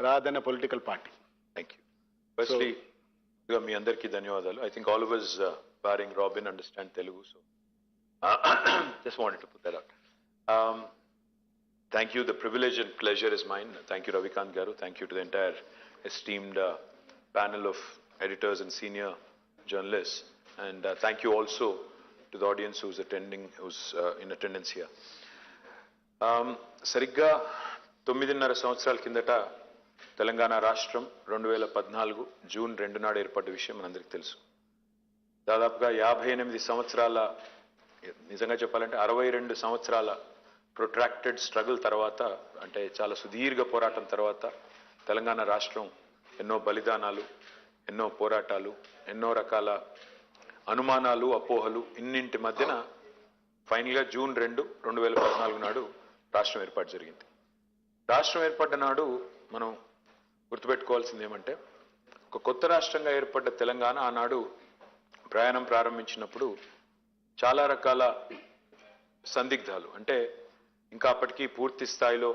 rather than a political party. Thank you. Firstly, మీ అందరికీ ధన్యవాదాలు. I think all of us, barring Robin, understand Telugu, so just wanted to put that out. Thank you. The privilege and pleasure is mine. Thank you, Ravikant Garu. Thank you to the entire esteemed panel of editors and senior journalists. And thank you also to the audience who's in attendance here. Sarigga 9.5 సంవత్సరాల కిందట తెలంగాణ రాష్ట్రం 2014 June 2 నాడు ఏర్పడ్డ విషయం మనందరికీ తెలుసు. దాదాపుగా 58 సంవత్సరాల, నిజంగా చెప్పాలంటే 62 సంవత్సరాల ప్రొట్రాక్టెడ్ స్ట్రగుల్ తర్వాత, అంటే చాలా సుదీర్ఘ పోరాటం తర్వాత తెలంగాణ రాష్ట్రం ఎన్నో బలిదానాలు, ఎన్నో పోరాటాలు, ఎన్నో రకాల అనుమానాలు, అపోహలు, ఇన్నింటి మధ్యన ఫైనల్గా జూన్ 2, 2014 నాడు రాష్ట్రం ఏర్పాటు జరిగింది. రాష్ట్రం ఏర్పడ్డ నాడు మనం గుర్తుపెట్టుకోవాల్సింది ఏమంటే, ఒక కొత్త రాష్ట్రంగా ఏర్పడ్డ తెలంగాణ ఆనాడు ప్రయాణం ప్రారంభించినప్పుడు చాలా రకాల సందిగ్ధాలు, అంటే ఇంకా అప్పటికీ పూర్తి స్థాయిలో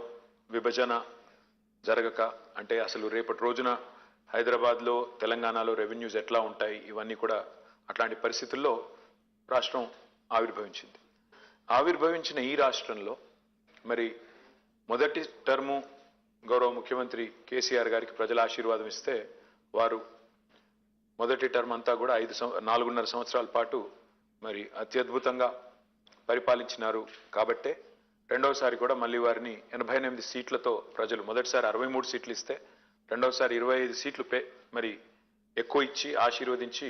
విభజన జరగక, అంటే అసలు రేపటి రోజున హైదరాబాద్లో తెలంగాణలో రెవెన్యూస్ ఎట్లా ఉంటాయి, ఇవన్నీ కూడా అట్లాంటి పరిస్థితుల్లో రాష్ట్రం ఆవిర్భవించింది. ఆవిర్భవించిన ఈ రాష్ట్రంలో మరి మొదటి టర్ము గౌరవ ముఖ్యమంత్రి కేసీఆర్ గారికి ప్రజల ఆశీర్వాదం ఇస్తే, వారు మొదటి టర్మ్ అంతా కూడా 4.5 సంవత్సరాల పాటు మరి అత్యద్భుతంగా పరిపాలించినారు. కాబట్టే రెండవసారి కూడా మళ్ళీ వారిని 88 సీట్లతో ప్రజలు, మొదటిసారి 63 సీట్లు ఇస్తే రెండవసారి 25 సీట్లు మరి ఎక్కువ ఇచ్చి ఆశీర్వదించి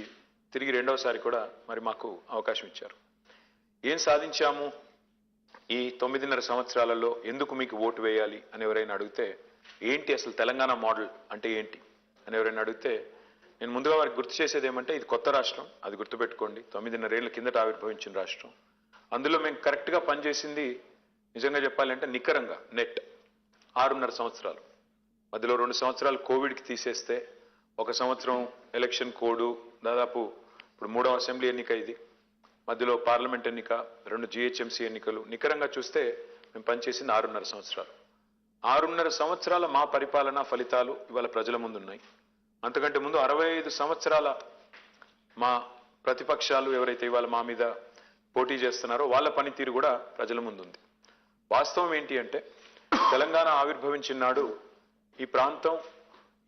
తిరిగి రెండవసారి కూడా మరి మాకు అవకాశం ఇచ్చారు. ఏం సాధించాము ఈ 9.5 సంవత్సరాలలో, ఎందుకు మీకు ఓటు వేయాలి అని ఎవరైనా అడిగితే, ఏంటి అసలు తెలంగాణ మోడల్ అంటే ఏంటి అని ఎవరైనా అడిగితే, నేను ముందుగా వారికి గుర్తు చేసేది ఏమంటే, ఇది కొత్త రాష్ట్రం, అది గుర్తుపెట్టుకోండి. 9.5 ఏళ్ల కిందట ఆవిర్భవించిన రాష్ట్రం. అందులో మేము కరెక్ట్గా పనిచేసింది, నిజంగా చెప్పాలంటే నికరంగా నెట్ 6.5 సంవత్సరాలు. మధ్యలో 2 సంవత్సరాలు కోవిడ్కి తీసేస్తే, 1 సంవత్సరం ఎలక్షన్ కోడ్, దాదాపు ఇప్పుడు 3వ అసెంబ్లీ ఎన్నిక ఇది, మధ్యలో పార్లమెంట్ ఎన్నిక, 2 GHMC ఎన్నికలు, నికరంగా చూస్తే మేము పనిచేసింది 6.5 సంవత్సరాలు. 6.5 సంవత్సరాల మా పరిపాలన ఫలితాలు ఇవాళ ప్రజల ముందు ఉన్నాయి. అంతకంటే ముందు 65 సంవత్సరాల మా ప్రతిపక్షాలు ఎవరైతే ఇవాళ మా మీద పోటీ చేస్తున్నారో వాళ్ళ పనితీరు కూడా ప్రజల ముందు ఉంది. వాస్తవం ఏంటి అంటే, తెలంగాణ ఆవిర్భవించిన నాడు ఈ ప్రాంతం,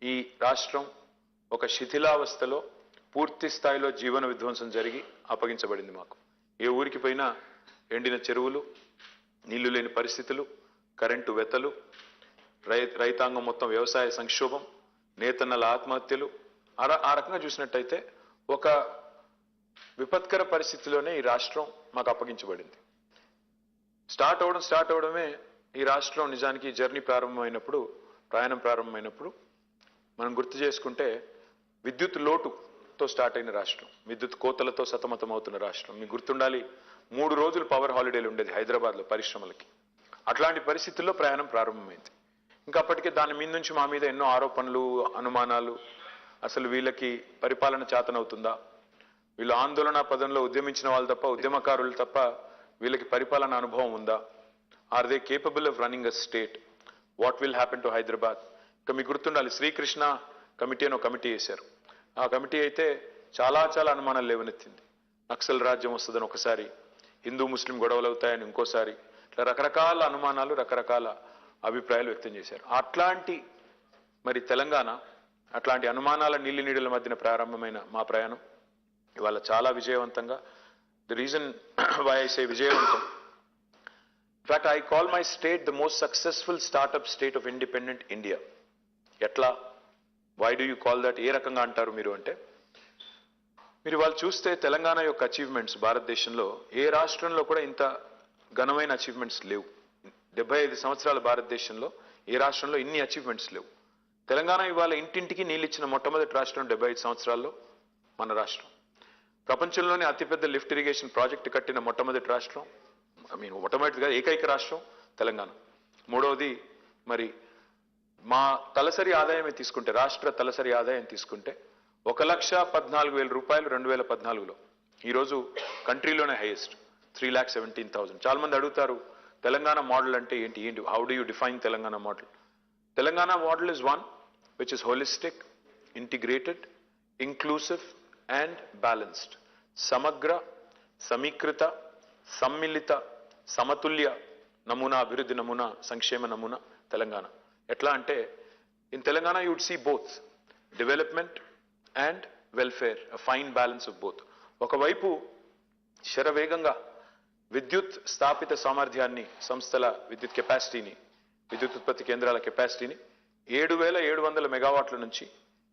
ఈ రాష్ట్రం ఒక శిథిలావస్థలో పూర్తి స్థాయిలో జీవన విధ్వంసం జరిగి అప్పగించబడింది మాకు. ఏ ఊరికి పోయినా ఎండిన చెరువులు, నీళ్లు లేని పరిస్థితులు, కరెంటు వెతలు, రైతాంగం మొత్తం వ్యవసాయ సంక్షోభం, నేతన్నల ఆత్మహత్యలు. ఆ రకంగా చూసినట్టయితే ఒక విపత్కర పరిస్థితిలోనే ఈ రాష్ట్రం మాకు అప్పగించబడింది. స్టార్ట్ అవడమే ఈ రాష్ట్రం నిజానికి జర్నీ ప్రారంభమైనప్పుడు, ప్రయాణం ప్రారంభమైనప్పుడు మనం గుర్తు చేసుకుంటే, విద్యుత్ లోటుతో స్టార్ట్ అయిన రాష్ట్రం, విద్యుత్ కోతలతో సతమతం అవుతున్న రాష్ట్రం. మీకు గుర్తుండాలి, 3 రోజులు పవర్ హాలిడేలు ఉండేది హైదరాబాద్లో పరిశ్రమలకి. అట్లాంటి పరిస్థితుల్లో ప్రయాణం ప్రారంభమైంది. ఇంకా అప్పటికే దాని మీద నుంచి మా మీద ఎన్నో ఆరోపణలు, అనుమానాలు. అసలు వీళ్ళకి పరిపాలన చేతనవుతుందా, వీళ్ళు ఆందోళన పదంలో ఉద్యమించిన వాళ్ళు తప్ప, ఉద్యమకారులు తప్ప వీళ్ళకి పరిపాలన అనుభవం ఉందా, are they capable of running a state, what will happen to Hyderabad. ఇంకా మీకు గుర్తుండాలి, శ్రీకృష్ణ కమిటీ అని ఒక కమిటీ వేశారు. ఆ కమిటీ అయితే చాలా అనుమానాలు లేవనెత్తింది. నక్సల్ రాజ్యం వస్తుందని ఒకసారి, హిందూ ముస్లిం గొడవలు అవుతాయని ఇంకోసారి, ఇట్లా రకరకాల అనుమానాలు, రకరకాల అభిప్రాయాలు వ్యక్తం చేశారు. అట్లాంటి మరి తెలంగాణ, అట్లాంటి అనుమానాల నీళ్ళ మధ్యన ప్రారంభమైన మా ప్రయాణం ఇవాళ చాలా విజయవంతంగా, the reason why I say విజయవంతం, in fact I call my state the most successful startup state of independent India. ఎట్లా, why do you call that, ఏ రకంగా అంటారు మీరు అంటే, మీరు వాళ్ళు చూస్తే తెలంగాణ యొక్క అచీవ్మెంట్స్ భారతదేశంలో ఏ రాష్ట్రంలో కూడా ఇంత ఘనమైన అచీవ్మెంట్స్ లేవు. 75 సంవత్సరాల భారతదేశంలో ఏ రాష్ట్రంలో ఇన్ని అచీవ్మెంట్స్ లేవు. తెలంగాణ ఇవాళ ఇంటింటికి నీళ్ళిచ్చిన మొట్టమొదటి రాష్ట్రం 75 సంవత్సరాల్లో మన రాష్ట్రం. ప్రపంచంలోనే అతిపెద్ద లిఫ్ట్ ఇరిగేషన్ ప్రాజెక్టు కట్టిన మొట్టమొదటి రాష్ట్రం, మొట్టమొదటిగా ఏకైక రాష్ట్రం తెలంగాణ. మూడవది మరి మా తలసరి ఆదాయమే తీసుకుంటే, రాష్ట్ర తలసరి ఆదాయం తీసుకుంటే 1,14,000 రూపాయలు 2014లో. ఈరోజు కంట్రీలోనే హైయెస్ట్ 3,17,000. చాలా మంది అడుగుతారు, తెలంగాణ మోడల్ అంటే ఏంటి, how do you define Telangana model? Telangana model is one which is holistic, integrated, inclusive and balanced. Samagra, Samikrita, Sammilita, Samatulya, Namuna, Abhiruddhi Namuna, Sankshema Namuna, Telangana. Etla ante, in Telangana you would see both development and welfare, a fine balance of both. ఒకవైపు శరవేగంగా విద్యుత్ స్థాపిత సామర్థ్యాన్ని సంస్థల విద్యుత్ కెపాసిటీని విద్యుత్ ఉత్పత్తి కేంద్రాల కెపాసిటీని 7,700 మెగావాట్ల నుంచి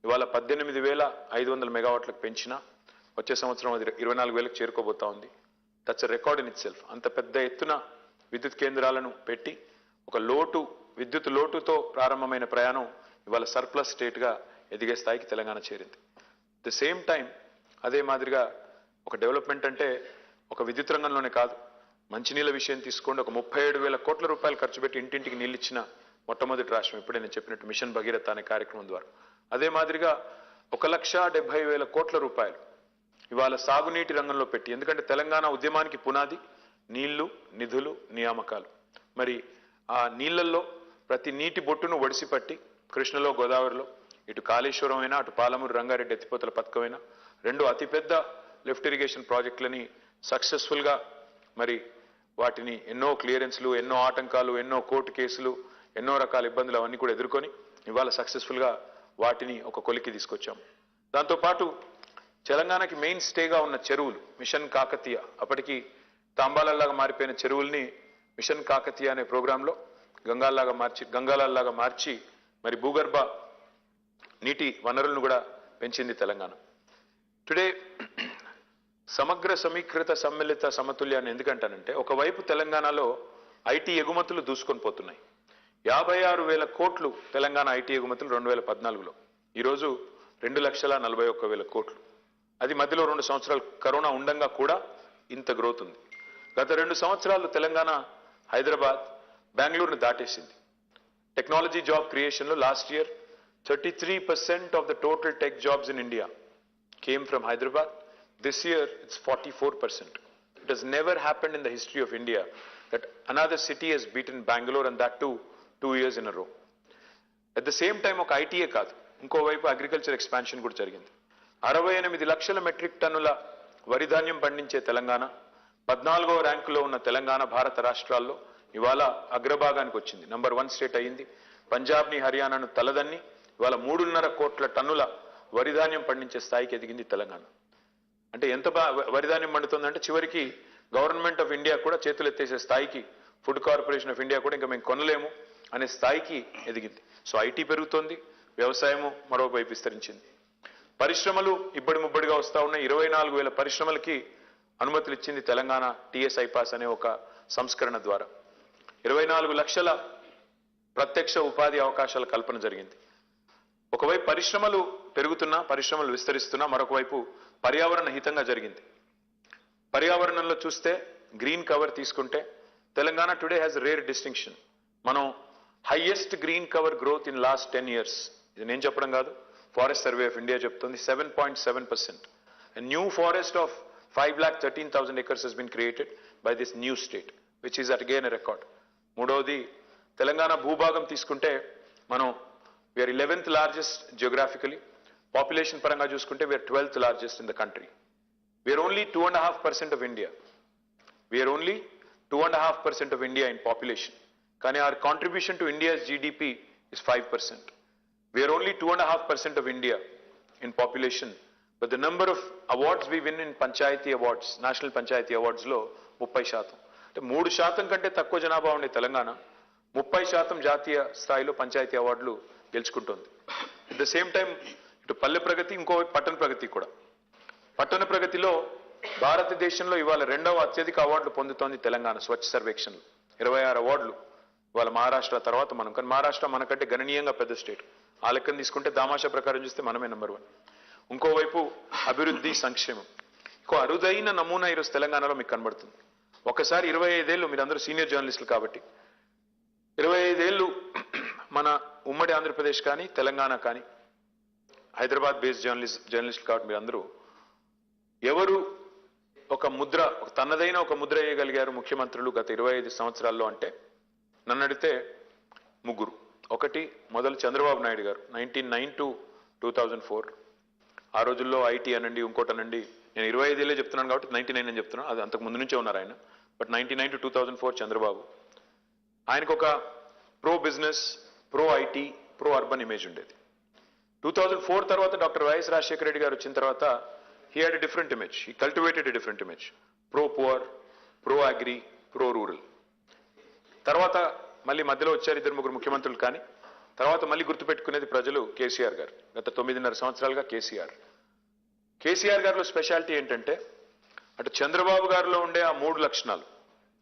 ఇవాళ 18,500 మెగావాట్లకు పెంచినా వచ్చే సంవత్సరం అది 24,000కు చేరుకోబోతా ఉంది. That's a record in it self. అంత పెద్ద ఎత్తున విద్యుత్ కేంద్రాలను పెట్టి ఒక విద్యుత్ లోటుతో ప్రారంభమైన ప్రయాణం ఇవాళ సర్ప్లస్ స్టేట్గా ఎదిగే స్థాయికి తెలంగాణ చేరింది. ద సేమ్ టైం అదే మాదిరిగా ఒక డెవలప్మెంట్ అంటే ఒక విద్యుత్ రంగంలోనే కాదు, మంచినీళ్ళ విషయం తీసుకోండి. ఒక 37,000 కోట్ల రూపాయలు ఖర్చు పెట్టి ఇంటింటికి నీళ్ళు ఇచ్చిన మొట్టమొదటి రాష్ట్రం ఇప్పుడే నేను చెప్పినట్టు మిషన్ భగీరథ అనే కార్యక్రమం ద్వారా. అదే మాదిరిగా 1,70,000 కోట్ల రూపాయలు ఇవాళ సాగునీటి రంగంలో పెట్టి, ఎందుకంటే తెలంగాణ ఉద్యమానికి పునాది నీళ్లు, నిధులు, నియామకాలు. మరి ఆ నీళ్లలో ప్రతి నీటి బొట్టును ఒడిసిపట్టి కృష్ణలో, గోదావరిలో, ఇటు కాళేశ్వరం అయినా అటు పాలమూరు రంగారెడ్డి ఎత్తిపోతల పథకమైనా రెండు అతిపెద్ద లిఫ్ట్ ఇరిగేషన్ ప్రాజెక్టులని సక్సెస్ఫుల్గా మరి వాటిని ఎన్నో క్లియరెన్స్లు, ఎన్నో ఆటంకాలు, ఎన్నో కోర్టు కేసులు, ఎన్నో రకాల ఇబ్బందులు అవన్నీ కూడా ఎదుర్కొని ఇవాళ సక్సెస్ఫుల్గా వాటిని ఒక కొలికి తీసుకొచ్చాం. దాంతోపాటు తెలంగాణకి మెయిన్ స్టేగా ఉన్న చెరువులు మిషన్ కాకతీయ, అప్పటికి తాంబాలలాగా మారిపోయిన చెరువుల్ని మిషన్ కాకతీయ అనే ప్రోగ్రాంలో గంగాలలాగా మార్చి మరి భూగర్భ నీటి వనరులను కూడా పెంచింది తెలంగాణ. టుడే సమగ్ర, సమీకృత, సమ్మిళిత, సమతుల్యాన్ని ఎందుకంటానంటే ఒకవైపు తెలంగాణలో ఐటీ ఎగుమతులు దూసుకొని పోతున్నాయి. 56,000 కోట్లు తెలంగాణ ఐటీ ఎగుమతులు 2014లో, ఈరోజు 2,41,000 కోట్లు. అది మధ్యలో 2 సంవత్సరాలు కరోనా ఉండంగా కూడా ఇంత గ్రోత్ ఉంది. గత 2 సంవత్సరాలు తెలంగాణ హైదరాబాద్, బెంగళూరును దాటేసింది. టెక్నాలజీ జాబ్ క్రియేషన్లో last year 33% of the total tech jobs in India came from Hyderabad. This year it's 44%. It has never happened in the history of India that another city has beaten Bangalore, and that too 2 years in a row. At the same time ఒక ITA కాదు, ఇంకోవైపు agriculture expansion కూడా జరిగింది. 68 లక్షల metric టన్నుల వరి ధాన్యం పండించే తెలంగాణ 14వ ర్యాంకులో ఉన్న తెలంగాణ భారత రాష్ట్రాల్లో ఇవాళ అగ్రభాగానికి వచ్చింది. నంబర్ 1 స్టేట్ అయింది. పంజాబ్ని, హర్యానాను తలదన్ని ఇవాళ 3.5 కోట్ల టన్నుల వరిధాన్యం పండించే స్థాయికి ఎదిగింది తెలంగాణ. అంటే ఎంత వరిధాన్యం పండుతుందంటే చివరికి గవర్నమెంట్ ఆఫ్ ఇండియా కూడా చేతులు ఎత్తేసే స్థాయికి, ఫుడ్ కార్పొరేషన్ ఆఫ్ ఇండియా కూడా ఇంకా మేము కొనలేము అనే స్థాయికి ఎదిగింది. సో ఐటీ పెరుగుతోంది, వ్యవసాయము మరోవైపు విస్తరించింది. పరిశ్రమలు ఇబ్బడి ముబ్బడిగా వస్తా ఉన్న 24,000 పరిశ్రమలకి అనుమతులు ఇచ్చింది తెలంగాణ టీఎస్ఐ పాస్ అనే ఒక సంస్కరణ ద్వారా. 24 లక్షల ప్రత్యక్ష ఉపాధి అవకాశాల కల్పన జరిగింది. ఒకవైపు పరిశ్రమలు పెరుగుతున్నా, పరిశ్రమలు విస్తరిస్తున్నా, మరొక వైపు పర్యావరణ హితంగా జరిగింది. పర్యావరణంలో చూస్తే గ్రీన్ కవర్ తీసుకుంటే Telangana today has rare distinction. మనం highest green cover growth in last 10 years. ఇది నేను చెప్పడం కాదు, ఫారెస్ట్ సర్వే ఆఫ్ ఇండియా చెప్తుంది. 7.7%. New forest of 5,13,000 acres has been created by this new state, which is again a record. మూడవది తెలంగాణ భూభాగం తీసుకుంటే మనం we are 11th largest geographically. Population paranga chuskunte we are 12th largest in the country. We are only 2.5% of India. We are only 2.5% of India in population. Kani our contribution to India's GDP is 5%. We are only 2.5% of India in population. But the number of awards we win in Panchayati awards, National Panchayati awards lo 30%. అంటే 3% కంటే తక్కువ జనాభా ఉండే తెలంగాణ 30% జాతీయ స్థాయిలో పంచాయతీ అవార్డులు గెలుచుకుంటోంది. At the same time ఇటు పల్లె ప్రగతి, ఇంకో పట్టణ ప్రగతి కూడా. పట్టణ ప్రగతిలో భారతదేశంలో ఇవాళ 2వ అత్యధిక అవార్డులు పొందుతోంది తెలంగాణ. స్వచ్ఛ సర్వేక్షణలు 26 అవార్డులు ఇవాళ మహారాష్ట్ర తర్వాత మనం. కానీ మహారాష్ట్ర మనకంటే గణనీయంగా పెద్ద స్టేట్. ఆ లెక్కను తీసుకుంటే దామాషా ప్రకారం చూస్తే మనమే నెంబర్ 1. ఇంకోవైపు అభివృద్ధి, సంక్షేమం. ఇంకో అరుదైన నమూనా ఈరోజు తెలంగాణలో మీకు కనబడుతుంది. ఒకసారి 25 ఏళ్ళు, మీరందరూ సీనియర్ జర్నలిస్టులు కాబట్టి 25 ఏళ్ళు మన ఉమ్మడి ఆంధ్రప్రదేశ్ కానీ తెలంగాణ కానీ హైదరాబాద్ బేస్డ్ జర్నలిస్టులు కాబట్టి మీరందరూ ఎవరు ఒక ముద్ర, తనదైన ఒక ముద్ర వేయగలిగారు ముఖ్యమంత్రులు గత 25 సంవత్సరాల్లో అంటే నన్ను అడిగితే 3. ఒకటి మొదలు చంద్రబాబు నాయుడు గారు 1999 to 2004 ఆ రోజుల్లో ఐటీ అనండి ఇంకోటి అనండి నేను 25 ఏళ్ళే చెప్తున్నాను కాబట్టి 99 అని చెప్తున్నాను, అది అంతకు ముందు నుంచే ఉన్నారు ఆయన. బట్ 1999 to 2004 చంద్రబాబు, ఆయనకు ఒక pro business, pro IT, pro urban image ఉండేది. 2004 తర్వాత డాక్టర్ వైఎస్ రాజశేఖర రెడ్డి గారు వచ్చిన తర్వాత he had a different image, he cultivated a different image, pro poor, pro agri, pro rural. తర్వాత మళ్ళీ మధ్యలో వచ్చారు 2-3 ముఖ్యమంత్రులు, కానీ తర్వాత మళ్ళీ గుర్తుపెట్టుకునేది ప్రజలు కేసీఆర్ గారు. గత 9.5 సంవత్సరాలుగా కేసీఆర్ గారిలో స్పెషాలిటీ ఏంటంటే అటు చంద్రబాబు గారిలో ఉండే ఆ 3 లక్షణాలు,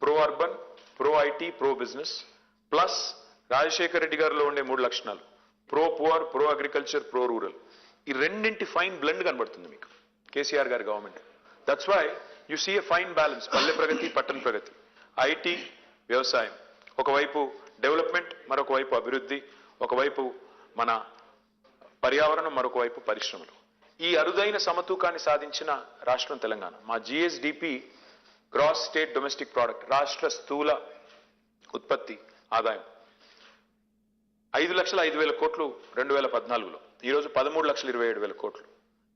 pro urban, pro IT, pro business, plus Rajasekhara Reddy గారిలో ఉండే 3 లక్షణాలు, pro poor, pro agriculture, pro rural, ఈ రెండింటి ఫైన్ బ్లెండ్ కనబడుతుంది మీకు కేసీఆర్ గారి government. That's why you see a fine balance, Palle Pragathi, పట్టణ ప్రగతి, ఐటీ, వ్యవసాయం, ఒకవైపు డెవలప్మెంట్, మరొక వైపు అభివృద్ధి, ఒకవైపు మన పర్యావరణం, మరొక వైపు పరిశ్రమలు. ఈ అరుదైన సమతూకాన్ని సాధించిన రాష్ట్రం తెలంగాణ. మా GSDP, gross state domestic product, రాష్ట్ర స్థూల ఉత్పత్తి ఆదాయం 5,05,000 కోట్లు 2014లో, ఈరోజు 13,27,000 కోట్లు.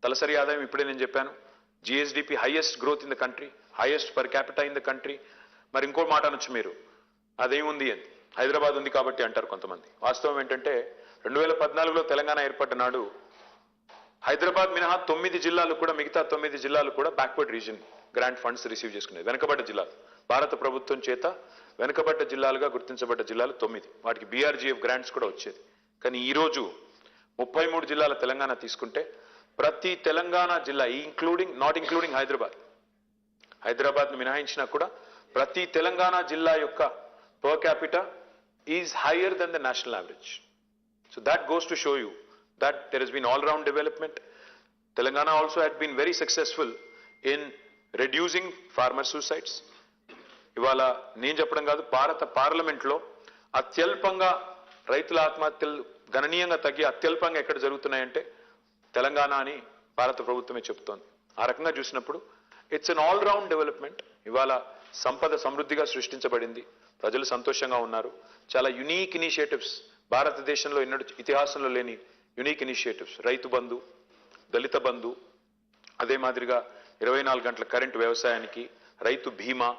తలసరి ఆదాయం ఇప్పుడే నేను చెప్పాను, GSDP highest growth in the country, highest per capita in the country. మరి ఇంకో మాట అనొచ్చు మీరు, అదేముంది అని, హైదరాబాద్ ఉంది కాబట్టి అంటారు కొంతమంది. వాస్తవం ఏంటంటే 2014లో తెలంగాణ ఏర్పడ్డ నాడు హైదరాబాద్ మినహా 9 జిల్లాలు కూడా, మిగతా 9 జిల్లాలు కూడా backward reason grant funds receive చేసుకునేది. వెనుకబడ్డ జిల్లాలు, భారత ప్రభుత్వం చేత వెనుకబడ్డ జిల్లాలుగా గుర్తించబడ్డ జిల్లాలు 9, వాటికి బీఆర్జీఎఫ్ గ్రాంట్స్ కూడా వచ్చేది. కానీ ఈరోజు 33 జిల్లాల తెలంగాణ తీసుకుంటే ప్రతి తెలంగాణ జిల్లా, నాట్ ఇంక్లూడింగ్ హైదరాబాద్ను మినహాయించినా కూడా ప్రతి తెలంగాణ జిల్లా యొక్క per capita is higher than the national average. So that goes to show you that there has been all-round development. Telangana also had been very successful in reducing farmer suicides. ఇవాళ నేను చెప్పడం కాదు, భారత పార్లమెంట్లో అత్యల్పంగా రైతుల ఆత్మహత్యలు గణనీయంగా తగ్గి అత్యల్పంగా ఎక్కడ జరుగుతున్నాయంటే తెలంగాణ అని భారత ప్రభుత్వమే చెప్తోంది. ఆ రకంగా చూసినప్పుడు ఇట్స్ అన్ ఆల్-రౌండ్ డెవలప్మెంట్. ఇవాళ సంపద సమృద్ధిగా సృష్టించబడింది, ప్రజలు సంతోషంగా ఉన్నారు. చాలా యునీక్ ఇనిషియేటివ్స్, భారతదేశంలో ఎన్నడూ ఇతిహాసంలో లేని యునీక్ ఇనిషియేటివ్స్, రైతు బంధు, దళిత బంధు, అదే మాదిరిగా 24 గంటల కరెంటు వ్యవసాయానికి, రైతు బీమా,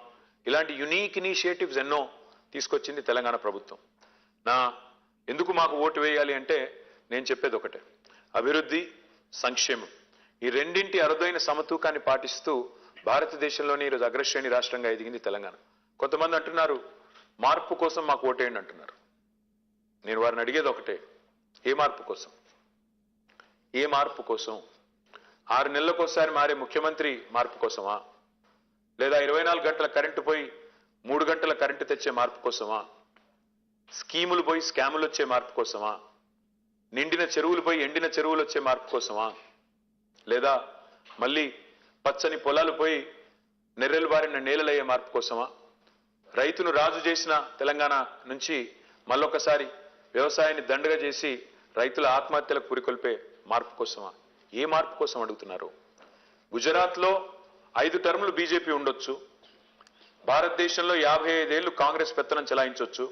ఇలాంటి యునీక్ ఇనిషియేటివ్స్ ఎన్నో తీసుకొచ్చింది తెలంగాణ ప్రభుత్వం. ఎందుకు మాకు ఓటు వేయాలి అంటే నేను చెప్పేది ఒకటే, అభివృద్ధి, సంక్షేమం, ఈ రెండింటి అరుదైన సమతూకాన్ని పాటిస్తూ భారతదేశంలోనే ఈరోజు అగ్రశ్రేణి రాష్ట్రంగా ఎదిగింది తెలంగాణ. కొంతమంది అంటున్నారు మార్పు కోసం మాకు ఓటేయండి అంటున్నారు. నేను వారిని అడిగేది ఒకటే, ఏ మార్పు కోసం? 6 నెలలకోసారి మారే ముఖ్యమంత్రి మార్పు కోసమా? లేదా 24 గంటల కరెంటు పోయి 3 గంటల కరెంటు తెచ్చే మార్పు కోసమా? స్కీములు పోయి స్కాములు వచ్చే మార్పు కోసమా? నిండిన చెరువులు పోయి ఎండిన చెరువులు వచ్చే మార్పు కోసమా? లేదా మళ్ళీ పచ్చని పొలాలు పోయి నెర్రెలు బారిన నేలలయ్యే మార్పు కోసమా? రైతును రాజు చేసిన తెలంగాణ నుంచి మళ్ళొకసారి వ్యవసాయాన్ని దండగా చేసి రైతుల ఆత్మహత్యలకు పురికొల్పే మార్పు కోసమా? ఏ మార్పు కోసం అడుగుతున్నారు? గుజరాత్లో 5 టర్ములు బీజేపీ ఉండొచ్చు, భారతదేశంలో 55 ఏళ్లు కాంగ్రెస్ పెత్తనం చెలాయించవచ్చు,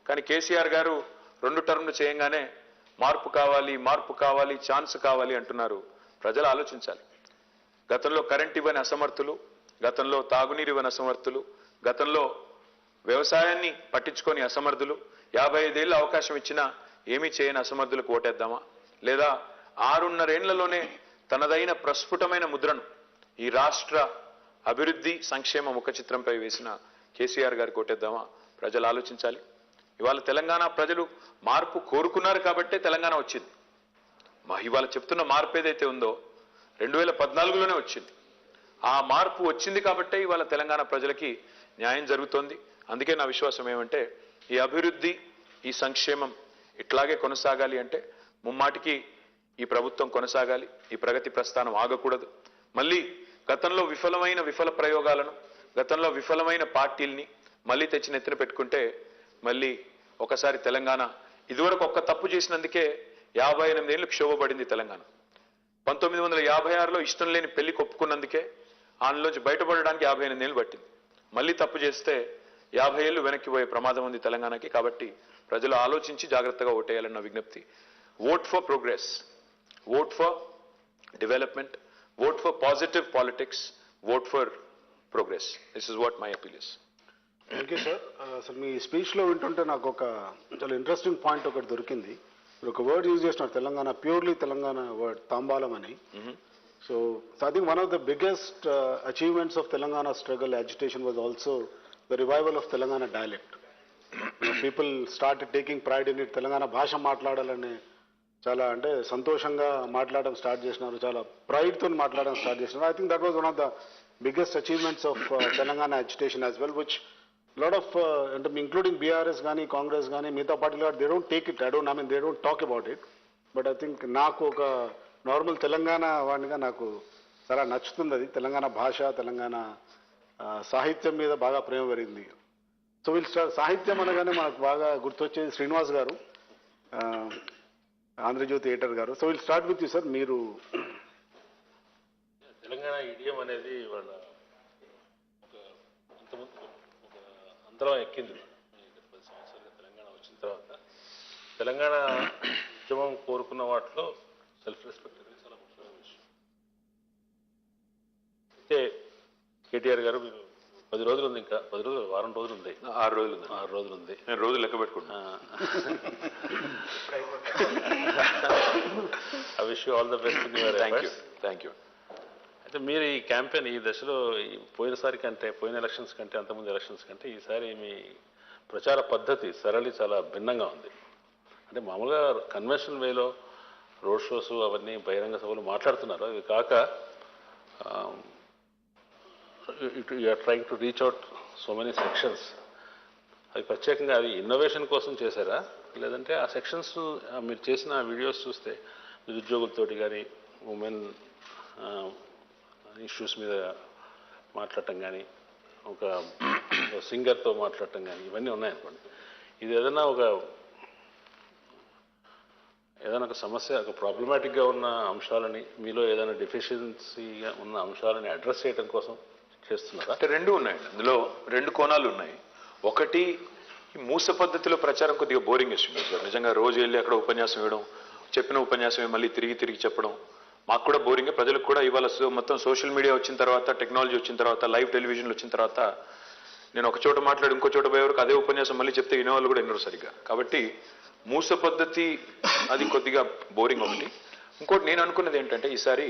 కానీ కేసీఆర్ గారు 2 టర్ములు చేయంగానే మార్పు కావాలి, ఛాన్స్ కావాలి అంటున్నారు. ప్రజలు ఆలోచించాలి. గతంలో కరెంట్ ఇవ్వని అసమర్థులు, గతంలో తాగునీరు ఇవ్వని అసమర్థులు, గతంలో వ్యవసాయాన్ని పట్టించుకొని అసమర్థులు, 55 ఏళ్ళు అవకాశం ఇచ్చినా ఏమీ చేయని అసమర్థులకు ఓటేద్దామా? లేదా 6.5 ఏళ్లలోనే తనదైన ప్రస్ఫుటమైన ముద్రను ఈ రాష్ట్ర అభివృద్ధి, సంక్షేమ ముఖ చిత్రంపై వేసిన కేసీఆర్ గారికి ఓటేద్దామా? ప్రజలు ఆలోచించాలి. ఇవాళ తెలంగాణ ప్రజలు మార్పు కోరుకున్నారు కాబట్టే తెలంగాణ వచ్చింది. ఇవాళ చెప్తున్న మార్పు ఏదైతే ఉందో 2014లోనే వచ్చింది. ఆ మార్పు వచ్చింది కాబట్టే ఇవాళ తెలంగాణ ప్రజలకి న్యాయం జరుగుతోంది. అందుకే నా విశ్వాసం ఏమంటే ఈ అభివృద్ధి, ఈ సంక్షేమం ఇట్లాగే కొనసాగాలి అంటే ముమ్మాటికి ఈ ప్రభుత్వం కొనసాగాలి, ఈ ప్రగతి ప్రస్థానం ఆగకూడదు. మళ్ళీ గతంలో విఫల ప్రయోగాలను, గతంలో విఫలమైన పార్టీల్ని మళ్ళీ తెచ్చి నెత్తిన పెట్టుకుంటే మళ్ళీ ఒకసారి తెలంగాణ ఇదివరకు ఒక్క తప్పు చేసినందుకే 58 ఏళ్లు క్షోభపడింది తెలంగాణ. 1956లో ఇష్టం లేని పెళ్లి ఒప్పుకున్నందుకే ఆనలోంచి బయటపడడానికి 58 ఏళ్లు పట్టింది. మళ్ళీ తప్పు చేస్తే 50 ఏళ్లు వెనక్కి పోయే ప్రమాదం ఉంది తెలంగాణకి. కాబట్టి ప్రజలు ఆలోచించి జాగ్రత్తగా ఓటేయాలన్న విజ్ఞప్తి. Vote for progress, vote for development, vote for positive politics, vote for progress. This is what my appeal is. Thank you sir. అసలు మీ స్పీచ్లో వింటుంటే నాకు ఒక చాలా ఇంట్రెస్టింగ్ పాయింట్ ఒకటి దొరికింది. మీరు ఒక వర్డ్ యూజ్ చేసినారు, తెలంగాణ, ప్యూర్లీ తెలంగాణ వర్డ్ తాంబాలం అని. So I think one of the biggest achievements of Telangana struggle agitation was also the revival of Telangana dialect. People start taking pride in it. Telangana భాష మాట్లాడాలని చాలా అంటే సంతోషంగా మాట్లాడడం స్టార్ట్ చేసినారు, చాలా ప్రైడ్తో మాట్లాడడం స్టార్ట్ చేసినారు. I think that was one of the biggest achievements of Telangana agitation as well, which lot of including BRS గానీ కాంగ్రెస్ గానీ మిగతా పార్టీలు they don't take it, they don't talk about it. But I think నాకు ఒక normal Telangana వాడిగా నాకు చాలా నచ్చుతుంది అది. తెలంగాణ భాష, తెలంగాణ సాహిత్యం మీద బాగా ప్రేమ పెరిగింది. సో వీళ్ళు సాహిత్యం అనగానే మనకు బాగా గుర్తొచ్చేది శ్రీనివాస్ గారు, ఆంధ్రజ్యోతి ఎడిటర్ గారు. So will start with you sir. మీరు తెలంగాణ ఇడియం అనేది వాళ్ళ అందరం ఎక్కింది. 10 సంవత్సరాలుగా తెలంగాణ వచ్చిన తర్వాత తెలంగాణ ఉద్యమం కోరుకున్న వాటిలో సెల్ఫ్ రెస్పెక్ట్ అనేది చాలా ముఖ్యమైన విషయం. అయితే కేటీఆర్ గారు మీరు 10 రోజులు ఉంది, ఇంకా 10 రోజులు, వారం రోజులు ఉంది, 6 రోజులు ఉంది. 6 రోజులు ఉంది. నేను రోజు లెక్క పెట్టుకుంటా. I wish you all the best in your efforts. Thank you. అయితే మీరు ఈ క్యాంపెయిన్ ఈ దశలో పోయినసారి కంటే, పోయిన ఎలక్షన్స్ కంటే, అంతకుముందు ఎలక్షన్స్ కంటే ఈసారి మీ ప్రచార పద్ధతి సరళి చాలా భిన్నంగా ఉంది. అంటే మామూలుగా కన్వెన్షనల్ వేలో రోడ్ షోస్ అవన్నీ బహిరంగ సభలు మాట్లాడుతున్నారు. అవి కాక you're trying to reach out so many sections. అవి ప్రత్యేకంగా అవి ఇన్నోవేషన్ కోసం చేశారా, లేదంటే ఆ సెక్షన్స్ మీరు చేసిన వీడియోస్ చూస్తే నిరుద్యోగులతోటి కానీ, ఉమెన్ ఇష్యూస్ మీద మాట్లాడటం కానీ, ఒక సింగర్తో మాట్లాడటం కానీ, ఇవన్నీ ఉన్నాయనుకోండి. ఇది ఏదైనా ఒక సమస్య, ఒక ప్రాబ్లమాటిక్గా ఉన్న అంశాలని, మీలో ఏదైనా డెఫిషియన్సీగా ఉన్న అంశాలని అడ్రస్ చేయడం కోసం చేస్తున్నారా? అంటే రెండు ఉన్నాయండి, అందులో 2 కోణాలు ఉన్నాయి. ఒకటి, ఈ మూస పద్ధతిలో ప్రచారం కొద్దిగా బోరింగ్ ఇస్తుంది సార్. నిజంగా రోజు వెళ్ళి అక్కడ ఉపన్యాసం ఇవ్వడం, చెప్పిన ఉపన్యాసమే మళ్ళీ తిరిగి చెప్పడం మాకు కూడా బోరింగ్. ప్రజలకు కూడా ఇవాళ మొత్తం సోషల్ మీడియా వచ్చిన తర్వాత, టెక్నాలజీ వచ్చిన తర్వాత, లైవ్ టెలివిజన్లు వచ్చిన తర్వాత, నేను ఒక చోట మాట్లాడి ఇంకో చోట పోయే వరకు అదే ఉపన్యాసం మళ్ళీ చెప్తే వినేవాళ్ళు కూడా వినరు సరిగ్గా. కాబట్టి మూస పద్ధతి అది కొద్దిగా బోరింగ్ ఒకటి. ఇంకోటి నేను అనుకున్నది ఏంటంటే, ఈసారి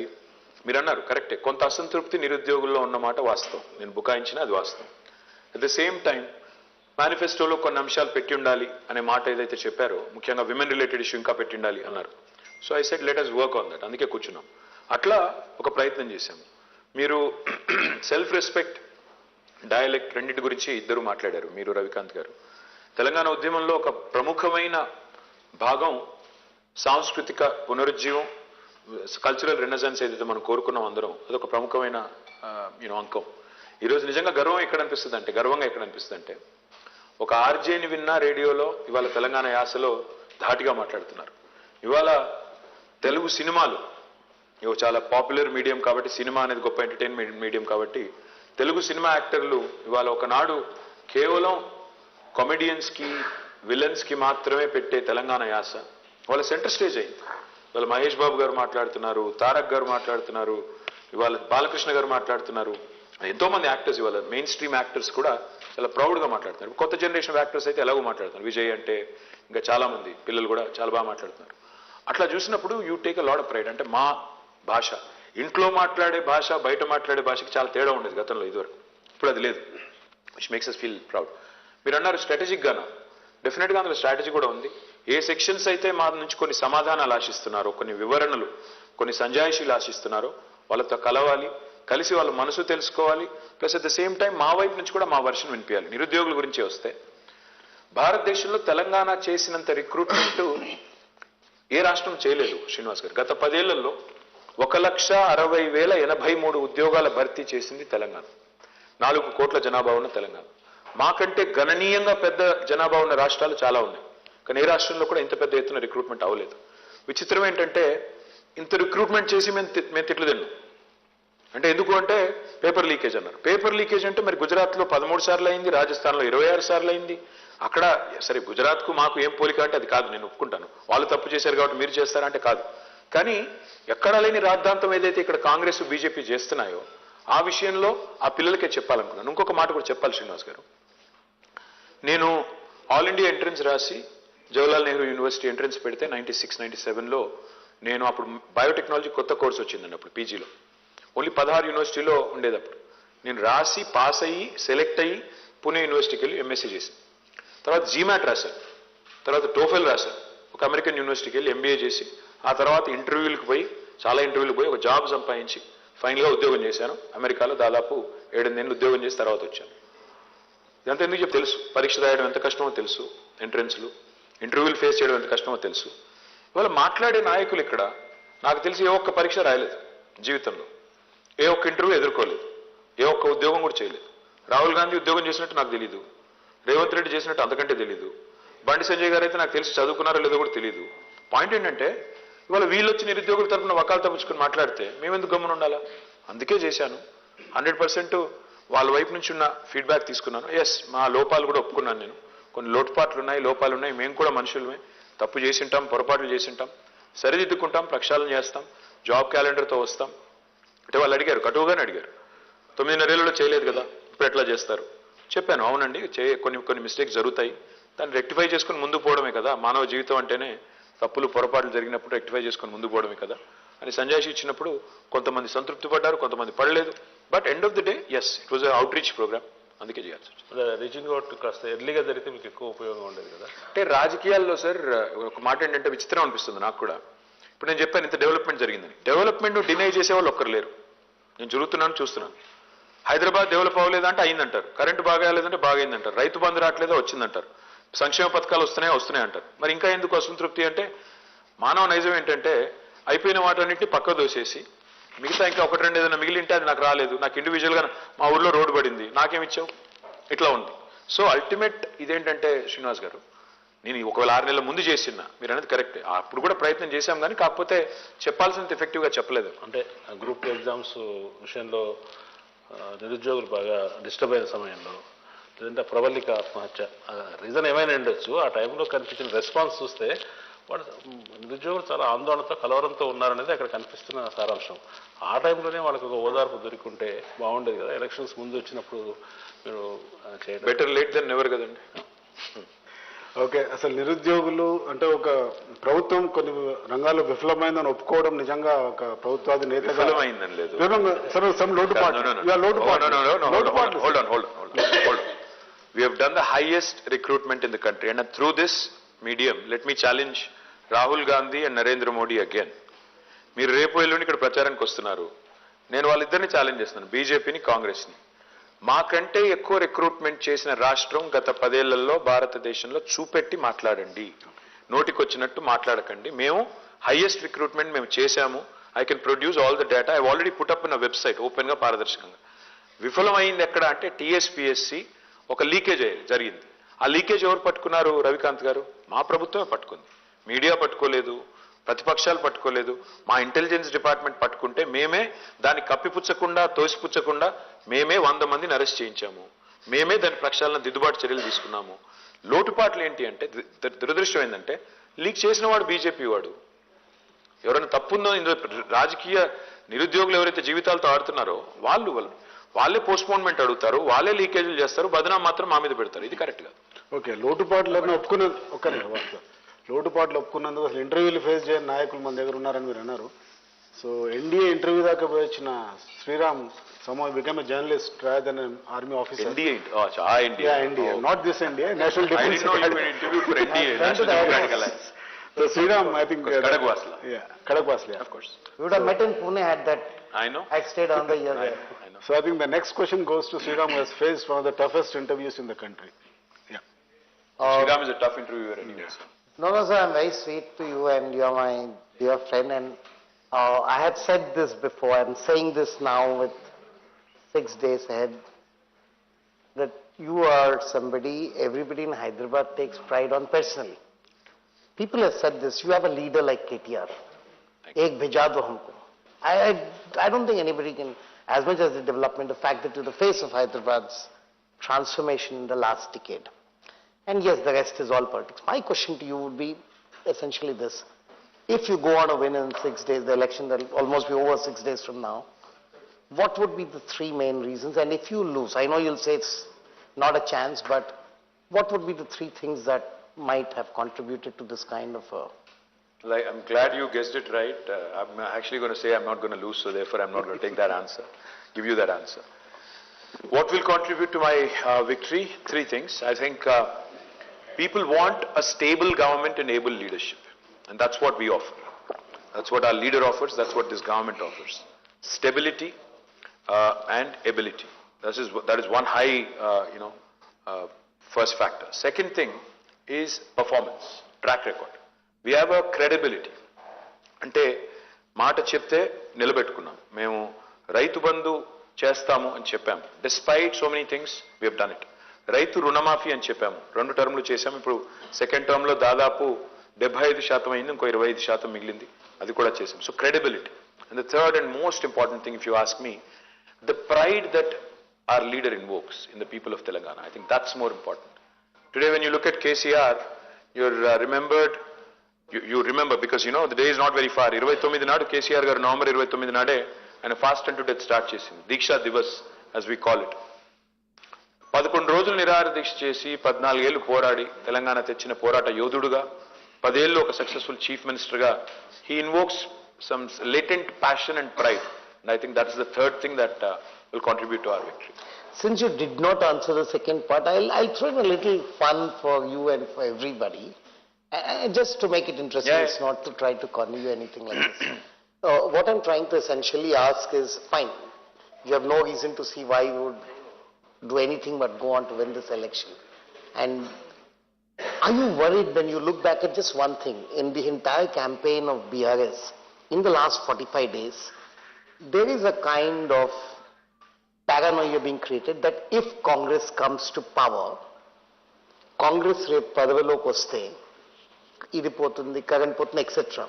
మీరు అన్నారు కరెక్టే, కొంత అసంతృప్తి నిరుద్యోగుల్లో ఉన్నమాట వాస్తవం, నేను బుకాయించిన అది వాస్తవం. అట్ ద సేమ్ టైం మేనిఫెస్టోలో కొన్ని అంశాలు పెట్టి ఉండాలి అనే మాట ఏదైతే చెప్పారో, ముఖ్యంగా విమెన్ రిలేటెడ్ ఇష్యూ ఇంకా పెట్టి ఉండాలి అన్నారు. So I said let us work on that. అందుకే కూర్చున్నాం. అట్లా ఒక ప్రయత్నం చేశాము. మీరు సెల్ఫ్ రెస్పెక్ట్, డయలెక్ట్ రెండింటి గురించి ఇద్దరు మాట్లాడారు, మీరు రవికాంత్ గారు. తెలంగాణ ఉద్యమంలో ఒక ప్రముఖమైన భాగం సాంస్కృతిక పునరుజ్జీవం, కల్చరల్ రెనెసాన్స్ ఏదైతే మనం కోరుకున్నాం అందరం, అదొక ప్రముఖమైన అంకం. ఈరోజు నిజంగా గర్వంగా ఎక్కడ అనిపిస్తుంది అంటే, ఒక ఆర్జేని విన్నా రేడియోలో ఇవాళ తెలంగాణ యాసలో ధాటిగా మాట్లాడుతున్నారు. ఇవాళ తెలుగు సినిమాలు చాలా పాపులర్ మీడియం కాబట్టి, సినిమా అనేది గొప్ప ఎంటర్టైన్మెంట్ మీడియం కాబట్టి, తెలుగు సినిమా యాక్టర్లు ఇవాళ ఒకనాడు కేవలం కామెడియన్స్కి, విలన్స్కి మాత్రమే పెట్టే తెలంగాణ యాస వాళ్ళ సెంటర్ స్టేజ్ అయింది. ఇవాళ మహేష్ బాబు గారు మాట్లాడుతున్నారు, తారక్ గారు మాట్లాడుతున్నారు, ఇవాళ బాలకృష్ణ గారు మాట్లాడుతున్నారు, ఎంతోమంది యాక్టర్స్ ఇవాళ మెయిన్ స్ట్రీమ్ యాక్టర్స్ కూడా చాలా ప్రౌడ్గా మాట్లాడుతున్నారు. కొత్త జనరేషన్ యాక్టర్స్ అయితే ఎలాగో మాట్లాడుతున్నారు, విజయ్ అంటే ఇంకా చాలామంది పిల్లలు కూడా చాలా బాగా మాట్లాడుతున్నారు. అట్లా చూసినప్పుడు you take a lot of pride. అంటే మా భాష, ఇంట్లో మాట్లాడే భాష, బయట మాట్లాడే భాషకి చాలా తేడా ఉండేది గతంలో ఇదివరకు, ఇప్పుడు అది లేదు, which makes us feel proud. మీరు అన్నారు స్ట్రాటజిక్గానా, డెఫినెట్గా అందులో స్ట్రాటజీ కూడా ఉంది. ఏ సెక్షన్స్ అయితే మా నుంచి కొన్ని సమాధానాలు ఆశిస్తున్నారో, కొన్ని వివరణలు, కొన్ని సంజాయిషీలు ఆశిస్తున్నారో వాళ్ళతో కలవాలి, కలిసి వాళ్ళ మనసు తెలుసుకోవాలి. Plus at the same time మా వైపు నుంచి కూడా మా వర్షన్ వినిపించాలి. నిరుద్యోగుల గురించి వస్తే, భారతదేశంలో తెలంగాణ చేసినంత రిక్రూట్మెంట్ ఏ రాష్ట్రం చేయలేదు శ్రీనివాస్ గారు. గత 10 ఏళ్లలో 1,60,083 ఉద్యోగాల భర్తీ చేసింది తెలంగాణ. 4 కోట్ల జనాభా ఉన్న తెలంగాణ. మాకంటే గణనీయంగా పెద్ద జనాభా ఉన్న రాష్ట్రాలు చాలా ఉన్నాయి, కానీ ఏ రాష్ట్రంలో కూడా ఇంత పెద్ద ఎత్తున రిక్రూట్మెంట్ అవ్వలేదు. విచిత్రం ఏంటంటే, ఇంత రిక్రూట్మెంట్ చేసి మేము తిట్లు తిన్నాం. అంటే ఎందుకు అంటే పేపర్ లీకేజ్ అన్నారు. పేపర్ లీకేజ్ అంటే మరి గుజరాత్లో 13 సార్లు అయింది, రాజస్థాన్లో 26 సార్లు అయింది, అక్కడ సరే గుజరాత్కు మాకు ఏం పోలిక అంటే అది కాదు, నేను ఒప్పుకుంటాను. వాళ్ళు తప్పు చేశారు కాబట్టి మీరు చేస్తారా అంటే కాదు. కానీ ఎక్కడా లేని రాద్ధాంతం ఏదైతే ఇక్కడ కాంగ్రెస్ బీజేపీ చేస్తున్నాయో ఆ విషయంలో ఆ పిల్లలకే చెప్పాలనుకున్నాను. ఇంకొక మాట కూడా చెప్పాలి శ్రీనివాస్ గారు. నేను ఆల్ ఇండియా ఎంట్రన్స్ రాసి జవహర్లాల్ నెహ్రూ యూనివర్సిటీ ఎంట్రన్స్ పెడితే 96, 97లో నేను అప్పుడు బయోటెక్నాలజీ కొత్త కోర్స్ వచ్చిందండి అప్పుడు పీజీలో. ఓన్లీ 16 యూనివర్సిటీలో ఉండేటప్పుడు నేను రాసి పాస్ అయ్యి సెలెక్ట్ అయ్యి పూణే యూనివర్సిటీకి వెళ్ళి ఎంఎస్సీ చేశాను. తర్వాత జీమాట్ రాశాను, తర్వాత టోఫెల్ రాశాను, ఒక అమెరికన్ యూనివర్సిటీకి వెళ్ళి ఎంబీఏ చేసి ఆ తర్వాత ఇంటర్వ్యూలకు పోయి చాలా ఇంటర్వ్యూలకు పోయి ఒక జాబ్ సంపాదించి ఫైనల్గా ఉద్యోగం చేశాను అమెరికాలో. దాదాపు 7 నెలలు ఉద్యోగం చేసి తర్వాత వచ్చాను. ఇదంతా ఎందుకు చెప్పి తెలుసు, పరీక్ష రాయడం ఎంత కష్టమో తెలుసు, ఎంట్రన్స్లు ఇంటర్వ్యూలు ఫేస్ చేయడం ఎంత కష్టమో తెలుసు. ఇవాళ మాట్లాడే నాయకులు ఇక్కడ నాకు తెలిసి ఏ ఒక్క పరీక్ష రాయలేదు జీవితంలో, ఏ ఒక్క ఇంటర్వ్యూ ఎదుర్కోలేదు, ఏ ఒక్క ఉద్యోగం కూడా చేయలేదు. రాహుల్ గాంధీ ఉద్యోగం చేసినట్టు నాకు తెలీదు, రేవంత్ రెడ్డి చేసినట్టు అంతకంటే తెలీదు, బండి సంజయ్ గారు అయితే నాకు తెలిసి చదువుకున్నారో లేదో కూడా తెలియదు. పాయింట్ ఏంటంటే ఇవాళ వీళ్ళు వచ్చి నిరుద్యోగుల తరఫున వకాలు తప్పించుకుని మాట్లాడితే మేమెందుకు గమ్మున ఉండాలా? అందుకే చేశాను. 100% వాళ్ళ వైపు నుంచి ఉన్న ఫీడ్బ్యాక్ తీసుకున్నాను. ఎస్, మా లోపాలు కూడా ఒప్పుకున్నాను. నేను కొన్ని లోటుపాట్లు ఉన్నాయి, లోపాలు ఉన్నాయి, మేము కూడా మనుషులమే, తప్పు చేసింటాం, పొరపాట్లు చేసింటాం, సరిదిద్దుకుంటాం, ప్రక్షాళన చేస్తాం, జాబ్ క్యాలెండర్తో వస్తాం. అంటే వాళ్ళు అడిగారు, కటువుగానే అడిగారు, 9.5 ఏళ్లలో చేయలేదు కదా ఇప్పుడు ఎట్లా చేస్తారు? చెప్పాను, అవునండి కొన్ని మిస్టేక్స్ జరుగుతాయి, దాన్ని రెక్టిఫై చేసుకుని ముందుకు పోవడమే కదా మానవ జీవితం అంటేనే. తప్పులు పొరపాట్లు జరిగినప్పుడు రెక్టిఫై చేసుకుని ముందుకు పోవడమే కదా అని సంజాయిషి ఇచ్చినప్పుడు కొంతమంది సంతృప్తి పడ్డారు, కొంతమంది పడలేదు. But end of the day yes, it was outreach programme, అందుకే చేయాల్సి వచ్చింది. రీచింగ్ అవుట్ కాస్త ఎర్లీగా జరిగితే మీకు ఎక్కువ ఉపయోగం ఉండేది కదా. అంటే రాజకీయాల్లో సార్ ఒక మాట ఏంటంటే విచిత్రం అనిపిస్తుంది నాకు కూడా. ఇప్పుడు నేను చెప్పాను ఇంత డెవలప్మెంట్ జరిగిందని, డెవలప్మెంట్ డినై చేసేవాళ్ళు ఒక్కరు లేరు. నేను చూస్తున్నాను. హైదరాబాద్ డెవలప్ అవ్వలేదంటే అయిందంటారు, కరెంటు బాగా లేదంటే బాగైందంటారు, రైతు బంధు రావట్లేదో వచ్చిందంటారు, సంక్షేమ పథకాలు వస్తున్నాయి అంటారు. మరి ఇంకా ఎందుకు అసంతృప్తి అంటే మానవ నైజం ఏంటంటే అయిపోయిన వాటన్నింటినీ పక్క దోసేసి మిగతా ఇంకా 1-2 ఏదైనా మిగిలింటే అది నాకు రాలేదు, నాకు ఇండివిజువల్గా మా ఊళ్ళో రోడ్డు పడింది, నాకేమిచ్చావు, ఇట్లా ఉంది. సో అల్టిమేట్ ఇదేంటంటే శ్రీనివాస్ గారు, నేను ఒకవేళ 6 నెలల ముందు చేసినా మీరు అనేది కరెక్టే, అప్పుడు కూడా ప్రయత్నం చేశాం కానీ కాకపోతే చెప్పాల్సినంత ఎఫెక్టివ్గా చెప్పలేదు. అంటే గ్రూప్ ఎగ్జామ్స్ విషయంలో నిరుద్యోగులు బాగా డిస్టర్బ్ అయిన సమయంలో, లేదంటే ప్రబలిక ఆత్మహత్య, రీజన్ ఏమైనా ఉండొచ్చు, ఆ టైంలో కనిపించిన రెస్పాన్స్ చూస్తే వాడు నిరుద్యోగులు చాలా ఆందోళనతో కలవరంతో ఉన్నారనేది అక్కడ కనిపిస్తున్న సారాంశం. ఆ టైంలోనే వాళ్ళకి ఒక ఓదార్పు దొరికింటే బాగుండేది కదా. ఎలక్షన్స్ ముందు వచ్చినప్పుడు మీరు చేయడం బెటర్ లేట్ దెన్ నెవర్ కదండి. ఓకే, అసలు నిరుద్యోగులు అంటే ఒక ప్రభుత్వం కొన్ని రంగాల్లో విఫలమైందని ఒప్పుకోవడం నిజంగా ఒక ప్రభుత్వాది నేత విఫలమైందని లేదు. We have done the highest recruitment in the country, and through this medium, let me challenge Rahul Gandhi and Narendra Modi again. మీరు రేపు ఎల్లుండి ఇక్కడ ప్రచారానికి వస్తున్నారు, నేను వాళ్ళిద్దరిని ఛాలెంజ్ చేస్తున్నాను, బీజేపీని కాంగ్రెస్ని. మాకంటే ఎక్కువ రిక్రూట్మెంట్ చేసిన రాష్ట్రం గత 10 ఏళ్లలో భారతదేశంలో చూపెట్టి మాట్లాడండి, నోటికొచ్చినట్టు మాట్లాడకండి. మేము హైయెస్ట్ రిక్రూట్మెంట్ మేము చేశాము. I can produce all the data, I already put up in website ఓపెన్గా పారదర్శకంగా. విఫలమైంది ఎక్కడ అంటే టీఎస్పీఎస్సీ ఒక లీకేజ్ జరిగింది. ఆ లీకేజ్ ఎవరు పట్టుకున్నారు? రవికాంత్ గారు, మా ప్రభుత్వమే పట్టుకుంది. మీడియా పట్టుకోలేదు, ప్రతిపక్షాలు పట్టుకోలేదు, మా ఇంటెలిజెన్స్ డిపార్ట్మెంట్ పట్టుకుంటే మేమే దాన్ని కప్పిపుచ్చకుండా తోసిపుచ్చకుండా మేమే 100 మందిని అరెస్ట్ చేయించాము, మేమే దాని ప్రక్షాళన దిద్దుబాటు చర్యలు తీసుకున్నాము. లోటుపాట్లు ఏంటి అంటే దురదృష్టం ఏంటంటే లీక్ చేసిన వాడు బీజేపీ వాడు. ఎవరైనా తప్పుందో ఇందులో రాజకీయ నిరుద్యోగులు ఎవరైతే జీవితాలతో ఆడుతున్నారో వాళ్ళే పోస్ట్పోన్మెంట్ అడుగుతారు, వాళ్ళే లీకేజీలు చేస్తారు, బదనాం మాత్రం మా మీద పెడతారు. ఇది కరెక్ట్ కాదు. ఓకే, లోటుపాట్లను ఒప్పుకున్నందుకు అసలు ఇంటర్వ్యూలు ఫేస్ చేయని నాయకులు మన దగ్గర ఉన్నారని మీరు అన్నారు. సో ఎన్డీఏ ఇంటర్వ్యూ దాకా పోయి వచ్చిన Sriram somehow became a journalist rather than an army officer. NDA, NDA. Yeah, NDA, not this NDA, National Defense. I didn't know you were interviewed for NDA, National Democratic Alliance. So Sriram, I think Kadagwasla. Yeah, Kadagwasla. Of course. We would have met in Pune at that. I know. I stayed on the year there. I know. So I think the next question goes to Sriram, who has faced one of the toughest interviews in the country. Yeah. Sriram is a tough interviewer anyway. No, sir, I'm very sweet to you and you're my dear friend, and I had said this before, I'm saying this now with 6 days ahead, that you are somebody everybody in Hyderabad takes pride on personally. People have said this, you have a leader like KTR. Ek bheja do humko. I don't think anybody can, as much as the development, the fact that you're the face of Hyderabad's transformation in the last decade. And yes, the rest is all politics. My question to you would be essentially this. If you go on a win in 6 days, the election will almost be over 6 days from now, what would be the three main reasons? And if you lose, I know you'll say it's not a chance, but what would be the three things that might have contributed to this kind of a... Like, I'm glad you guessed it right. I'm actually going to say I'm not going to lose, so therefore I'm not going to take that answer, give you that answer. What will contribute to my victory? Three things. I think people want a stable government and able leadership. And that's what we offer. That's what our leader offers. That's what this government offers. Stability and ability. That is one high, first factor. Second thing is performance, track record. We have a credibility. అంటే మాట చెప్తే నిలబెట్టుకున్నాం. మేము రైతు బంధు చేస్తాము అని చెప్పాము. Despite so many things, we have done it. రైతు రుణమాఫీ అని చెప్పాము. 2 టర్మ్లు చేశాము. ఇప్పుడు సెకండ్ టర్మ్లో దాదాపు 75% అయింది, ఇంకో 25% మిగిలింది. అది కూడా చేశాం. So credibility. And the third and most important thing, if you ask me, the pride that our leader invokes in the people of Telangana. I think that's more important. Today when you look at KCR, you're remembered. You remember because the day is not very far. 29 నాడు KCR గారు November 29 నాడే ఆయన fast and to death start చేసింది. దీక్షా Divas as we call it. 11 రోజులు నిరాహార దీక్ష చేసి 14 ఏళ్లు పోరాడి తెలంగాణ తెచ్చిన పోరాట యోధుడుగా 10 ఏళ్లు ఒక సక్సెస్ఫుల్ చీఫ్ మినిస్టర్గా he invokes some latent passion and pride. And I think that's the third thing that will contribute to our victory. Since you did not answer the second part, I'll throw in a little fun for you and for everybody. Just to make it interesting, Yeah. It's not to try to corner you or anything like this. What I'm trying to essentially ask is, fine, you have no reason to see why you would do anything but go on to win this election. And are you worried when you look back at just one thing? In the entire campaign of BRS, in the last 45 days, there is a kind of paranoia being created that if Congress comes to power, Congress రేపు పదవిలోకి వస్తే ఇది పోతుంది, current పోతుంది, etc.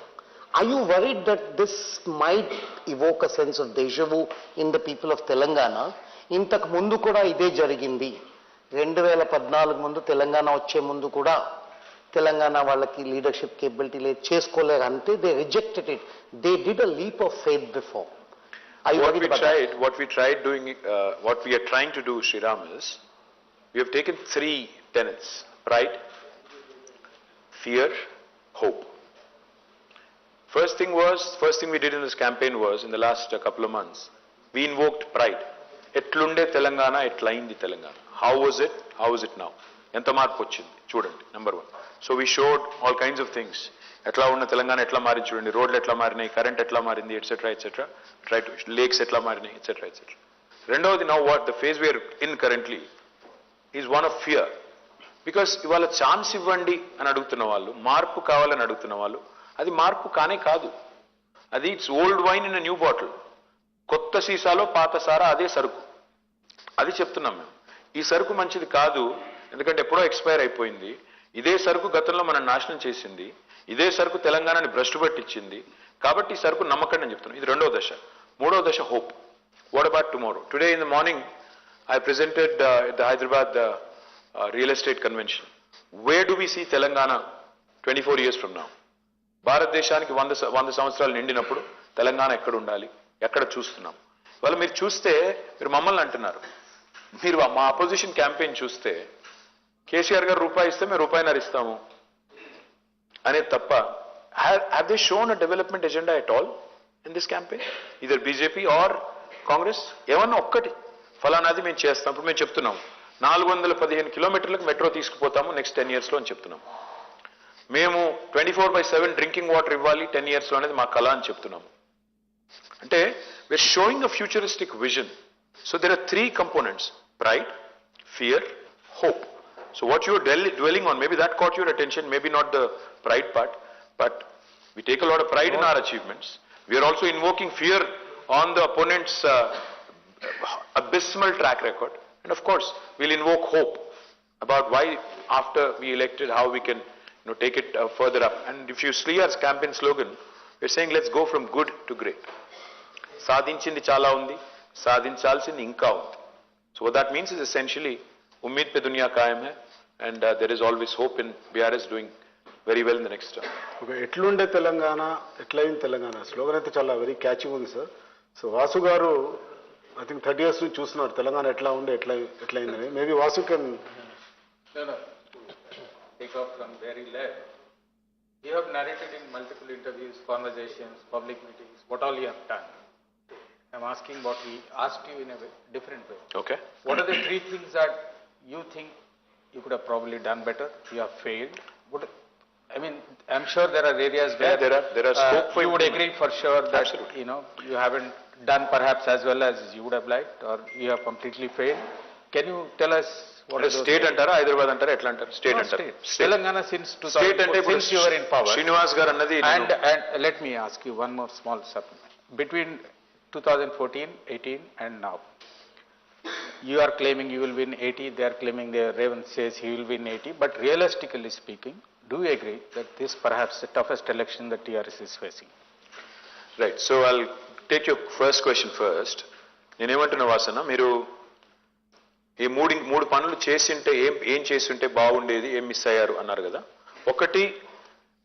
Are you worried that this might evoke a sense of deja vu in the people of Telangana? ఇంతకు ముందు కూడా ఇదే జరిగింది. 2014 ముందు తెలంగాణ వచ్చే ముందు కూడా తెలంగాణ వాళ్ళకి లీడర్షిప్ కేపబిలిటీ లేదు, చేసుకోలేరు అంటే they rejected it. They did a leap of faith before. What we tried doing, what we are trying to do, Sriram, is we have taken 3 tenets: pride, fear, hope. First thing we did in this campaign was, in the last couple of months, we invoked pride. Etlunde Telangana, etlaindi Telangana. How was it? How is it now? Enta marpu vachindi chudandi, number 1. So we showed all kinds of things. Etla unna Telangana etla mari chudandi, roadlu etla marinayi, current etla marindi, etc. Try to lakes etla marinayi, etc. Rendavadi, now what the phase we are in currently is one of fear. Because ఇవాళ chance ఇవ్వండి అని అడుగుతున్న వాళ్ళు, మార్పు కావాలని అడుగుతున్న వాళ్ళు, అది మార్పు కానే కాదు. అది it's old wine in new bottle. కొత్త సీసాలో పాత సారా అదే సరుకు. అది చెప్తున్నాం మేము. ఈ సరుకు మంచిది కాదు, ఎందుకంటే ఎప్పుడో ఎక్స్పైర్ అయిపోయింది. ఇదే సరుకు గతంలో మనం నాశనం చేసింది. ఇదే సరుకు తెలంగాణని భ్రష్టు పట్టించింది. కాబట్టి ఈ సరుకు నమ్మకండి అని చెప్తున్నాం. ఇది రెండో దశ. మూడో దశ hope. What about tomorrow? Today in the morning I presented at the Hyderabad real estate convention. Where do we see Telangana 24 years from now? భారతదేశానికి 100 సంవత్సరాలు నిండినప్పుడు తెలంగాణ ఎక్కడ ఉండాలి, ఎక్కడ చూస్తున్నాం? వాళ్ళు మీరు చూస్తే, మీరు మమ్మల్ని అంటున్నారు, మీరు మా అపోజిషన్ క్యాంపెయిన్ చూస్తే కేసీఆర్ గారు రూపాయి ఇస్తే మేము రూపాయిన్నర ఇస్తాము అనేది తప్ప, have they shown a development agenda at all in this campaign? Either BJP or Congress? ఏమన్నా ఒక్కటి ఫలానాది మేము చేస్తాం. ఇప్పుడు మేము చెప్తున్నాం 415 కిలోమీటర్లకు మెట్రో తీసుకుపోతాము నెక్స్ట్ 10 yearsలో అని చెప్తున్నాం. మేము 24/7 డ్రింకింగ్ వాటర్ ఇవ్వాలి 10 yearsలో అనేది మా కళ అని చెప్తున్నాము. అంటే we're showing a futuristic vision. So there are 3 components: pride, fear, hope. So what you're dwelling on, maybe that caught your attention, maybe not the pride part, but we take a lot of pride in our achievements. We are also invoking fear on the opponent's abysmal track record. And of course, we'll invoke hope about why after we elected, how we can take it further up. And if you see our campaign slogan, we're saying let's go from good to great. సాధించింది చాలా ఉంది, సాధించాల్సింది ఇంకా ఉంది. So what that means is essentially, Umeed pe duniya कायम hai, and there is always hope in BRS doing very well in the next term. Okay, ఎట్లుండే Telangana, ఎట్లయింది Telangana slogan అయితే చాలా very catching ఉంది సార్. సో వాసు గారు ఐ థింక్ 30 years నుంచి చూస్తున్నారు తెలంగాణ ఎట్లా ఉండే ఎట్లయిందని. Maybe Vasu can take off from where he left. You have narrated in multiple interviews, conversations, public meetings, what all you have done. I'm asking what we asked you in a different way. Okay. What are the 3 things that you think you could have probably done better, you have failed? I mean, I'm sure there are areas where there are scope for you would agree for sure that Absolutely. you haven't done perhaps as well as you would have liked, or you have completely failed. Can you tell us what is state అంటారా, హైదరాబాద్ అంటారా, ఎట్లా అంటారు? State అంటారు. Telangana since state అంటే 2004, since you were in power. Srinivas గారు అన్నది And let me ask you one more small supplement. Between 2014, 18 and now, you are claiming you will win 80, they are claiming Revanth says he will win 80, but realistically speaking, do you agree that this perhaps the toughest election that TRS is facing? Right. So I'll take your first question first. నేనేమంటున్నా వాసన, మీరు ఈ మూడు పనులు చేసింటే ఏం చేస్తుంటే బాగుండేది, ఏం మిస్ అయ్యారు అన్నారు కదా. ఒకటి,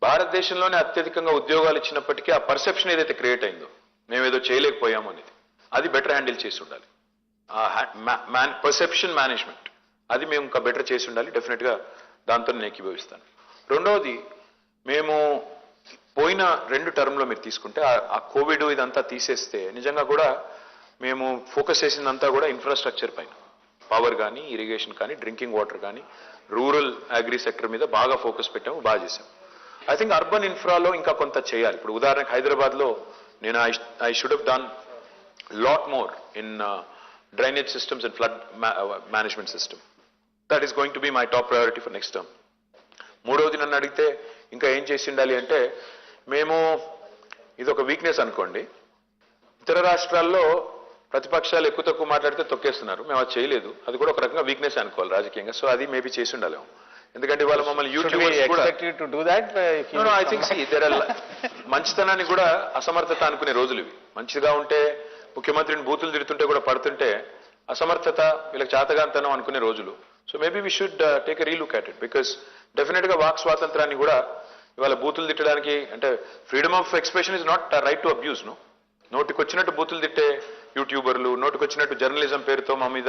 భారతదేశంలోనే అత్యధికంగా ఉద్యోగాలు ఇచ్చినప్పటికీ ఆ పర్సెప్షన్ ఏదైతే క్రియేట్ అయిందో మేమేదో చేయలేకపోయాము అనేది, అది బెటర్ హ్యాండిల్ చేసి ఉండాలి. పర్సెప్షన్ మేనేజ్మెంట్ అది మేము ఇంకా బెటర్ చేసి ఉండాలి. డెఫినెట్గా దాంతో నేను ఏకీభవిస్తాను. రెండవది, మేము పోయిన 2 టర్మ్లో మీరు తీసుకుంటే ఆ కోవిడ్ ఇదంతా తీసేస్తే నిజంగా కూడా మేము ఫోకస్ చేసిందంతా కూడా ఇన్ఫ్రాస్ట్రక్చర్ పైన, పవర్ కానీ, ఇరిగేషన్ కానీ, డ్రింకింగ్ వాటర్ కానీ, రూరల్ అగ్రి సెక్టర్ మీద బాగా ఫోకస్ పెట్టాము, బాగా చేసాము. ఐ థింక్ అర్బన్ ఇన్ఫ్రాలో ఇంకా కొంత చేయాలి. ఇప్పుడు ఉదాహరణకు హైదరాబాద్లో నేను I should have done lot more in drainage systems and flood management system. That is going to be my top priority for next term. మూడవది నన్ను అడిగితే ఇంకా ఏం చేసి ఉండాలి అంటే, మేము ఇది ఒక వీక్నెస్ అనుకోండి, ఇతర రాష్ట్రాల్లో ప్రతిపక్షాలు ఎక్కువ తక్కువ మాట్లాడితే తొక్కేస్తున్నారు, మేము అది చేయలేదు. అది కూడా ఒక రకంగా వీక్నెస్ అనుకోవాలి రాజకీయంగా. సో అది మేబీ చేసి ఉండాలేము. ఎందుకంటే ఇవాళ మమ్మల్ని యూట్యూబ్ ఐ థింక్ మంచితనాన్ని కూడా అసమర్థత అనుకునే రోజులు ఇవి. మంచిగా ఉంటే ముఖ్యమంత్రిని బూతులు తిడుతుంటే కూడా పడుతుంటే అసమర్థత, వీళ్ళకి చేతగాంతనం అనుకునే రోజులు. So maybe we should take a relook at it, because డెఫినెట్గా వాక్ స్వాతంత్రాన్ని కూడా ఇవాళ బూతులు తిట్టడానికి, అంటే freedom of expression is not right to abuse. నోటికి వచ్చినట్టు బూతులు తిట్టే యూట్యూబర్లు, నోటికి వచ్చినట్టు జర్నలిజం పేరుతో మా మీద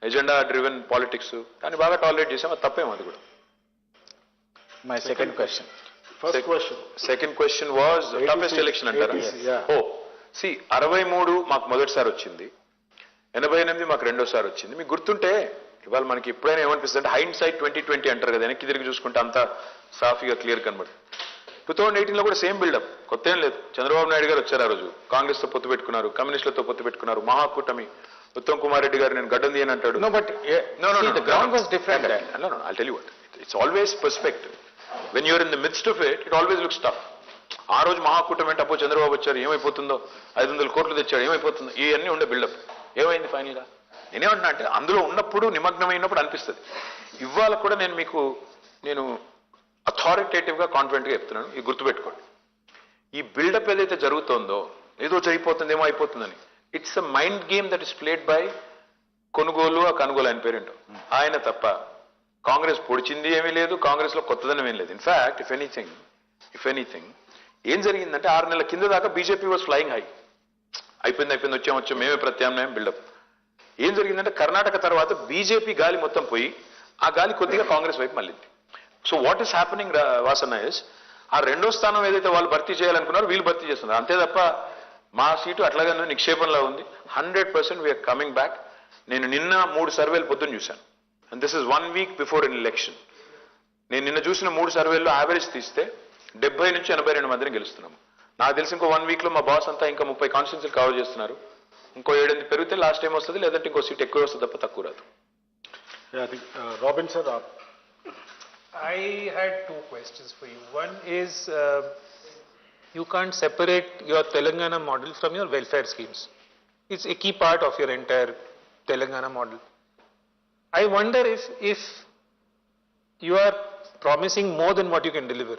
ఎజెండా డ్రివెన్ పాలిటిక్స్, కానీ బాగా టాలరేట్ చేసాం. అది తప్పేమో అది కూడా. My second question. Second question was toughest election అంటారా? ఓ సి 63 మాకు మొదటిసారి వచ్చింది, 88 మాకు రెండోసారి వచ్చింది. మీకు గుర్తుంటే ఇవాళ మనకి ఎప్పుడైనా ఏమనిపిస్తుంది అంటే హైండ్ సైడ్ 2020 అంటారు కదా, వెనక్కి తిరిగి చూసుకుంటే అంతా సాఫీగా క్లియర్ కనబడుతుంది. 2018లో కూడా సేమ్ బిల్డప్, కొత్త ఏం లేదు. చంద్రబాబు నాయుడు గారు వచ్చారు, ఆ రోజు కాంగ్రెస్తో పొత్తు పెట్టుకున్నారు, కమ్యూనిస్టులతో పొత్తు పెట్టుకున్నారు, మహాకూటమి, ఉత్తమ్ కుమార్ రెడ్డి గారు నేను గడ్డం తీయని అంటాడు. No, but the ground was different. No, I'll tell you what. It's always perspective. When you're in the midst of it, it always looks tough. ఆ రోజు మహాకూటమి అంటే అప్పుడు చంద్రబాబు వచ్చారు, ఏమైపోతుందో, 500 కోట్లు తెచ్చాడు, ఏమైపోతుందో, ఇవన్నీ ఉండే బిల్డప్. ఏమైంది ఫైనల్గా? నేనేమంటున్నా అంటే అందులో ఉన్నప్పుడు, నిమగ్నమైనప్పుడు అనిపిస్తుంది. ఇవాళ కూడా నేను అథారిటేటివ్గా కాన్ఫిడెంట్గా చెప్తున్నాను, ఇది గుర్తుపెట్టుకోండి. ఈ బిల్డప్ ఏదైతే జరుగుతుందో, ఏదో జరిగిపోతుంది, ఏమో అయిపోతుందని, it's a mind game that is played by కొనుగోలు, ఆ కనుగోలు ఆయన పేరేంటో ఆయన తప్ప కాంగ్రెస్ పొడిచింది ఏమీ లేదు, కాంగ్రెస్లో కొత్తదనం ఏం లేదు. ఇన్ఫ్యాక్ట్ ఇఫ్ ఎనీథింగ్ ఏం జరిగిందంటే 6 నెలల కింద దాకా బీజేపీ వాజ్ ఫ్లయింగ్ హై. అయిపోయింది, వచ్చాం, మేమే ప్రత్యామ్నాయం, బిల్డప్. ఏం జరిగిందంటే కర్ణాటక తర్వాత బీజేపీ గాలి మొత్తం పోయి ఆ గాలి కొద్దిగా కాంగ్రెస్ వైపు మళ్ళింది. So what is happening Vasanna is, ఆ రెండో స్థానం ఏదైతే వాళ్ళు భర్తీ చేయాలనుకున్నారో వీళ్ళు భర్తీ చేస్తున్నారు. అంతే తప్ప మా సీటు అట్లాగే నిక్షేపంలో ఉంది. 100% వీఆర్ కమింగ్ బ్యాక్. నేను నిన్న 3 సర్వేలు పొద్దున్న చూశాను, and this is 1 week before an election. నేను నిన్న చూసిన 3 సర్వేల్లో యావరేజ్ తీస్తే 70 నుంచి 82 మందిని గెలుస్తున్నాము. నాకు తెలిసి ఇంకో 1 వీక్లో మా బాస్ అంతా ఇంకా 30 కాన్స్టిట్యున్సీలు కవర్ చేస్తున్నారు. ఇంకో 7 పెరిగితే లాస్ట్ టైం వస్తుంది, లేదంటే ఇంకో సీట్ ఎక్కువ వస్తుంది తప్ప తక్కువ రాదు. Robin sir, I had 2 questions for you. One is, you can't separate your Telangana model from your welfare schemes. It's a key part of your entire Telangana model. I wonder if you are promising more than what you can deliver.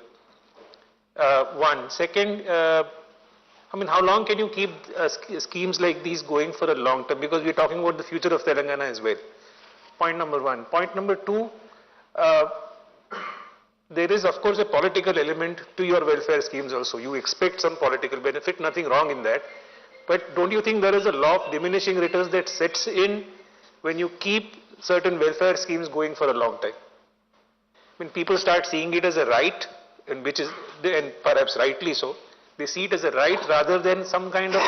One. Second, how long can you keep schemes like these going for a long term? Because we're talking about the future of Telangana as well. Point number 1. Point number 2, there is of course a political element to your welfare schemes also. You expect some political benefit, nothing wrong in that. But don't you think there is a law of diminishing returns that sets in when you keep certain welfare schemes going for a long time? When people start seeing it as a right, and perhaps rightly so, they see it as a right rather than some kind of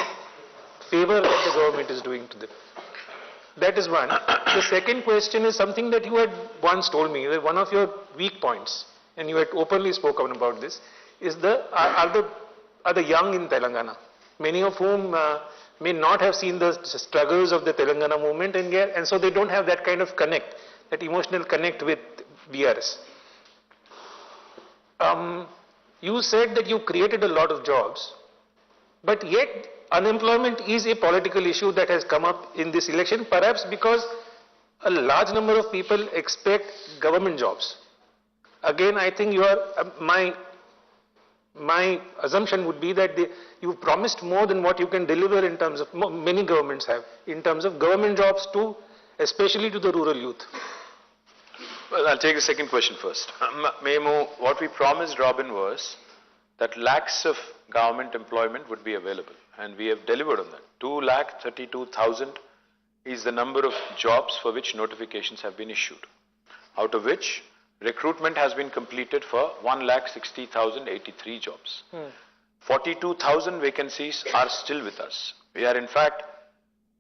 favor that the government is doing to them. That is one. The second question is something that you had once told me, that one of your weak points, and you had openly spoken about this, is are the young in Telangana, many of whom may not have seen the struggles of the Telangana movement, and so they don't have that kind of connect, that emotional connect with BRS. You said that you created a lot of jobs, but yet unemployment is a political issue that has come up in this election, perhaps because a large number of people expect government jobs. Again, I think my assumption would be that you've promised more than what you can deliver in terms of, many governments have, in terms of government jobs to, especially to the rural youth. Well, I'll take the second question first. Memo, what we promised, Robin, was that lakhs of government employment would be available, and we have delivered on that. 2,32,000 is the number of jobs for which notifications have been issued, out of which recruitment has been completed for 1,60,083 jobs. 42,000 vacancies are still with us. We are in fact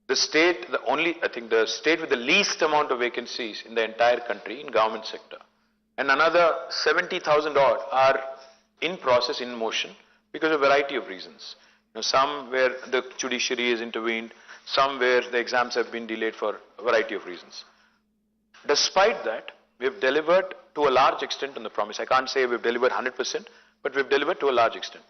the state, I think the state with the least amount of vacancies in the entire country in government sector. And another 70,000 odd are in process, in motion, because of a variety of reasons. Some where the judiciary has intervened, some where the exams have been delayed for a variety of reasons. Despite that, we have delivered to a large extent on the promise. I can't say we've delivered 100%, but we've delivered to a large extent.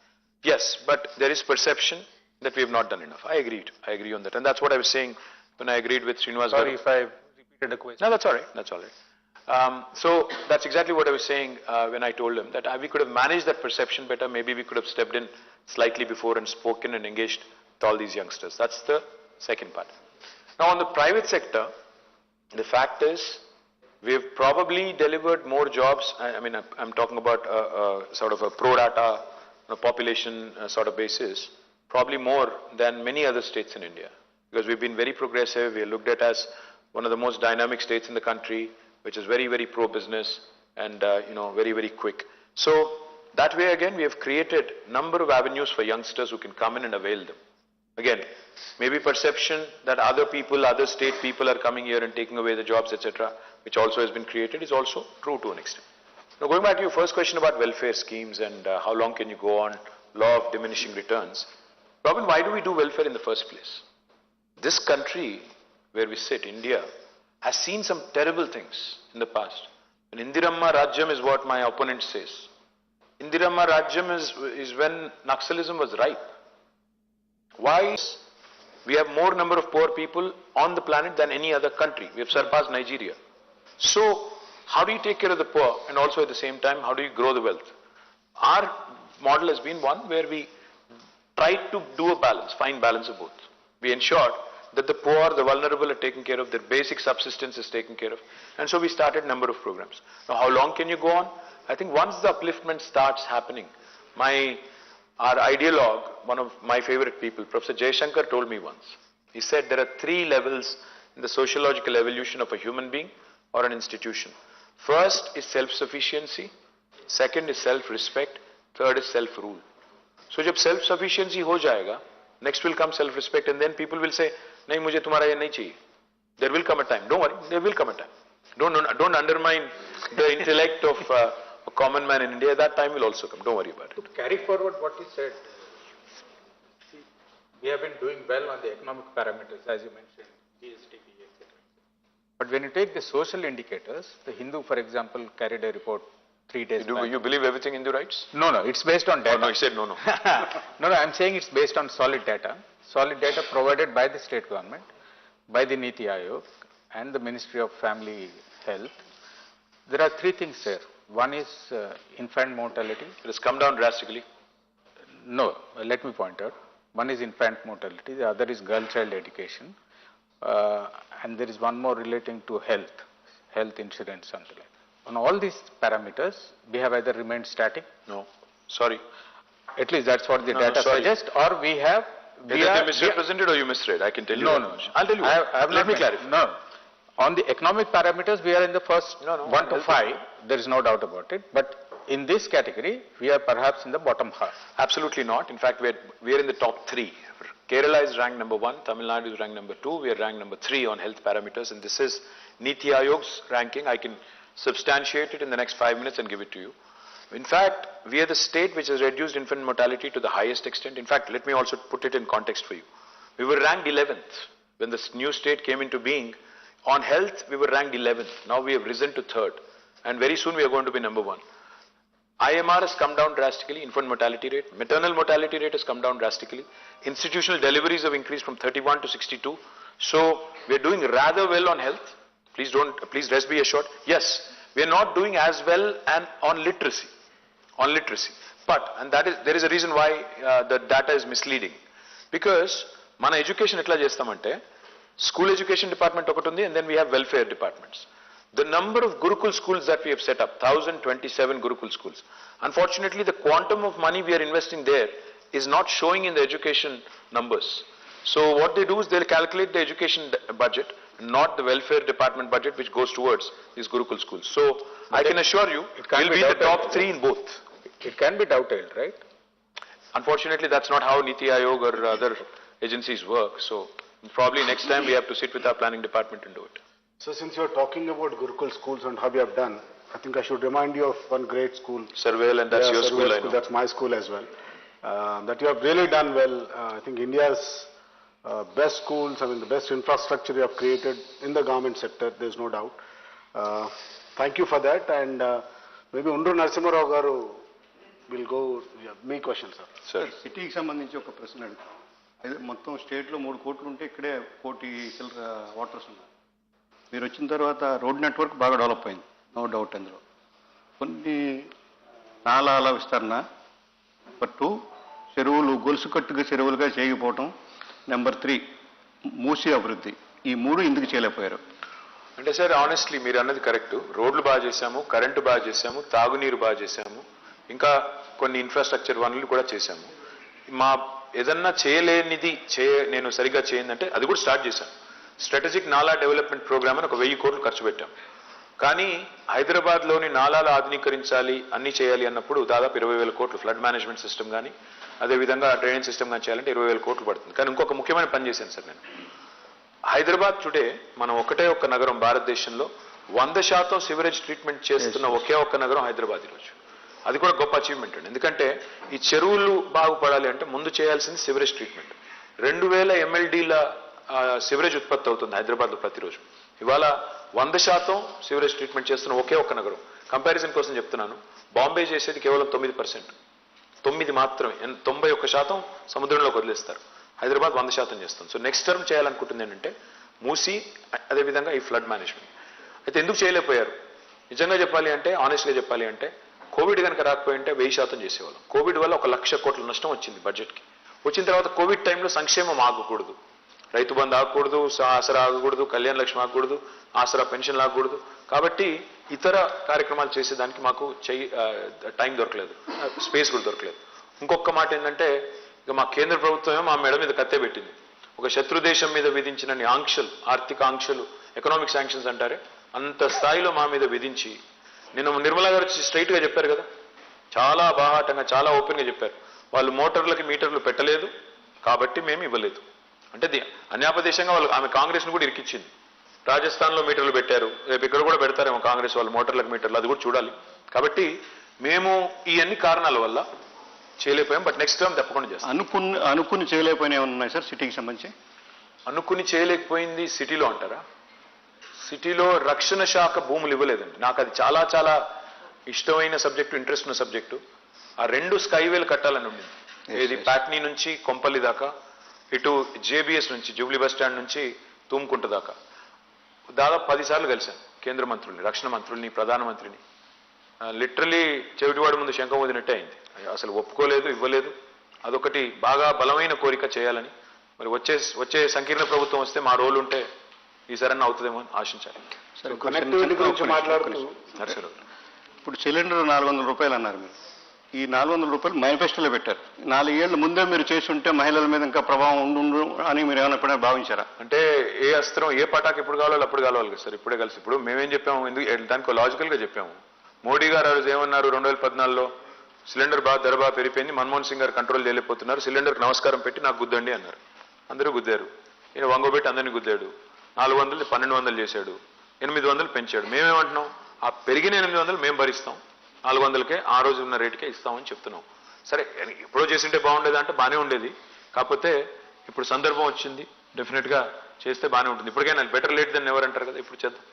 Yes, but there is perception that we have not done enough. I agree on that. And that's what I was saying when I agreed with Srinivas. Sorry if I repeated the question. No, that's all right. So that's exactly what I was saying when I told him that we could have managed that perception better. Maybe we could have stepped in slightly before and spoken and engaged with all these youngsters. That's the second part. Now on the private sector, the fact is we have probably delivered more jobs. I'm talking about sort of a pro rata population sort of basis, probably more than many other states in India, because we've been very progressive. We are looked at as one of the most dynamic states in the country, which is very, very pro-business and, very, very quick. So that way, again, we have created number of avenues for youngsters who can come in and avail them. Again, maybe perception that other people, other state people are coming here and taking away the jobs, etc., which also has been created, is also true to an extent. Now, going back to your first question about welfare schemes and how long can you go on, law of diminishing returns. Robin, why do we do welfare in the first place? This country where we sit, India, has seen some terrible things in the past. And Indiramma Rajyam is what my opponent says. Indiramma Rajyam is when Naxalism was ripe. Why? We have more number of poor people on the planet than any other country. We have surpassed Nigeria. So, how do you take care of the poor, and also at the same time, how do you grow the wealth? Our model has been one where we tried to do a balance, find balance of both. We ensured that the poor, the vulnerable are taken care of, their basic subsistence is taken care of. And so we started a number of programs. Now, how long can you go on? I think once the upliftment starts happening, our ideologue, one of my favorite people, Professor Jayashankar, told me once. He said there are 3 levels in the sociological evolution of a human being or an institution. First is self-sufficiency, second is self-respect, third is self-rule. So जब self-sufficiency हो जाएगा, next will come self-respect, and then people will say, नहीं मुझे तुम्हारा ये नहीं चाहिए. There will come a time. Don't worry, there will come a time. Don't undermine the intellect of a common man in India. That time will also come. Don't worry about it. To carry forward what you said, see, we have been doing well on the economic parameters, as you mentioned, GST, etc. But when you take the social indicators, the Hindu, for example, carried a report 3 days back. You believe everything Hindu writes? No, it's based on data. Oh, no, he said no. No, I'm saying it's based on solid data provided by the state government, by the Niti Aayog and the Ministry of Family Health. There are 3 things there. One is infant mortality. It has come down drastically. No, let me point out. One is infant mortality, the other is girl child education, and there is one more relating to health insurance, something like that. on all these parameters, we have either remained static, No, sorry. at least that's what the No, data sorry. suggests, or we have... Either they misrepresented or you misread. I can tell you. No, that no. much. I'll tell you. I have Let not me made- clarify. No. On the economic parameters, we are in the first No, no, 1 to I'll 5, there is no doubt about it. But in this category, we are perhaps in the bottom half. Absolutely not. In fact, we are in the top 3. Kerala is ranked number 1, Tamil Nadu is ranked number 2, we are ranked number 3 on health parameters, and this is Niti Aayog's ranking. I can substantiate it in the next 5 minutes and give it to you. In fact, we are the state which has reduced infant mortality to the highest extent. In fact, let me also put it in context for you. We were ranked 11th when this new state came into being. On health, we were ranked 11th. Now we have risen to 3rd. And very soon we are going to be number 1. IMR has come down drastically, infant mortality rate. Maternal mortality rate has come down drastically. Institutional deliveries have increased from 31 to 62. So we are doing rather well on health. Please rest be assured. Yes, we are not doing as well on literacy. But, and there is a reason why the data is misleading. Because mana education etla chestamante, school education department okati undi, and then we have welfare departments. The number of Gurukul schools that we have set up, 1,027 Gurukul schools. Unfortunately, the quantum of money we are investing there is not showing in the education numbers. So what they do is they'll calculate the education budget, not the welfare department budget which goes towards these Gurukul schools. So I can assure you, we'll be in the top 3 in both. It can be dovetailed, right? Unfortunately, that's not how Niti Aayog or other agencies work. So probably next time we have to sit with our planning department and do it. So since you're talking about Gurukul schools and how you have done, I think I should remind you of one great school. Surveil, and that's Yeah, your Surveil school, I know. That's my school as well. That you have really done well. I think India's best schools, I mean the best infrastructure you have created in the government sector, there's no doubt. Thank you for that, and maybe Undru Narasimha Rao garu will go, me question, sir. Sir. సిటీకి సంబంధించి ఒక ప్రశ్న అడుగుతాను. అయితే మొత్తం స్టేట్లో 3 కోట్లు ఉంటే ఇక్కడే 1 కోటి చిల్లర వాటర్స్ ఉన్నారు. మీరు వచ్చిన తర్వాత రోడ్ నెట్వర్క్ బాగా డెవలప్ అయింది, నో డౌట్ అందులో. కొన్ని నాలాల విస్తరణ, నెంబర్ 2 చెరువులు గొలుసు కట్టుగా చెరువులుగా చేయకపోవటం, నెంబర్ 3 మూసి అభివృద్ధి. ఈ 3 ఎందుకు చేయలేకపోయారు? అంటే సార్ ఆనెస్ట్లీ మీరు అన్నది కరెక్ట్. రోడ్లు బాగా చేశాము, కరెంటు బాగా చేశాము, తాగునీరు బాగా చేశాము, ఇంకా కొన్ని ఇన్ఫ్రాస్ట్రక్చర్ వనరులు కూడా చేశాము. మా ఏదన్నా చేయలేనిది నేను సరిగ్గా చేయందంటే అది కూడా స్టార్ట్ చేశాను. స్ట్రాటజిక్ నాలా డెవలప్మెంట్ ప్రోగ్రామ్ అని ఒక 1000 కోట్లు ఖర్చు పెట్టాం. కానీ హైదరాబాద్లోని నాలాలు ఆధునీకరించాలి, అన్ని చేయాలి అన్నప్పుడు దాదాపు 20,000 కోట్లు ఫ్లడ్ మేనేజ్మెంట్ సిస్టమ్ కానీ అదేవిధంగా డ్రైనేజ్ సిస్టమ్ కానీ చేయాలంటే 20,000 కోట్లు పడుతుంది. కానీ ఇంకొక ముఖ్యమైన పని చేశాను సార్ నేను. హైదరాబాద్ టుడే మనం ఒక్క నగరం భారతదేశంలో 100% సివరేజ్ ట్రీట్మెంట్ చేస్తున్న ఒకే నగరం హైదరాబాద్ ఈరోజు. అది కూడా గొప్ప అచీవ్మెంట్ అండి. ఎందుకంటే ఈ చెరువులు బాగుపడాలి అంటే ముందు చేయాల్సింది సివరేజ్ ట్రీట్మెంట్. 2000 MLDల సివరేజ్ ఉత్పత్తి అవుతుంది హైదరాబాద్లో ప్రతిరోజు. ఇవాళ 100% సివరేజ్ ట్రీట్మెంట్ చేస్తున్న ఒకే నగరం. కంపారిజన్ కోసం చెప్తున్నాను, బాంబే చేసేది కేవలం 9%. 9 మాత్రమే, 91% సముద్రంలోకి వదిలేస్తారు. హైదరాబాద్ 100% చేస్తుంది. సో నెక్స్ట్ టర్మ్ చేయాలనుకుంటుంది ఏంటంటే మూసి, అదేవిధంగా ఈ ఫ్లడ్ మేనేజ్మెంట్. అయితే ఎందుకు చేయలేకపోయారు? నిజంగా చెప్పాలి అంటే, ఆనెస్ట్గా చెప్పాలి అంటే, కోవిడ్ కనుక రాకపోయింటే 1000% చేసేవాళ్ళం. కోవిడ్ వల్ల 1,00,000 కోట్ల నష్టం వచ్చింది బడ్జెట్కి. వచ్చిన తర్వాత కోవిడ్ టైంలో సంక్షేమం ఆగకూడదు, రైతు బంధు ఆగకూడదు, ఆసరా ఆగకూడదు, కళ్యాణ లక్ష్మి ఆగకూడదు, ఆసరా పెన్షన్లు ఆగకూడదు. కాబట్టి ఇతర కార్యక్రమాలు చేసేదానికి మాకు టైం దొరకలేదు, స్పేస్ కూడా దొరకలేదు. ఇంకొక మాట ఏంటంటే, ఇక మా కేంద్ర ప్రభుత్వమే మా మెడ మీద కత్తే పెట్టింది. ఒక శత్రు దేశం మీద విధించిన ఆంక్షలు, ఆర్థిక ఆంక్షలు, ఎకనామిక్ శాంక్షన్స్ అంటారే, అంత స్థాయిలో మా మీద విధించి, నిన్న నిర్మలా గారు స్ట్రైట్గా చెప్పారు కదా, చాలా బాహాటంగా చాలా ఓపెన్గా చెప్పారు, వాళ్ళు మోటార్లకి మీటర్లు పెట్టలేదు కాబట్టి మేము ఇవ్వలేదు. అంటే అన్యాపదేశంగా ఆమె కాంగ్రెస్ను కూడా ఇరికిచ్చింది. రాజస్థాన్లో మీటర్లు పెట్టారు, రేపు ఇక్కడ కూడా పెడతారేమో కాంగ్రెస్ వాళ్ళు మోటార్లకు మీటర్లు, అది కూడా చూడాలి. కాబట్టి మేము ఈ అన్ని కారణాల వల్ల చేయలేకపోయాం. బట్ నెక్స్ట్ టైం తప్పకుండా చేస్తాం. అనుకుని చేయలేకపోయినా ఏమన్నా ఉన్నాయి సార్ సిటీకి సంబంధించి? అనుకుని చేయలేకపోయింది సిటీలో అంటారా? సిటీలో రక్షణ శాఖ భూములు ఇవ్వలేదండి. నాకు అది చాలా చాలా ఇష్టమైన సబ్జెక్టు, ఇంట్రెస్ట్ ఉన్న సబ్జెక్టు. ఆ 2 స్కైవేలు కట్టాలని ఉండింది. ఏది ప్యాట్నీ నుంచి కొంపల్లి దాకా, ఇటు జేబీఎస్ నుంచి జూబ్లీ బస్ స్టాండ్ నుంచి తూముకుంట దాకా. దాదాపు 10 సార్లు కలిశాను కేంద్ర మంత్రుల్ని, రక్షణ మంత్రుల్ని, ప్రధానమంత్రిని. లిటరలీ చెవిటివాడి ముందు శంఖం వదినట్టే అయింది. అసలు ఒప్పుకోలేదు, ఇవ్వలేదు. అదొకటి బాగా బలమైన కోరిక చేయాలని. మరి వచ్చే సంకీర్ణ ప్రభుత్వం వస్తే మా రోల్ ఉంటే ఈసారన్నా అవుతుందేమో అని ఆశించాలి. కనెక్టివిటీ గురించి మాట్లాడుతూ నర్సరావు ఇప్పుడు సిలిండర్ 400 రూపాయలు అన్నారు మీరు. ఈ 400 రూపాయలు మేనిఫెస్టోలో పెట్టారు. 4 ఏళ్ల ముందే మీరు చేసి ఉంటే మహిళల మీద ఇంకా ప్రభావం ఉండు అని మీరు ఏమైనా ఎప్పుడైనా భావించారా? అంటే ఏ అస్త్రం ఏ పటాకు ఎప్పుడు కావాలో అప్పుడు కావాలి కదా సార్. ఇప్పుడే కలిసి ఇప్పుడు మేమేం చెప్పాము, ఎందుకు దానికి లాజికల్గా చెప్పాము. మోడీ గారు ఆ రోజు ఏమన్నారు 2014లో, సిలిండర్ ధర బాగా పెరిగిపోయింది, మన్మోహన్ సింగ్ గారు కంట్రోల్ చేయలేకపోతున్నారు, సిలిండర్కి నమస్కారం పెట్టి నాకు గుద్దండి అన్నారు. అందరూ గుద్దారు. ఈయన వంగోబెట్టి అందరినీ గుద్దాడు. 400 1200 చేశాడు, 800 పెంచాడు. మేమేమంటున్నాం, ఆ పెరిగిన 800 మేము భరిస్తాం, 400కే ఆ రోజు ఉన్న రేటుకే ఇస్తామని చెప్తున్నాం. సరే ఎప్పుడో చేసింటే బాగుండేది అంటే బాగానే ఉండేది, కాకపోతే ఇప్పుడు సందర్భం వచ్చింది, డెఫినెట్గా చేస్తే బాగానే ఉంటుంది. ఇప్పటికైనా బెటర్ లేట్ దెన్ ఎవర్ అంటారు కదా, ఇప్పుడు చేద్దాం.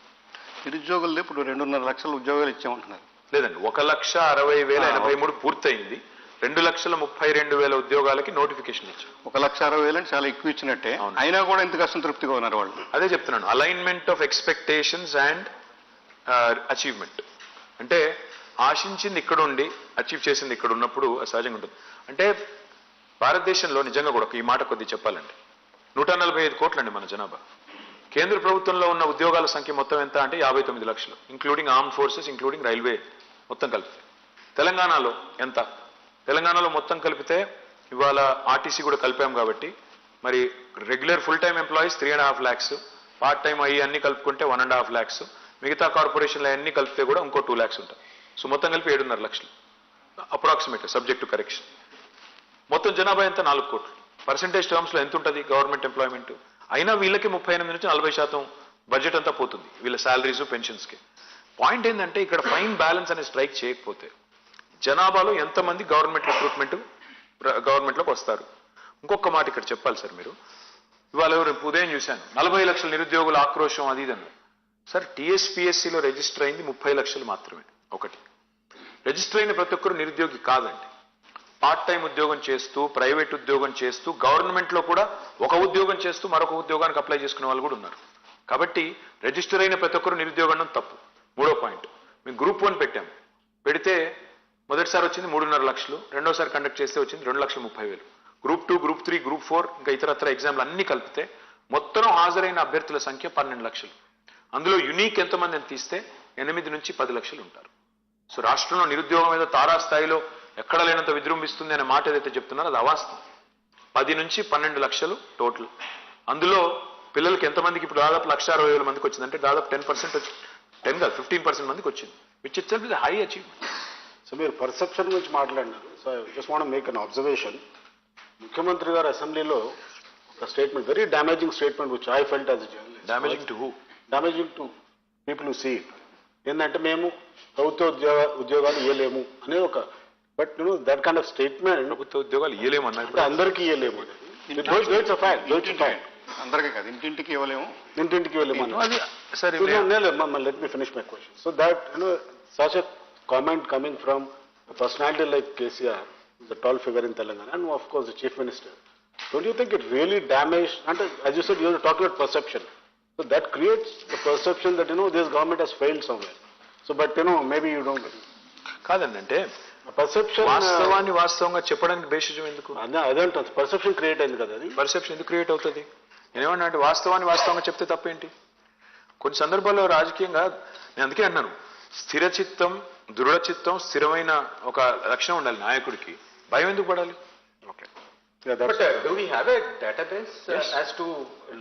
నిరుద్యోగులు ఇప్పుడు 2.5 లక్షల ఉద్యోగాలు ఇచ్చామంటున్నారు. లేదండి, 1,60,083 పూర్తయింది. 2,32,000 ఉద్యోగాలకి నోటిఫికేషన్ ఇచ్చాం. 1,60,000 అంటే చాలా ఎక్కువ ఇచ్చినట్టే. అయినా కూడా ఇంతకు అసంతృప్తిగా ఉన్నారు వాళ్ళు. అదే చెప్తున్నాను, alignment of expectations and achievement. అంటే ఆశించింది ఇక్కడ ఉండి అచీవ్ చేసింది ఇక్కడ ఉన్నప్పుడు సహజంగా ఉంటుంది. అంటే భారతదేశంలో నిజంగా కూడా ఈ మాట కొద్ది చెప్పాలండి, 145 కోట్లండి మన జనాభా. కేంద్ర ప్రభుత్వంలో ఉన్న ఉద్యోగాల సంఖ్య మొత్తం ఎంత అంటే 59 లక్షలు, including arm forces, including railway మొత్తం కలిపితే. తెలంగాణలో ఎంత? తెలంగాణలో మొత్తం కలిపితే ఇవాళ ఆర్టీసీ కూడా కలిపాం కాబట్టి మరి regular full time employees 3.5 lakhs, part time అయ్యి అన్ని కలుపుకుంటే 1.5 lakhs, మిగతా కార్పొరేషన్లు అన్ని కలిపితే కూడా ఇంకో 2 lakhs ఉంటాయి. సో మొత్తం కలిపి 7.5 లక్షలు అప్రాక్సిమేట్, సబ్జెక్ట్ టు కరెక్షన్. మొత్తం జనాభా ఎంత? 4 కోట్లు. పర్సెంటేజ్ టర్మ్స్లో ఎంత ఉంటుంది గవర్నమెంట్ ఎంప్లాయ్మెంట్? అయినా వీళ్ళకి 38 నుంచి 40% బడ్జెట్ అంతా పోతుంది వీళ్ళ శాలరీస్ పెన్షన్స్కి. పాయింట్ ఏంటంటే ఇక్కడ ఫైన్ బ్యాలెన్స్ అనేది స్ట్రైక్ చేయకపోతే జనాభాలో ఎంతమంది గవర్నమెంట్లోకి వస్తారు. ఇంకొక మాట ఇక్కడ చెప్పాలి సార్, మీరు ఇవాళ ఉదయం చూశాను 40 లక్షల నిరుద్యోగుల ఆక్రోశం అది ఇదన్నారు. సార్ టీఎస్పీఎస్సీలో రిజిస్టర్ అయింది 30 లక్షలు మాత్రమే. ఒకటి, రిజిస్టర్ అయిన ప్రతి ఒక్కరు నిరుద్యోగి కాదండి. పార్ట్ టైం ఉద్యోగం చేస్తూ, ప్రైవేట్ ఉద్యోగం చేస్తూ, గవర్నమెంట్లో కూడా ఒక ఉద్యోగం చేస్తూ మరొక ఉద్యోగానికి అప్లై చేసుకునే వాళ్ళు కూడా ఉన్నారు. కాబట్టి రిజిస్టర్ అయిన ప్రతి ఒక్కరు నిరుద్యోగం తప్పు. మూడో పాయింట్, మేము గ్రూప్ 1 పెట్టాము. పెడితే మొదటిసారి వచ్చింది 3.5 లక్షలు, రెండోసారి కండక్ట్ చేస్తే వచ్చింది 2,30,000. గ్రూప్ 2, గ్రూప్ 3, గ్రూప్ 4 ఇంకా ఇతరత్ర ఎగ్జామ్లు అన్ని కలిపితే మొత్తం హాజరైన అభ్యర్థుల సంఖ్య 12 లక్షలు. అందులో యునీక్ ఎంతమంది అని తీస్తే 8 నుంచి 10 లక్షలు ఉంటారు. సో రాష్ట్రంలో నిరుద్యోగం మీద తారాస్థాయిలో ఎక్కడ లేనంత విజృంభిస్తుంది అనే మాట ఏదైతే చెప్తున్నారో అది అవాస్తవం. 10 నుంచి 12 లక్షలు టోటల్. అందులో పిల్లలకి ఎంతమందికి ఇప్పుడు దాదాపు 1,60,000 మందికి వచ్చిందంటే దాదాపు 10% వచ్చి 10 కాదు 15% మందికి వచ్చింది, which itself is high achievement. So మీరు పర్సెప్షన్ గురించి మాట్లాడినారు. So just want make an observation. ముఖ్యమంత్రి గారు అసెంబ్లీలో ఒక statement, very damaging statement which I felt as a journalist. Damaging to who? Damaging to people who see it. ఏంటంటే మేము ప్రభుత్వ ఉద్యోగాలు ఇవ్వలేము అనే ఒక, but that kind of statement, ప్రభుత్వ ఉద్యోగాలు ఇవ్వలేము అన్నారు, అందరికీ ఇవ్వలేము అనేది అందరికీ కాదు, ఇంటింటికి ఇవ్వలేము, ఇంటింటికి ఇవ్వలేము అది. సరే let me finish my question. So that, such a comment coming from a personality like KCR, the tall figure in Telangana, and of course the Chief Minister, don't you think it really damaged, and as you said, you were talking about perception. So that creates the perception that, this government has failed somewhere. So, but, maybe you don't. కాదండి, అంటే perception, వాస్తవాన్ని వాస్తవంగా చెప్పడానికి బేసిజం ఎందుకు? అదేంట perception create అయింది కదా. అది perception ఎందుకు క్రియేట్ అవుతుంది? నేనేమన్నా అంటే వాస్తవాన్ని వాస్తవంగా చెప్తే తప్పేంటి? కొన్ని సందర్భాల్లో రాజకీయంగా నేను అందుకే అన్నాను, స్థిరచిత్తం, దృఢచిత్తం, స్థిరమైన ఒక లక్షణం ఉండాలి నాయకుడికి. భయం ఎందుకు పడాలి? Okay. But do we have a database as to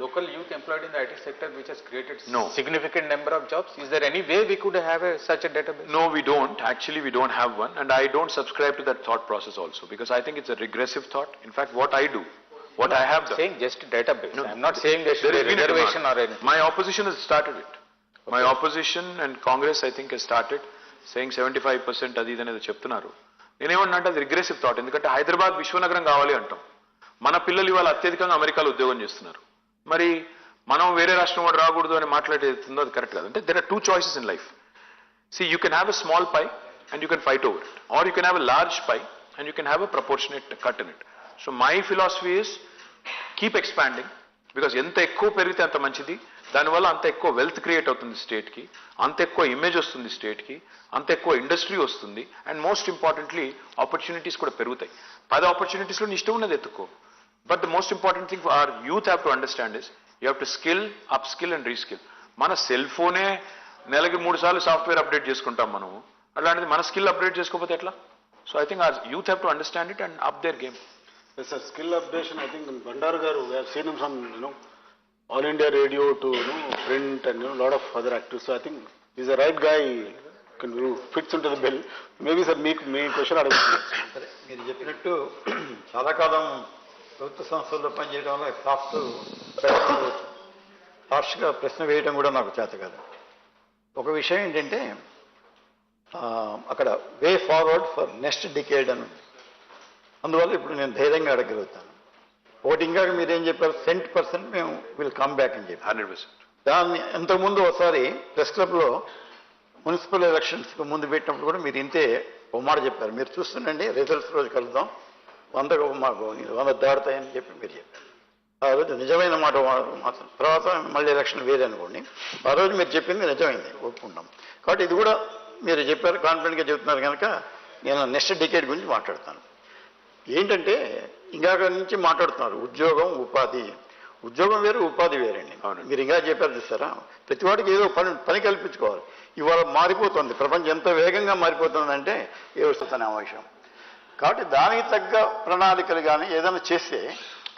local youth employed in the IT sector which has created significant number of jobs? Is there any way we could have such a database? No, we don't. Actually, we don't have one, and I don't subscribe to that thought process also, because I think it's a regressive thought. In fact, what I do, what I have done. Saying just database. No, I'm not saying there should be a reservation or anything. My opposition has started it. Okay. My opposition and Congress, I think, has started saying 75% అది అనేది చెప్తున్నారు. నేనేమన్నా అంటే అది regressive thought. ఎందుకంటే హైదరాబాద్ విశ్వనగరం కావాలి అంటాం, మన పిల్లలు ఇవాళ అత్యధికంగా అమెరికాలో ఉద్యోగం చేస్తున్నారు, మరి మనం వేరే రాష్ట్రం వాడు రాకూడదు అని మాట్లాడేస్తుందో అది కరెక్ట్ కాదు. అంటే there are 2 choices in life. See, you can have a small pie and you can fight over it, or you can have a large pie and you can have a proportionate cut in it. So my philosophy is keep expanding, because ఎంత ఎక్కువ పెరిగితే అంత మంచిది. దానివల్ల అంత ఎక్కువ wealth create అవుతుంది స్టేట్కి, అంత ఎక్కువ ఇమేజ్ వస్తుంది స్టేట్కి, అంత ఎక్కువ ఇండస్ట్రీ వస్తుంది, అండ్ మోస్ట్ ఇంపార్టెంట్లీ ఆపర్చునిటీస్ కూడా పెరుగుతాయి. 10 ఆపర్చునిటీస్లో నీ ఇష్టం ఉన్నది ఎత్తుకో. But the most important thing our youth have to understand is, you have to skill, up skill and reskill. మన సెల్ ఫోనే నెలకి 3 సార్లు సాఫ్ట్వేర్ అప్డేట్ చేసుకుంటాం మనము. అలాంటిది మన స్కిల్ అప్డేట్ చేసుకోకపోతే ఎట్లా? So I think youth have to understand it and up their game. Yes, sir. Skill updation, I think Bandaru garu, we have seen him from, All India Radio to, print and, lot of other actors. So I think he's the right guy, who fits into the bill. Maybe, sir, me question అడుగుతున్నాను. సరే, మీరు చెప్పినట్టు చాలా కాలం ప్రభుత్వ సంస్థల్లో పనిచేయడంలో హార్ష్గా ప్రశ్న వేయడం కూడా నాకు చేత కాదు. ఒక విషయం ఏంటంటే అక్కడ way forward for next decade అని ఉంది. అందువల్ల ఇప్పుడు నేను ధైర్యంగా అడగలుగుతాను. ఒకటి ఇంకా మీరేం చెప్పారు, 100% మేము విల్ కమ్ బ్యాక్ అని చెప్పి 100%. దాన్ని ఇంతకుముందు ఒకసారి ప్రెస్ క్లబ్లో మున్సిపల్ ఎలక్షన్స్కి ముందు పెట్టినప్పుడు కూడా మీరు ఇంతే ఒక మాట చెప్పారు. మీరు చూస్తుండండి, రిజల్ట్స్ రోజు కలుద్దాం, 100 దాడుతాయని చెప్పి మీరు చెప్పారు. ఆ రోజు నిజమైన మాట మాత్రం. తర్వాత మళ్ళీ ఎలక్షన్ వేరే అనుకోండి, ఆ రోజు మీరు చెప్పింది నిజమైంది, ఒప్పుకుంటాం. కాబట్టి ఇది కూడా మీరు చెప్పారు, కాన్ఫిడెంట్గా చెబుతున్నారు కనుక నేను నెక్స్ట్ డికేడ్ గురించి మాట్లాడతాను. ఏంటంటే ఇంకాక నుంచి మాట్లాడుతున్నారు ఉద్యోగం, ఉపాధి. ఉద్యోగం వేరు, ఉపాధి వేరండి. మీరు ఇంకా చెప్పారు చూస్తారా, ప్రతివాడికి ఏదో పని కల్పించుకోవాలి. ఇవాళ మారిపోతుంది ప్రపంచం, ఎంత వేగంగా మారిపోతుందంటే ఏ వస్తుందనే విషయం. కాబట్టి దానికి తగ్గ ప్రణాళికలు కానీ ఏదైనా చేస్తే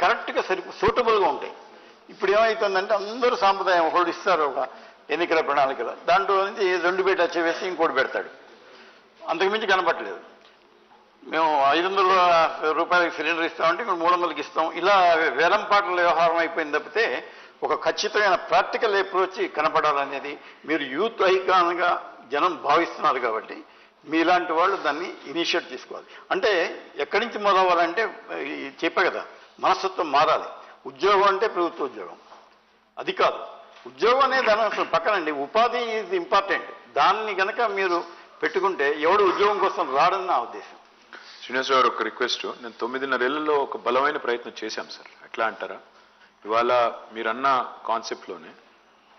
కరెక్ట్గా సూటబుల్గా ఉంటాయి. ఇప్పుడు ఏమవుతుందంటే అందరూ సాంప్రదాయం ఒకళ్ళు ఇస్తారు ఒక ఎన్నికల ప్రణాళికలు, దాంట్లో నుంచి 2 బేట వేసి ఇంకోటి పెడతాడు, అంతకుమించి కనపట్టలేదు. మేము 500 రూపాయలకి సిలిండర్ ఇస్తామంటే ఇప్పుడు 300కి ఇస్తాం. ఇలా వేలంపాట్ల వ్యవహారం అయిపోయింది తప్పితే ఒక ఖచ్చితమైన ప్రాక్టికల్ అప్రోచ్ కనపడాలనేది మీరు యూత్ ఐకాన్గా జనం భావిస్తున్నారు. కాబట్టి మీలాంటి వాళ్ళు దాన్ని ఇనిషియేట్ తీసుకోవాలి. అంటే ఎక్కడి నుంచి మొదలవ్వాలంటే చెప్పే కదా, మనస్తత్వం మారాలి. ఉద్యోగం అంటే ప్రభుత్వ ఉద్యోగం అది కాదు, ఉద్యోగం అనే దాని అసలు పక్కనండి. ఉపాధి ఈజ్ ఇంపార్టెంట్. దాన్ని కనుక మీరు పెట్టుకుంటే ఎవడు ఉద్యోగం కోసం రాడని నా ఉద్దేశం. శ్రీనివాస్ గారు, ఒక రిక్వెస్ట్. నేను 9.5 ఏళ్లలో ఒక బలమైన ప్రయత్నం చేశాం సార్. ఎట్లా అంటారా, ఇవాళ మీరన్న కాన్సెప్ట్లోనే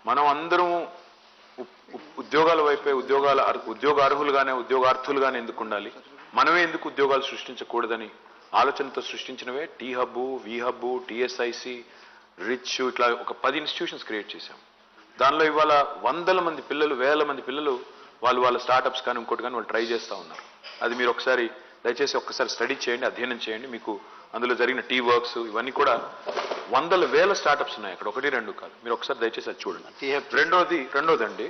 మనం అందరం ఉద్యోగాల వైపే, ఉద్యోగార్హులుగానే, ఉద్యోగార్థులుగానే ఎందుకు ఉండాలి, మనమే ఎందుకు ఉద్యోగాలు సృష్టించకూడదని ఆలోచనతో సృష్టించినవే టీ హబ్బు, వి హబ్బు, టీఎస్ఐసి, రిచ్, ఇట్లా ఒక 10 ఇన్స్టిట్యూషన్స్ క్రియేట్ చేశాం. దానిలో ఇవాళ 100 మంది పిల్లలు, 1000 మంది పిల్లలు వాళ్ళ స్టార్టప్స్ కానీ ఇంకోటి కానీ వాళ్ళు ట్రై చేస్తూ ఉన్నారు. అది మీరు ఒకసారి దయచేసి ఒక్కసారి స్టడీ చేయండి, అధ్యయనం చేయండి. మీకు అందులో జరిగిన టీ వర్క్స్ ఇవన్నీ కూడా 100,000 స్టార్టప్స్ ఉన్నాయి అక్కడ, 1-2 కాదు. మీరు ఒకసారి దయచేసి అది చూడండి. రెండోదండి,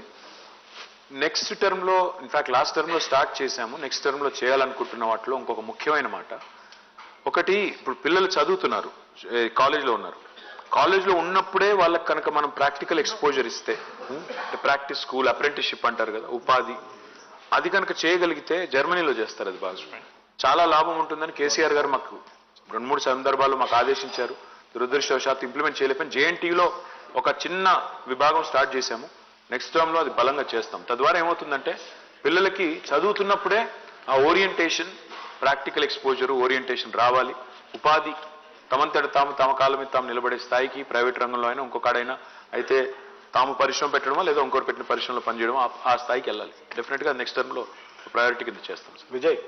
నెక్స్ట్ టర్మ్లో, ఇన్ఫాక్ట్ లాస్ట్ టర్మ్లో స్టార్ట్ చేశాము, నెక్స్ట్ టర్మ్లో చేయాలనుకుంటున్న వాటిలో ఇంకొక ముఖ్యమైన మాట. ఒకటి, ఇప్పుడు పిల్లలు చదువుతున్నారు, కాలేజ్లో ఉన్నారు. కాలేజ్లో ఉన్నప్పుడే వాళ్ళకి కనుక మనం ప్రాక్టికల్ ఎక్స్పోజర్ ఇస్తే, ప్రాక్టీస్ స్కూల్, అప్రెంటిస్షిప్ అంటారు కదా, ఉపాధి, అది కనుక చేయగలిగితే జర్మనీలో చేస్తారు. అది బాగా చాలా లాభం ఉంటుందని కేసీఆర్ గారు మాకు 2-3 సందర్భాల్లో మాకు ఆదేశించారు. దురదృష్టవశాత్తు ఇంప్లిమెంట్ చేయలేకపోయినా జేఎన్టీయూలో ఒక చిన్న విభాగం స్టార్ట్ చేశాము. నెక్స్ట్ టర్మ్లో అది బలంగా చేస్తాం. తద్వారా ఏమవుతుందంటే పిల్లలకి చదువుతున్నప్పుడే ఆ ఓరియంటేషన్, ప్రాక్టికల్ ఎక్స్పోజరు, ఓరియంటేషన్ రావాలి. ఉపాధి తమంతట తమ కాళ్ళ మీద తాము నిలబడే స్థాయికి ప్రైవేట్ రంగంలో అయినా ఇంకొకడైనా అయితే తాము పరిశ్రమ పెట్టడమో లేదా ఇంకోటి పెట్టిన పరిశ్రమలో పనిచేయడమో ఆ స్థాయికి వెళ్ళాలి. డెఫినెట్గా నెక్స్ట్ టర్మ్లో ప్రయారిటీ కింద చేస్తాం. విజయ్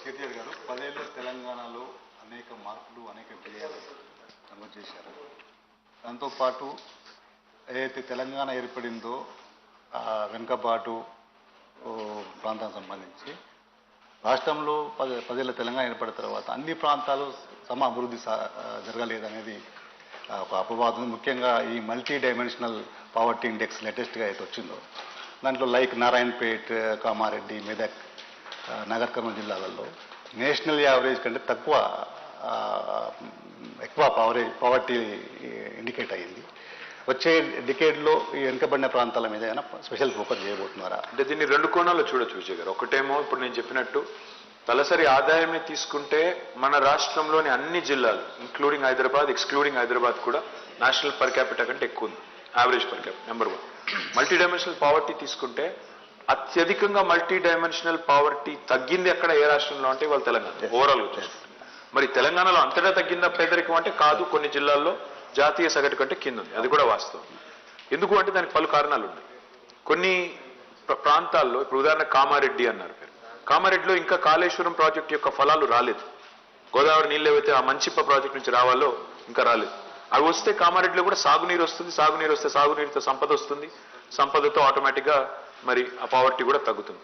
కేటీఆర్ గారు 10 ఏళ్ళు తెలంగాణలో అనేక మార్పులు, అనేక విజయాలు నమోదు చేశారు. దాంతోపాటు ఏదైతే తెలంగాణ ఏర్పడిందో వెనుకబాటు ప్రాంతానికి సంబంధించి రాష్ట్రంలో 10 ఏళ్ళ తెలంగాణ ఏర్పడిన తర్వాత అన్ని ప్రాంతాలు సమ అభివృద్ధి జరగలేదనేది ఒక అపవాదం. ముఖ్యంగా ఈ మల్టీ డైమెన్షనల్ పావర్టీ ఇండెక్స్ లేటెస్ట్గా అయితే వచ్చిందో దాంట్లో లైక్ నారాయణపేట్, కామారెడ్డి, మెదక్, నగర్ కర్నూలు జిల్లాలలో నేషనల్ యావరేజ్ కంటే ఎక్కువ పావర్టీ ఇండికేట్ అయ్యింది. వచ్చే డికేడ్లో ఈ వెనుకబడిన ప్రాంతాల మీద ఏమైనా స్పెషల్ ఫోకస్ చేయబోతున్నారా? అంటే దీన్ని 2 కోణాల్లో చూడొచ్చు విజయ్ గారు. ఒకటేమో ఇప్పుడు నేను చెప్పినట్టు తలసరి ఆదాయమే తీసుకుంటే మన రాష్ట్రంలోని అన్ని జిల్లాలు ఇంక్లూడింగ్ హైదరాబాద్, ఎక్స్క్లూడింగ్ హైదరాబాద్ కూడా నేషనల్ పర్ క్యాపిటల్ కంటే ఎక్కువ ఉంది. Average per capital number 1. Multi dimensional poverty తీసుకుంటే అత్యధికంగా మల్టీ డైమెన్షనల్ పావర్టీ తగ్గింది ఎక్కడ, ఏ రాష్ట్రంలో అంటే వాళ్ళు తెలంగాణ ఓవరాల్ చూసుకుంటే. మరి తెలంగాణలో అంతటా తగ్గిందా పేదరికం అంటే కాదు, కొన్ని జిల్లాల్లో జాతీయ సగటు కంటే కింద ఉంది. అది కూడా వాస్తవం. ఎందుకు అంటే దానికి పలు కారణాలు ఉన్నాయి. కొన్ని ప్రాంతాల్లో, ఇప్పుడు ఉదాహరణ కామారెడ్డి అన్నారు, కామారెడ్డిలో ఇంకా కాళేశ్వరం ప్రాజెక్టు యొక్క ఫలాలు రాలేదు. గోదావరి నీళ్ళు ఏవైతే ఆ మంచిప్ప ప్రాజెక్ట్ నుంచి రావాలో ఇంకా రాలేదు. అవి వస్తే కామారెడ్డిలో కూడా సాగునీరు వస్తుంది, సాగునీరు వస్తే సాగునీరుతో సంపద వస్తుంది, సంపదతో ఆటోమేటిక్గా మరి ఆ పావర్టీ కూడా తగ్గుతుంది.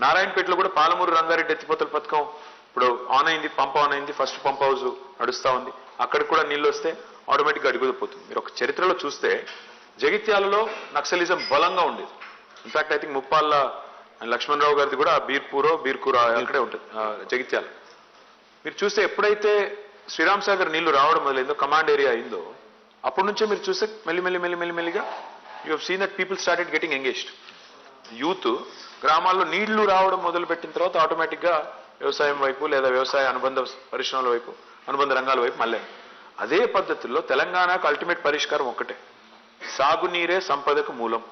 నారాయణపేటలో కూడా పాలమూరు రంగారెడ్డి ఎత్తిపోతల పథకం ఇప్పుడు ఆన్ అయింది, పంప్ ఆన్ అయింది, ఫస్ట్ పంప్ హౌస్ నడుస్తూ ఉంది, అక్కడికి కూడా నీళ్ళు వస్తే ఆటోమేటిక్గా అడుగుపోతుంది. మీరు ఒక చరిత్రలో చూస్తే జగిత్యాలలో నక్సలిజం బలంగా ఉండేది. In fact I think Muppalla Lakshmanarao గారిది కూడా బీర్కూర అక్కడే ఉంటుంది జగిత్యాల. మీరు చూస్తే ఎప్పుడైతే శ్రీరామ్ సాగర్ నీళ్లు రావడం మొదలైందో, కమాండ్ ఏరియా అయిందో, అప్పటి నుంచే మీరు చూస్తే మెల్లిమెల్లిగా you have seen that people started getting engaged. Youth గ్రామాల్లో నీళ్లు రావడం మొదలుపెట్టిన తర్వాత ఆటోమేటిక్గా వ్యవసాయం వైపు లేదా వ్యవసాయ అనుబంధ పరిశ్రమల వైపు, అనుబంధ రంగాల వైపు మళ్ళీ అదే పద్ధతుల్లో తెలంగాణకు అల్టిమేట్ పరిష్కారం ఒక్కటే, సాగునీరే సంపదకు మూలం.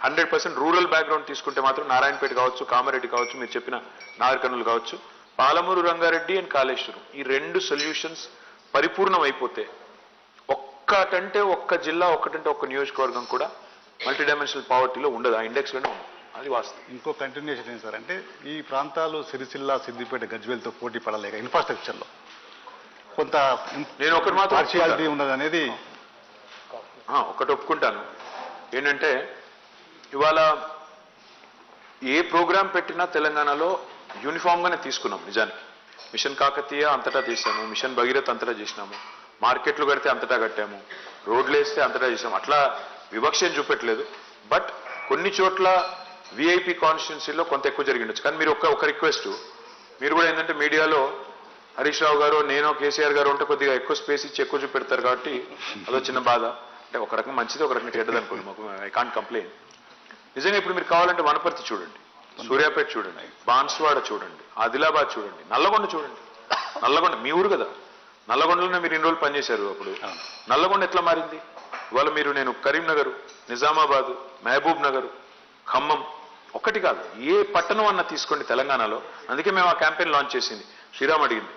100% రూరల్ బ్యాక్గ్రౌండ్ తీసుకుంటే మాత్రం నారాయణపేట కావచ్చు, కామారెడ్డి కావచ్చు, మీరు చెప్పిన నాగర్కర్నూలు కావచ్చు, పాలమూరు రంగారెడ్డి అండ్ కాళేశ్వరం, ఈ 2 సొల్యూషన్స్ పరిపూర్ణం అయిపోతే ఒక్కటంటే ఒక్క జిల్లా, ఒక్కటంటే ఒక్క నియోజకవర్గం కూడా మల్టీ డైమెన్షనల్ పావర్టీలో ఉండదు, ఆ ఇండెక్స్లోనే ఉండదు. అది వాస్తవం. ఇంకో కంటిన్యూషన్ ఏంటి సార్ అంటే ఈ ప్రాంతాలు సిరిసిల్ల, సిద్దిపేట, గజ్వేల్తో పోటీ పడలేక ఇన్ఫ్రాస్ట్రక్చర్లో కొంత నేను ఒకటి మాత్రం పార్షియాలిటీ ఉన్నది అనేది ఒకటి ఒప్పుకుంటాను. ఏంటంటే ఇవాళ ఏ ప్రోగ్రాం పెట్టినా తెలంగాణలో యూనిఫామ్గానే తీసుకున్నాం. నిజానికి మిషన్ కాకతీయ అంతటా తీసాము, మిషన్ భగీరథ్ అంతటా చేసినాము, మార్కెట్లు కడితే అంతటా కట్టాము, రోడ్లు వేస్తే అంతటా చేసాము, అట్లా వివక్ష చూపెట్టలేదు. బట్ కొన్ని చోట్ల విఐపి కాన్స్టిట్యున్సీలో కొంత ఎక్కువ జరిగిండొచ్చు. కానీ మీరు ఒక రిక్వెస్ట్, మీరు కూడా ఏంటంటే మీడియాలో హరీష్ రావు గారు, నేను, కేసీఆర్ గారు ఉంటే కొద్దిగా ఎక్కువ స్పేస్ ఇచ్చి ఎక్కువ చూపెడతారు కాబట్టి అదో చిన్న బాధ. అంటే ఒక రకం మంచిది, ఒక రకంగా చెడ్డది అనుకోండి, మాకు ఐ కాంట్ కంప్లైన్. నిజంగా ఇప్పుడు మీరు కావాలంటే వనపర్తి చూడండి, సూర్యాపేట చూడండి, బాన్స్వాడ చూడండి, ఆదిలాబాద్ చూడండి, నల్లగొండ చూడండి. నల్లగొండ మీ ఊరు కదా, నల్లగొండలోనే మీరు ఇన్ని రోజులు పనిచేశారు. అప్పుడు నల్లగొండ ఎట్లా మారింది? ఇవాళ నేను కరీంనగర్, నిజామాబాద్, మహబూబ్ నగర్, ఖమ్మం, ఒక్కటి కాదు ఏ పట్టణం అన్న తీసుకోండి తెలంగాణలో. అందుకే మేము ఆ క్యాంపెయిన్ లాంచ్ చేసింది. శ్రీరామ్ అడిగింది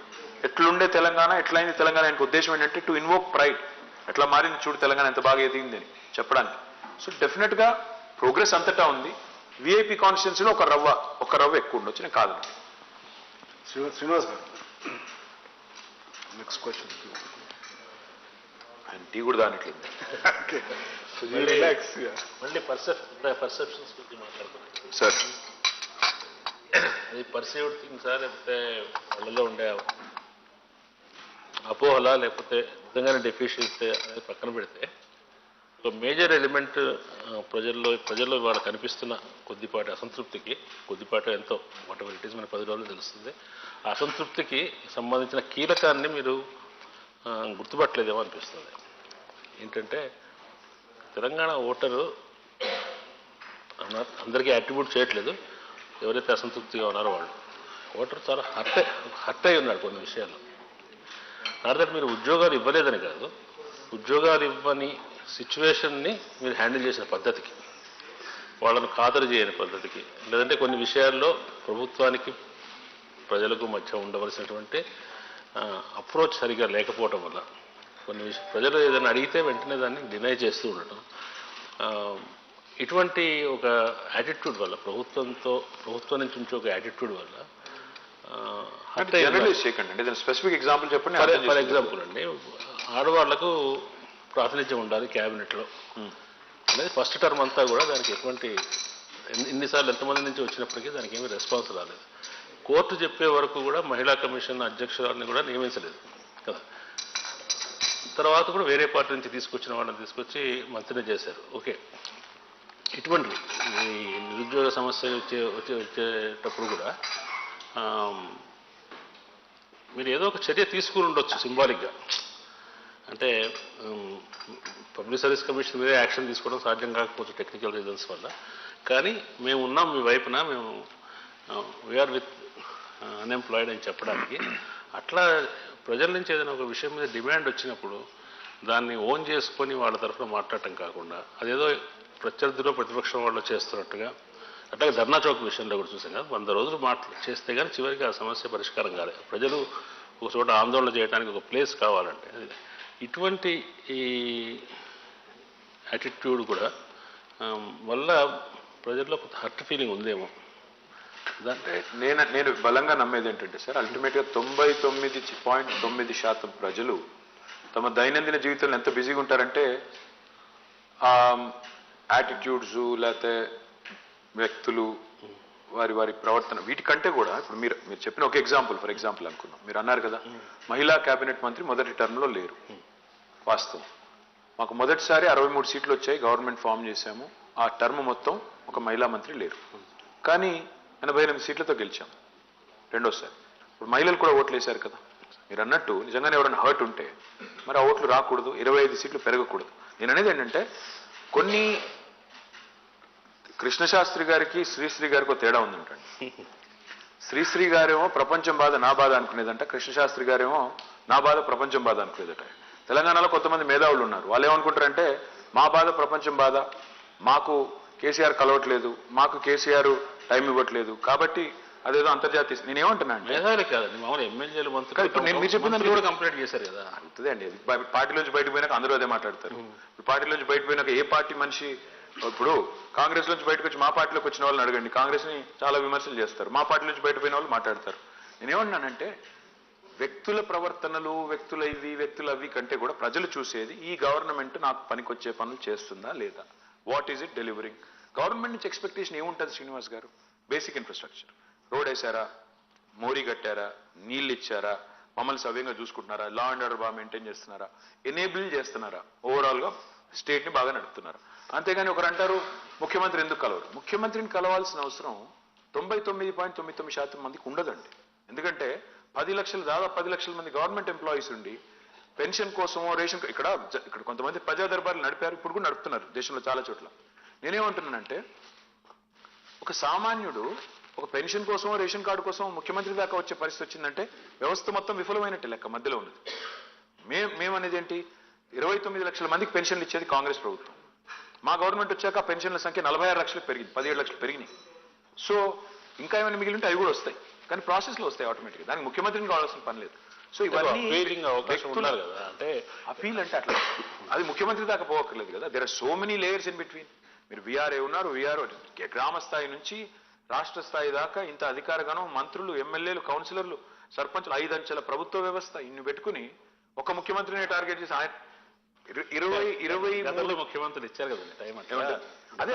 ఎట్లుండే తెలంగాణ, ఎట్లయింది తెలంగాణ, ఆయనకు ఉద్దేశం ఏంటంటే టు ఇన్వోక్ ప్రైడ్, ఎట్లా మారింది చూడు తెలంగాణ, ఎంత బాగా ఎదిగింది అని చెప్పడానికి. సో డెఫినెట్గా ప్రోగ్రెస్ అంతటా ఉంది. విఐపి కాన్స్టిట్యున్సీలో ఒక రవ్వ ఎక్కువ ఉండొచ్చు, నేను కాదు. శ్రీనివాస్ గారు నెక్స్ట్ క్వశ్చన్. ఆయన టీ కూడా దానిట్లేదు. మళ్ళీ పర్సెప్షన్స్ గురించి మాట్లాడుతున్నాం సార్. అది పర్సీవ్డ్ థింగ్సా, లేకపోతే వాళ్ళలో ఉండే అపోహలా, లేకపోతే నిజంగానే డెఫిషియన్సీ అనేది పక్కన పెడితే ఒక మేజర్ ఎలిమెంట్ ప్రజల్లో ఇవాళ కనిపిస్తున్న కొద్దిపాటి అసంతృప్తికి, కొద్దిపాటి ఎంతో వాట్ ఎవర్ ఇట్ ఈస్ మన 10 రోజులు తెలుస్తుంది, ఆ అసంతృప్తికి సంబంధించిన కీలకాన్ని మీరు గుర్తుపట్టలేదేమో అనిపిస్తుంది. ఏంటంటే తెలంగాణ ఓటరు అందరికీ యాట్రిబ్యూట్ చేయట్లేదు, ఎవరైతే అసంతృప్తిగా ఉన్నారో వాళ్ళు ఓటరు చాలా హర్ట్ అయి ఉన్నాడు కొన్ని విషయాల్లో. నాట్ మీరు ఉద్యోగాలు ఇవ్వలేదని కాదు, ఉద్యోగాలు ఇవ్వని సిచ్యువేషన్ని మీరు హ్యాండిల్ చేసిన పద్ధతికి, వాళ్ళను ఖాతరు చేయని పద్ధతికి, లేదంటే కొన్ని విషయాల్లో ప్రభుత్వానికి ప్రజలకు మధ్య ఉండవలసినటువంటి అప్రోచ్ సరిగా లేకపోవటం వల్ల కొన్ని ప్రజలు ఏదైనా అడిగితే వెంటనే దాన్ని డినై చేస్తూ ఉండటం, ఇటువంటి ఒక యాటిట్యూడ్ వల్ల ప్రభుత్వం నుంచి ఉంచే ఒక యాటిట్యూడ్ వల్ల స్పెసిఫిక్ ఎగ్జాంపుల్ చెప్పండి. ఫర్ ఎగ్జాంపుల్ అండి, ఆడవాళ్లకు ప్రాతినిధ్యం ఉండాలి క్యాబినెట్లో అనేది ఫస్ట్ టర్మ్ అంతా కూడా దానికి ఎటువంటి ఎన్నిసార్లు ఎంతమంది నుంచి వచ్చినప్పటికీ దానికి ఏమీ రెస్పాన్స్ రాలేదు. కోర్టు చెప్పే వరకు కూడా మహిళా కమిషన్ అధ్యక్షురాలని కూడా నియమించలేదు కదా. తర్వాత కూడా వేరే పార్టీ నుంచి తీసుకొచ్చిన వాళ్ళని తీసుకొచ్చి మంత్రిని చేశారు. ఓకే, ఇటువంటివి ఈ నిరుద్యోగ సమస్య వచ్చేటప్పుడు కూడా మీరు ఏదో ఒక చర్య తీసుకుని ఉండొచ్చు సింబాలిక్గా. అంటే పబ్లిక్ సర్వీస్ కమిషన్ మీదే యాక్షన్ తీసుకోవడం సాధ్యం కాకపోవచ్చు టెక్నికల్ రీజన్స్ వల్ల, కానీ మేము ఉన్నాం మీ వైపున, మేము వీఆర్ విత్ అన్ఎంప్లాయిడ్ అని చెప్పడానికి. అట్లా ప్రజల నుంచి ఏదైనా ఒక విషయం మీద డిమాండ్ వచ్చినప్పుడు దాన్ని ఓన్ చేసుకొని వాళ్ళ తరఫున మాట్లాడటం కాకుండా అదేదో ప్రత్యర్థిలో ప్రతిపక్షం వాళ్ళు చేస్తున్నట్టుగా, అట్లాగే ధర్నా చౌక్ విషయంలో కూడా చూసాం కదా, 100 రోజులు చేస్తే కానీ చివరికి ఆ సమస్య పరిష్కారం కాలేదు. ప్రజలు ఒక చోట ఆందోళన చేయడానికి ఒక ప్లేస్ కావాలంటే ఇటువంటి ఈ యాటిట్యూడ్ కూడా వల్ల ప్రజల్లో హర్ట్ ఫీలింగ్ ఉందేమో. అంటే నేను బలంగా నమ్మేది ఏంటంటే సార్, అల్టిమేట్గా 99.9% ప్రజలు తమ దైనందిన జీవితంలో ఎంత బిజీగా ఉంటారంటే యాటిట్యూడ్స్ లేకపోతే వ్యక్తులు వారి వారి ప్రవర్తన వీటికంటే కూడా ఇప్పుడు మీరు చెప్పిన ఒక ఎగ్జాంపుల్ ఫర్ ఎగ్జాంపుల్ అనుకున్నాం. మీరు అన్నారు కదా మహిళా కేబినెట్ మంత్రి మొదటి టర్మ్లో లేరు. వాస్తవం. మాకు మొదటిసారి 63 సీట్లు వచ్చాయి, గవర్నమెంట్ ఫామ్ చేశాము. ఆ టర్మ్ మొత్తం ఒక మహిళా మంత్రి లేరు, కానీ 88 సీట్లతో గెలిచాము రెండోసారి. ఇప్పుడు మహిళలు కూడా ఓట్లు వేశారు కదా. మీరు అన్నట్టు నిజంగానే ఎవరైనా హర్ట్ ఉంటే మరి ఆ ఓట్లు రాకూడదు, 25 సీట్లు పెరగకూడదు. నేను అనేది ఏంటంటే కొన్ని కృష్ణశాస్త్రి గారికి శ్రీశ్రీ గారికి ఒక తేడా ఉందంటండి. శ్రీశ్రీ గారేమో ప్రపంచం బాధ నా బాధ అనుకునేదంట, కృష్ణశాస్త్రి గారేమో నా బాధ ప్రపంచం బాధ అనుకునేదట. తెలంగాణలో కొంతమంది మేధావులు ఉన్నారు, వాళ్ళు ఏమనుకుంటారంటే మా బాధ ప్రపంచం బాధ, మాకు కేసీఆర్ కలవట్లేదు, మాకు కేసీఆర్ టైం ఇవ్వట్లేదు, కాబట్టి అదేదో అంతర్జాతీయ. నేనేమంటున్నా అంటే మేధావులే కాదండి, మామూలు ఎమ్మెల్యేలు మంత్రులు ఇప్పుడు నేను మీరు చెప్పిన కూడా కంప్లైంట్ చేశారు కదా. అంతే అండి, పార్టీలోంచి బయటకు పోయినాక అందరూ అదే మాట్లాడతారు. ఇప్పుడు పార్టీలోంచి బయటకు పోయినాక ఏ పార్టీ మనిషి, ఇప్పుడు కాంగ్రెస్ నుంచి బయటకు వచ్చి మా పార్టీలోకి వచ్చిన వాళ్ళని అడగండి, కాంగ్రెస్ ని చాలా విమర్శలు చేస్తారు. మా పార్టీ నుంచి బయట పోయిన వాళ్ళు మాట్లాడతారు. నేనేమన్నానంటే వ్యక్తుల ప్రవర్తనలు, వ్యక్తుల ఇవి వ్యక్తుల అవి కంటే కూడా ప్రజలు చూసేది ఈ గవర్నమెంట్ నాకు పనికొచ్చే పనులు చేస్తుందా లేదా, what is it delivering. Government నుంచి ఎక్స్పెక్టేషన్ ఏముంటుంది శ్రీనివాస్ గారు? బేసిక్ ఇన్ఫ్రాస్ట్రక్చర్, రోడ్ వేసారా, మోరీ కట్టారా, నీళ్ళు ఇచ్చారా, మమ్మల్ని సవ్యంగా చూసుకుంటున్నారా, లా అండ్ ఆర్డర్ బాగా మెయింటైన్ చేస్తున్నారా, ఎనేబుల్ చేస్తున్నారా, ఓవరాల్ గా స్టేట్ ని బాగా నడుపుతున్నారు. అంతేగాని ఒకరు అంటారు ముఖ్యమంత్రి ఎందుకు కలవరు. ముఖ్యమంత్రిని కలవాల్సిన అవసరం 99.99% మందికి ఉండదండి. ఎందుకంటే 10 లక్షలు, దాదాపు 10 లక్షల మంది గవర్నమెంట్ ఎంప్లాయీస్ ఉండి పెన్షన్ కోసమో రేషన్, ఇక్కడ కొంతమంది ప్రజా దర్బార్లు నడిపారు, ఇప్పుడు కూడా నడుపుతున్నారు దేశంలో చాలా చోట్ల. నేనేమంటున్నానంటే ఒక సామాన్యుడు ఒక పెన్షన్ కోసమో రేషన్ కార్డు కోసం ముఖ్యమంత్రి దాకా వచ్చే పరిస్థితి వచ్చిందంటే వ్యవస్థ మొత్తం విఫలమైనట్టే లెక్క మధ్యలో ఉన్నది. మేమనేది ఏంటి, 29 లక్షల మందికి పెన్షన్లు ఇచ్చేది కాంగ్రెస్ ప్రభుత్వం. మా గవర్నమెంట్ వచ్చాక పెన్షన్ల సంఖ్య 46 లక్షలకు పెరిగింది, 17 లక్షలు పెరిగినాయి. సో ఇంకా ఏమైనా మిగిలి ఉంటే అవి కూడా వస్తాయి, కానీ ప్రాసెస్లో వస్తాయి ఆటోమేటిక్గా, దానికి ముఖ్యమంత్రిని కావాల్సిన పని లేదు. సో ఇవన్నీ అంటే అపీల్ అంటే అట్లా అది ముఖ్యమంత్రి దాకా పోవక్కర్లేదు కదా. There are so many layers in between. మీరు వీఆర్ఏ ఉన్నారు, వీఆర్ఓ గ్రామ స్థాయి నుంచి రాష్ట్ర స్థాయి దాకా ఇంత అధికారగణం, మంత్రులు, ఎమ్మెల్యేలు, కౌన్సిలర్లు, సర్పంచులు, 5 అంచెల ప్రభుత్వ వ్యవస్థ ఇన్ని పెట్టుకుని ఒక ముఖ్యమంత్రిని టార్గెట్ చేసి 23 ముఖ్యమంత్రులు ఇచ్చారు కదండి టైం. అదే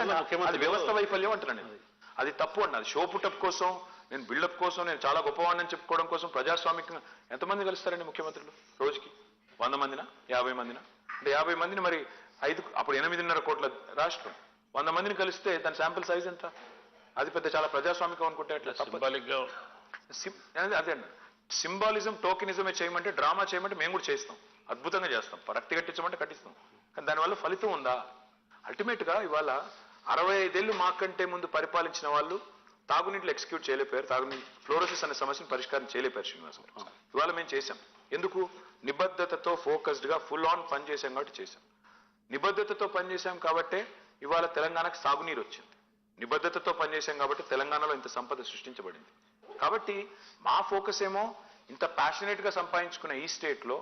అది వ్యవస్థ వైఫల్యం అంటున్నాను నేను. అది తప్పు అండి. అది షో పుటప్ కోసం, నేను బిల్డప్ కోసం, నేను చాలా గొప్పవాడిని చెప్పుకోవడం కోసం ప్రజాస్వామికంగా ఎంతమంది కలుస్తారండి ముఖ్యమంత్రులు రోజుకి? 100 మందినా, 50 మందినా? అంటే 50 మందిని మరి అప్పుడు 8.5 కోట్ల రాష్ట్రం, 100 మందిని కలిస్తే దాని శాంపిల్ సైజ్ ఎంత? అది పెద్ద చాలా ప్రజాస్వామికం అనుకుంటే అట్లా సింబాలిక్ గా అదే అండి. సింబాలిజం, టోకెనిజమే చేయమంటే, డ్రామా చేయమంటే మేము కూడా చేస్తాం, అద్భుతంగా చేస్తాం. రక్తి కట్టించమంటే కట్టిస్తాం, కానీ దానివల్ల ఫలితం ఉందా? అల్టిమేట్ గా ఇవాళ 65 ఏళ్ళు మాకంటే ముందు పరిపాలించిన వాళ్ళు తాగునీటిలో ఎగ్జిక్యూట్ చేయలేపారు, తాగునీటి ఫ్లోరోసిస్ అనే సమస్యను పరిష్కారం చేయలేపారు శ్రీనివాసం. ఇవాళ మేము చేశాం. ఎందుకు? నిబద్ధతతో ఫోకస్డ్ గా ఫుల్ ఆన్ పని చేశాం కాబట్టి చేశాం. నిబద్ధతతో పనిచేశాం కాబట్టే ఇవాళ తెలంగాణకు సాగునీరు వచ్చింది. నిబద్ధతతో పనిచేశాం కాబట్టి తెలంగాణలో ఇంత సంపద సృష్టించబడింది. కాబట్టి మా ఫోకస్ ఏమో ఇంత ప్యాషనేట్ గా సంపాదించుకున్న ఈ స్టేట్ లో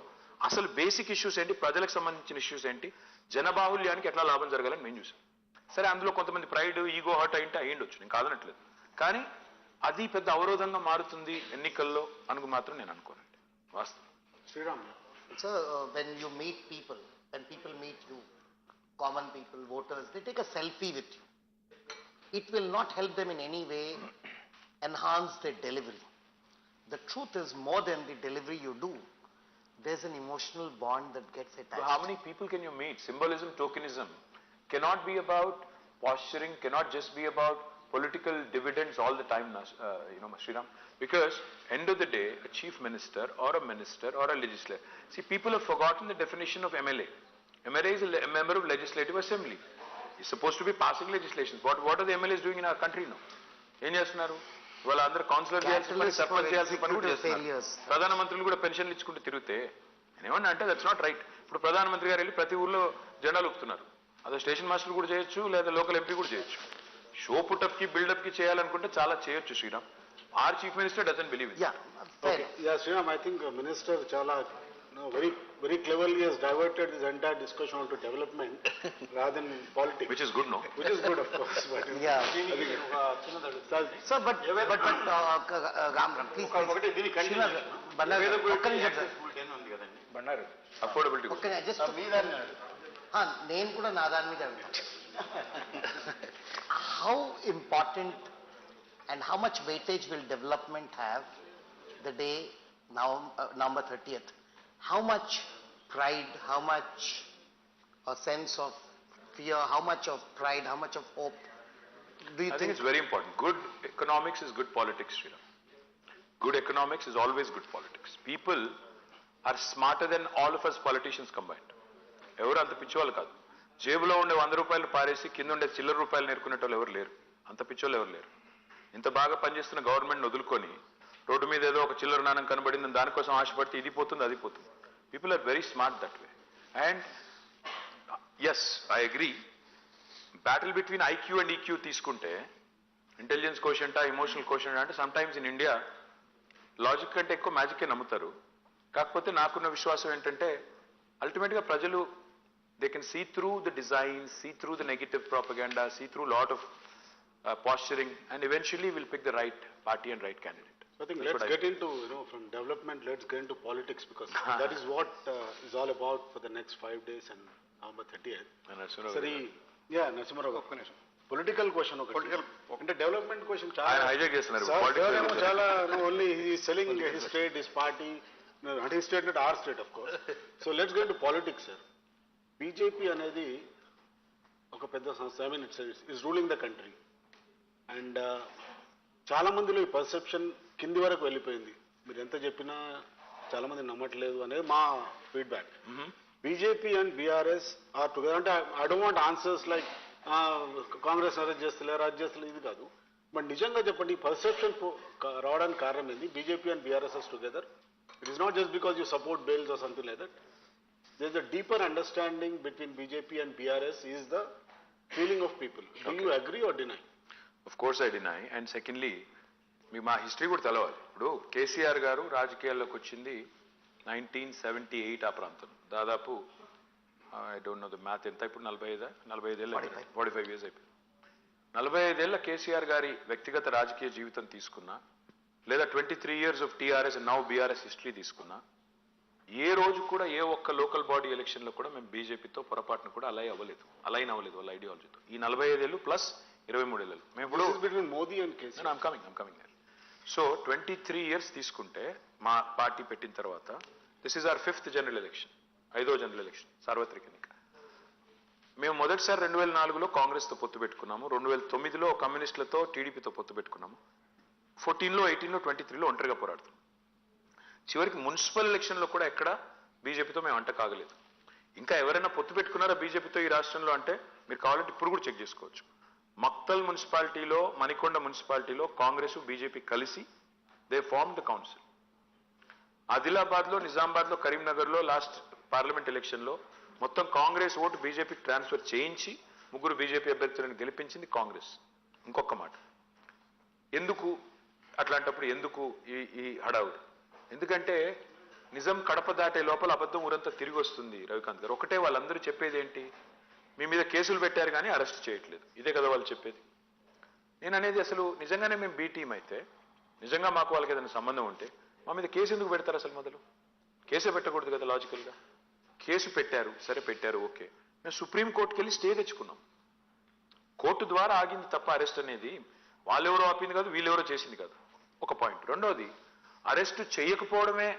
అసలు బేసిక్ ఇష్యూస్ ఏంటి, ప్రజలకు సంబంధించిన ఇష్యూస్ ఏంటి, జనబాహుల్యానికి ఎట్లా లాభం జరగాలని మేము చూసాం. సరే, అందులో కొంతమంది ప్రైడ్, ఈగో హర్ట్ అయ్యిండొచ్చు, నేను కాదనట్లేదు, కానీ అది పెద్ద అవరోధంగా మారుతుంది ఎన్నికల్లో అనుకు మాత్రం నేను అనుకోనండి. వాస్తవం. Sriram. So, when you meet people, when people meet you, common people, voters, they take a selfie with you. It will not help them in any way enhance their delivery. The truth is, more than the delivery you do, there's an emotional bond that gets attached. So how many people can you meet? Symbolism, tokenism cannot be about posturing, cannot just be about political dividends all the time, Sriram. Because end of the day, a chief minister or a minister or a legislator. See, people have forgotten the definition of MLA. MLA is a member of Legislative Assembly. He's supposed to be passing legislations. What are the MLAs doing in our country now? ఏం చేస్తున్నారు? వాళ్ళందరూ councillor చేయాల్సిన పని, సర్పంచ్ చేయాల్సిన పని కూడా చేస్తున్నారు. ప్రధానమంత్రులు కూడా పెన్షన్లు ఇచ్చుకుంటూ తిరిగితే నేనేమన్నా అంటే దట్స్ నాట్ రైట్. ఇప్పుడు ప్రధానమంత్రి గారు వెళ్ళి ప్రతి ఊర్లో జెండాలు ఊపుతున్నారు. అదే స్టేషన్ మాస్టర్ కూడా చేయొచ్చు, లేదా లోకల్ ఎంపీ కూడా చేయొచ్చు. షో పుటప్ కి, బిల్డప్ కి చేయాలనుకుంటే చాలా చేయొచ్చు Sriram. Our chief minister doesn't believe it. Yeah, Okay. Yeah, Sriram, I think minister chala very cleverly has diverted this entire discussion onto development rather than politics. Which is good, no? Which is good, of course. But yeah. Sir, but Ram, please. ఒకటి దీని continuation Srinath, ఒక్క నిమిషం, sir. అన్నారు. Affordability okay just నేను కూడా నా దాని మీద అడుగుతాను. How important and how much weightage will development have the day November 30th? How much pride, how much a sense of fear, how much of pride, how much of hope do you I think it's very important. Good economics is good politics, Sriram. Good economics is always good politics. People are smarter than all of us politicians combined. ఎవరు అంత పిచ్చోళ్ళు కాదు. జేబులో ఉండే 100 రూపాయలు పారేసి కింద ఉండే చిల్లర రూపాయలు నేర్చుకునేటోళ్ళు ఎవరు లేరు. అంత పిచ్చోళ్ళు ఎవరు లేరు. ఇంత బాగా పనిచేస్తున్న గవర్నమెంట్ వదులుకొని రోడ్డు మీద ఏదో ఒక చిల్లర నాణం కనబడింది దానికోసం ఆశపడితే ఇది పోతుంది అది పోతుంది. People are very smart that way. And yes I agree, battle between IQ and EQ తీసుకుంటే ఇంటెలిజెన్స్ కోషంటా ఎమోషనల్ కోషంటా అంటే sometimes in India logic కంటే ఎక్కువ మ్యాజిక్కే నమ్ముతారు. కాకపోతే నాకున్న విశ్వాసం ఏంటంటే అల్టిమేట్గా ప్రజలు they can see through the design, see through the negative propaganda, see through lot of posturing, and eventually we'll pick the right party and right candidate. So I think let's get into, from development, let's get into politics, because that is what is all about for the next 5 days and November 30th. Sorry, yeah, Narasimharao. Political question okati. Ante development question chaala. I hijack chestunaru. Political chaala, only he is selling his state, his party, not his state, not our state, of course. So let's get into politics, sir. BJP anedi oka pedda samstha, I mean it's ruling the country. And చాలా మందిలో ఈ perception కింది వరకు వెళ్ళిపోయింది. మీరు ఎంత చెప్పినా చాలా మంది నమ్మట్లేదు అనేది మా feedback. BJP and BRS are together అంటే I don't want answers like Congress arrest చేస్తలేరు అది చేస్తలేదు ఇది కాదు. బట్ నిజంగా చెప్పండి, ఈ పర్సెప్షన్ రావడానికి కారణం ఏంది? BJP and BRS together, it is not just because you support bails or something like that. There is a deeper understanding between BJP and BRS is the feeling of people. Do you agree or deny? Of course I deny. And secondly, మా history కూడా తెలవాలి. ఇప్పుడు కేసీఆర్ గారు రాజకీయాల్లోకి వచ్చింది 1978 ఆ ప్రాంతం. దాదాపు I don't know the math ఎంత, ఇప్పుడు 45 ఏళ్ళు 45 ఇయర్స్ అయిపోయింది. 45 ఏళ్ల కేసీఆర్ గారి వ్యక్తిగత రాజకీయ జీవితం తీసుకున్నా, లేదా 23 years of TRS and now BRS history తీసుకున్నా, ఏ రోజు కూడా ఏ ఒక్క లోకల్ బాడీ ఎలక్షన్లో కూడా మేము బీజేపీతో పొరపాటును కూడా అలైన్ అవ్వలేదు వాళ్ళ ఐడియాలజీతో. ఈ 45 ఏళ్ళు ప్లస్ 23 ఏళ్ళు మేము ఇప్పుడు Modi and KCR. I'm coming so 23 years తీసుకుంటే మా పార్టీ పెట్టిన తర్వాత this is our 5th general election, 5వ జనరల్ ఎలక్షన్, సార్వత్రిక ఎన్నిక. మేము మొదటిసారి 2004లో కాంగ్రెస్తో పొత్తు పెట్టుకున్నాము, 2009లో కమ్యూనిస్టులతో టీడీపీతో పొత్తు పెట్టుకున్నాము, 14లో 18లో 23లో ఒంటరిగా పోరాడుతున్నాం. చివరికి మున్సిపల్ ఎలక్షన్లో కూడా ఎక్కడ బీజేపీతో మేము అంట కాగలేదు. ఇంకా ఎవరైనా పొత్తు పెట్టుకున్నారా బీజేపీతో ఈ రాష్ట్రంలో అంటే మీరు కావాలంటే ఇప్పుడు కూడా చెక్ చేసుకోవచ్చు. మక్తల్ మున్సిపాలిటీలో, మణికొండ మున్సిపాలిటీలో కాంగ్రెస్ బీజేపీ కలిసి దే ఫార్మ్ ద కౌన్సిల్. ఆదిలాబాద్లో, నిజామాబాద్లో, కరీంనగర్లో లాస్ట్ పార్లమెంట్ ఎలక్షన్లో మొత్తం కాంగ్రెస్ ఓటు బీజేపీకి ట్రాన్స్ఫర్ చేయించి 3 బీజేపీ అభ్యర్థులను గెలిపించింది కాంగ్రెస్. ఇంకొక మాట, ఎందుకు అట్లాంటప్పుడు ఎందుకు ఈ హడావుడి? ఎందుకంటే నిజం కడప దాటే లోపల అబద్ధం ఊరంతా తిరిగి వస్తుంది. రవికాంత్ గారు ఒకటే వాళ్ళందరూ చెప్పేది ఏంటి? మీ మీద కేసులు పెట్టారు కానీ అరెస్ట్ చేయట్లేదు, ఇదే కదా వాళ్ళు చెప్పేది. నేను అనేది అసలు నిజంగానే మేము బీ టీం అయితే, నిజంగా మాకు వాళ్ళకి ఏదైనా సంబంధం ఉంటే మా మీద కేసు ఎందుకు పెడతారు? అసలు మొదలు కేసే పెట్టకూడదు కదా లాజికల్గా. కేసు పెట్టారు, సరే పెట్టారు, ఓకే. మేము సుప్రీంకోర్టుకి వెళ్ళి స్టే తెచ్చుకున్నాం. కోర్టు ద్వారా ఆగింది తప్ప అరెస్ట్ అనేది వాళ్ళెవరో ఆపింది కాదు, వీళ్ళెవరో చేసింది కాదు. ఒక పాయింట్. రెండోది, అరెస్టు చేయకపోవడమే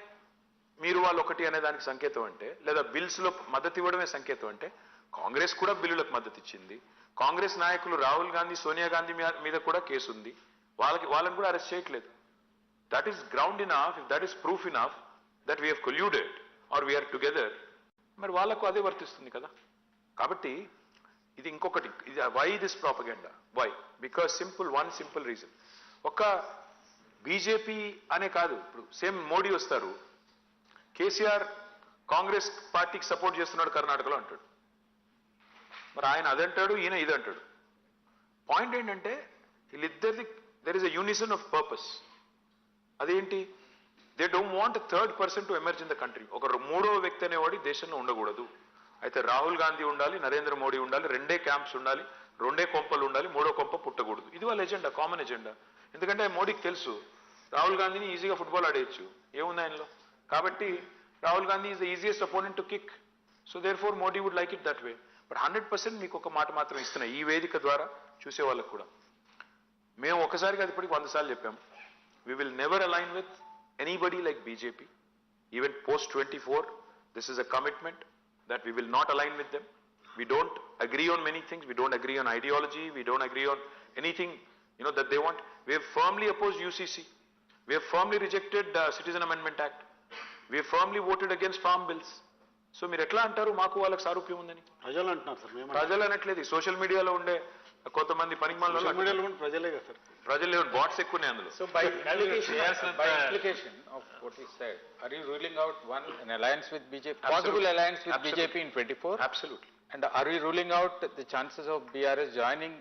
మీరు వాళ్ళు ఒకటి అనే దానికి సంకేతం అంటే, లేదా బిల్స్లో మద్దతు ఇవ్వడమే సంకేతం అంటే, కాంగ్రెస్ కూడా బిల్లులకు మద్దతు ఇచ్చింది. కాంగ్రెస్ నాయకులు రాహుల్ గాంధీ, సోనియా గాంధీ మీద కూడా కేసు ఉంది. వాళ్ళని కూడా అరెస్ట్ చేయట్లేదు. That is ground enough, if that is proof enough that we have colluded or we're together, మరి వాళ్ళకు అదే వర్తిస్తుంది కదా. కాబట్టి ఇది ఇంకొకటి, ఇది why this propaganda? Why? Because one simple reason. ఒక బీజేపీ అనే కాదు, ఇప్పుడు సేమ్ మోడీ వస్తారు, కేసీఆర్ కాంగ్రెస్ పార్టీకి సపోర్ట్ చేస్తున్నాడు కర్ణాటకలో అంటాడు, మరి ఆయన అదంటాడు, ఈయన ఇదంటాడు. పాయింట్ ఏంటంటే వీళ్ళిద్దరిది there is a unison of purpose. అదేంటి? They don't want third person to emerge in the country. ఒక 3వ వ్యక్తి అనేవాడి దేశంలో ఉండకూడదు. అయితే రాహుల్ గాంధీ ఉండాలి, నరేంద్ర మోడీ ఉండాలి, 2 క్యాంప్స్ ఉండాలి, 2 కొంపలు ఉండాలి, 3వ కొంప పుట్టకూడదు. ఇది వాళ్ళ ఎజెండా, కామన్ ఎజెండా. ఎందుకంటే మోడీకి తెలుసు రాహుల్ గాంధీని ఈజీగా ఫుట్బాల్ ఆడేయచ్చు, ఏముంది ఆయనలో. కాబట్టి Rahul Gandhi is the easiest opponent to kick. So therefore Modi would like it that way. But 100% మీకు ఒక మాట మాత్రం ఇస్తున్నా ఈ వేదిక ద్వారా చూసే వాళ్ళకు కూడా. మేము ఒకసారిగా అది ఇప్పటికి 100 సార్లు చెప్పాము. We will never align with anybody like BJP. Even post 24, this is a commitment that we will not align with them. We don't agree on many things. We don't agree on ideology. We don't agree on anything, that they want. We have firmly opposed UCC. We have firmly rejected the Citizen Amendment Act. We have firmly voted against farm bills. So మీరు ఎట్లా అంటారు మాకు వాళ్ళకి సారూప్యం ఉందని? ప్రజలు అంటున్నారు sir, మేము ప్రజలు అనట్లేదు. సోషల్ మీడియాలో ఉండే కొంతమంది పనికిమాల మీడియాలో కూడా ప్రజలే కదా సార్. ప్రజలు బాట్స్ ఎక్కువ ఉన్నాయి అందులో. So by implication of what he said, are you ruling out an alliance with BJP, possible alliance with BJP in 24? Absolutely. And are we ruling out the chances of BRS joining